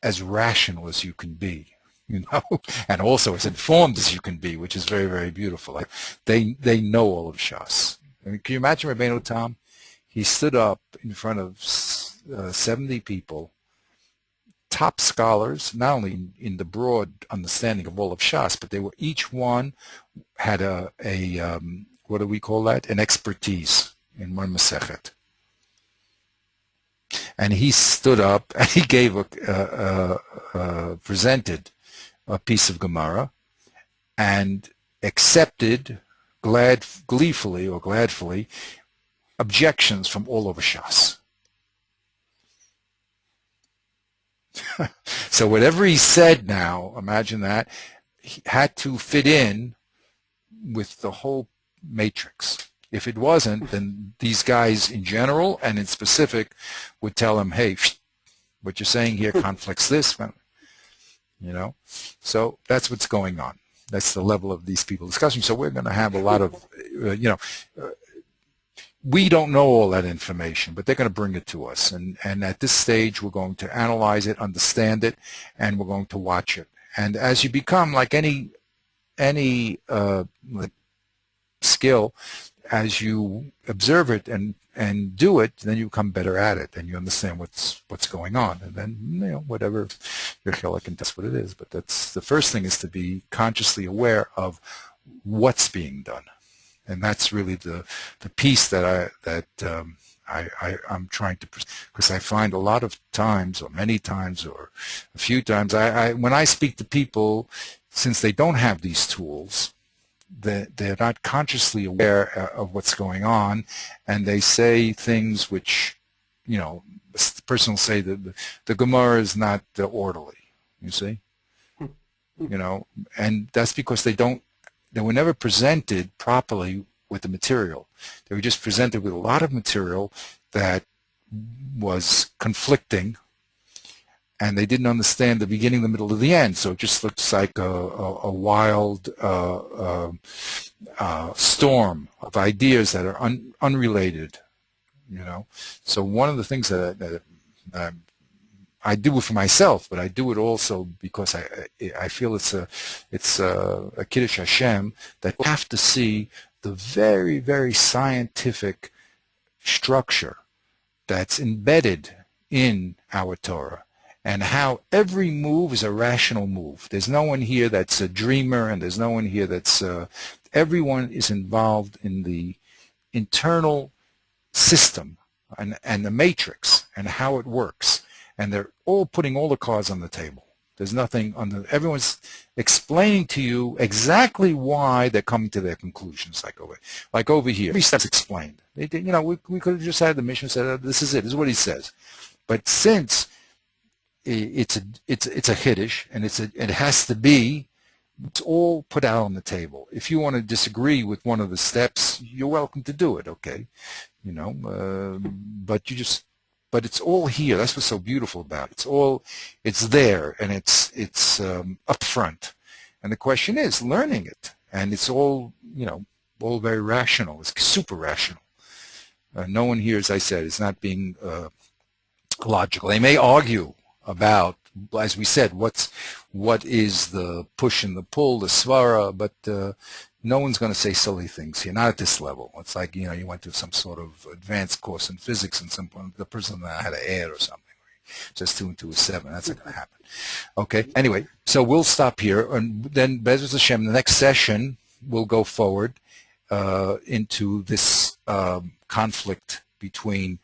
Speaker 2: as rational as you can be, and also as informed as you can be, which is very, very beautiful. Like they know all of Shas. I mean, can you imagine Rabbeinu Tam? He stood up in front of 70 people, top scholars, not only in the broad understanding of all of Shas, but they were, each one had a what do we call that? An expertise in one Masechet. And he stood up and he gave presented a piece of Gemara and accepted gleefully objections from all over Shas. So whatever he said now, imagine that, he had to fit in with the whole matrix. If it wasn't, then these guys in general and in specific would tell him, hey, what you're saying here conflicts this, So that's what's going on. That's the level of these people discussing. So we're going to have a lot of, we don't know all that information, but they're going to bring it to us. And at this stage, we're going to analyze it, understand it, and we're going to watch it. And as you become like any skill, as you observe it and do it, then you become better at it, and you understand what's going on, and then whatever your chilek can test what it is. But that's the first thing, is to be consciously aware of what's being done, and that's really the piece that I'm trying to, because I find a lot of times, or many times, or a few times, when I speak to people, since they don't have these tools, they're not consciously aware of what's going on, and they say things which, the person will say that the Gemara is not orderly, you see, and that's because they were never presented properly with the material. They were just presented with a lot of material that was conflicting, and they didn't understand the beginning, the middle, or the end. So it just looks like a wild storm of ideas that are unrelated, So one of the things that I do it for myself, but I do it also because I feel it's a Kiddush Hashem, that you have to see the very, very scientific structure that's embedded in our Torah, and how every move is a rational move. There's no one here that's a dreamer, and there's no one here that's, everyone is involved in the internal system and the matrix and how it works, and they're all putting all the cards on the table. There's nothing on the. Everyone's explaining to you exactly why they're coming to their conclusions. Like over here, every step's explained. We could have just had the mission said, "This is it. This is what he says." But since it's a Hiddush and it has to be, it's all put out on the table. If you want to disagree with one of the steps, you're welcome to do it. Okay, but it's all here. That's what's so beautiful about it. It's there, and it's up front. And the question is learning it, and it's all all very rational. It's super rational. No one here, as I said, is not being logical. They may argue about, as we said, what is the push and the pull, the svara, but no one's going to say silly things here, not at this level. It's like, you went to some sort of advanced course in physics and the person that had to add or something. Just 2 and 2 is 7. That's not going to happen. Okay. Anyway, so we'll stop here, and then Bezras Hashem, the next session, we'll go forward into this conflict between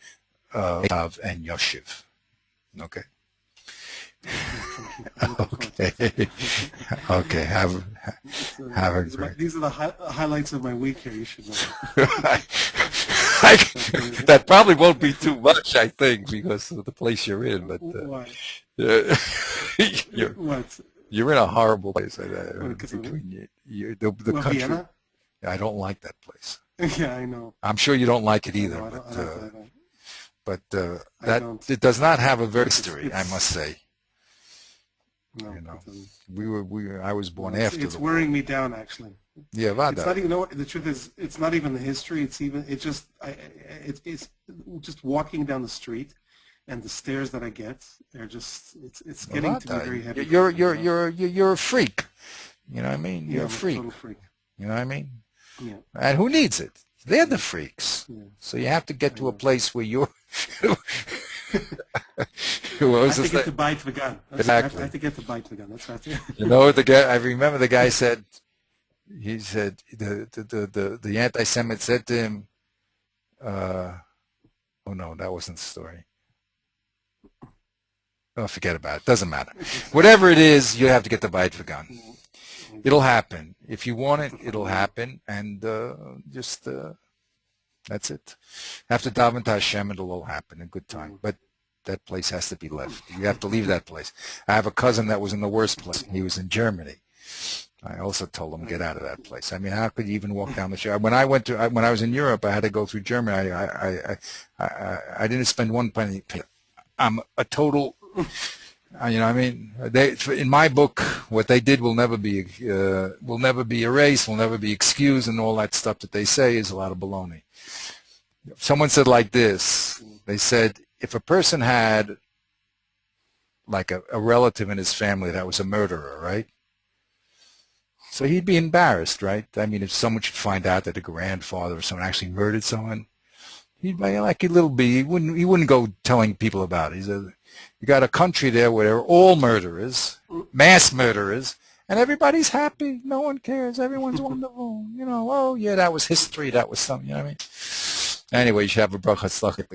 Speaker 2: Esav and Yoshiv. Okay. Okay. Okay. Have a great.
Speaker 1: These are the highlights of my week here. You should know.
Speaker 2: That probably won't be too much, I think, because of the place you're in. But
Speaker 1: why?
Speaker 2: You're in a horrible place. Between the country.
Speaker 1: Vienna?
Speaker 2: I don't like that place.
Speaker 1: Yeah, I know.
Speaker 2: I'm sure you don't like it either.
Speaker 1: I don't.
Speaker 2: It does not have a very history, I must say.
Speaker 1: No,
Speaker 2: I was born after.
Speaker 1: It's wearing me down, actually.
Speaker 2: Yeah,
Speaker 1: it's not even. The truth is, it's not even the history. It's just walking down the street, and the stares that I get. They're just. It's getting to be very heavy.
Speaker 2: You're a freak. You know what I mean? You're a freak.
Speaker 1: Total freak.
Speaker 2: You know what I mean?
Speaker 1: Yeah.
Speaker 2: And who needs it? They're the freaks. Yeah. So you have to get to a place where you're.
Speaker 1: I have to get to bite the gun.
Speaker 2: Exactly.
Speaker 1: I have to get to bite the gun. That's right.
Speaker 2: You know what the guy? I remember the guy said. He said the anti-Semite said to him. Oh no, that wasn't the story. Oh, forget about it. Doesn't matter. Whatever it is, you have to get the bite the gun. It'll happen. If you want it, it'll happen, and that's it. After daven to Hashem, it'll all happen in good time. But that place has to be left. You have to leave that place. I have a cousin that was in the worst place. He was in Germany. I also told him, get out of that place. I mean, how could you even walk down the street? When I was in Europe, I had to go through Germany. I didn't spend one penny. I'm a total. You know what I mean? In my book, what they did will never be erased, will never be excused, and all that stuff that they say is a lot of baloney. Someone said like this. They said, if a person had like a relative in his family that was a murderer, right? So he'd be embarrassed, right? I mean, if someone should find out that a grandfather or someone actually murdered someone, he'd be like a little bee. He wouldn't go telling people about it. You got a country there where they're all murderers, mass murderers, and everybody's happy. No one cares. Everyone's wonderful. Oh, yeah, that was history. That was something. You know what I mean? Anyway, you should have a bracha tzlachah.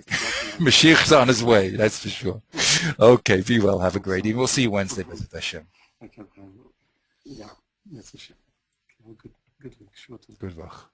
Speaker 2: Mashiach's on his way, that's for sure. Okay, be well. Have a great evening. We'll see you Wednesday, Bezrat Hashem.
Speaker 1: Yeah, that's for sure. Good week. Short.
Speaker 2: Good luck.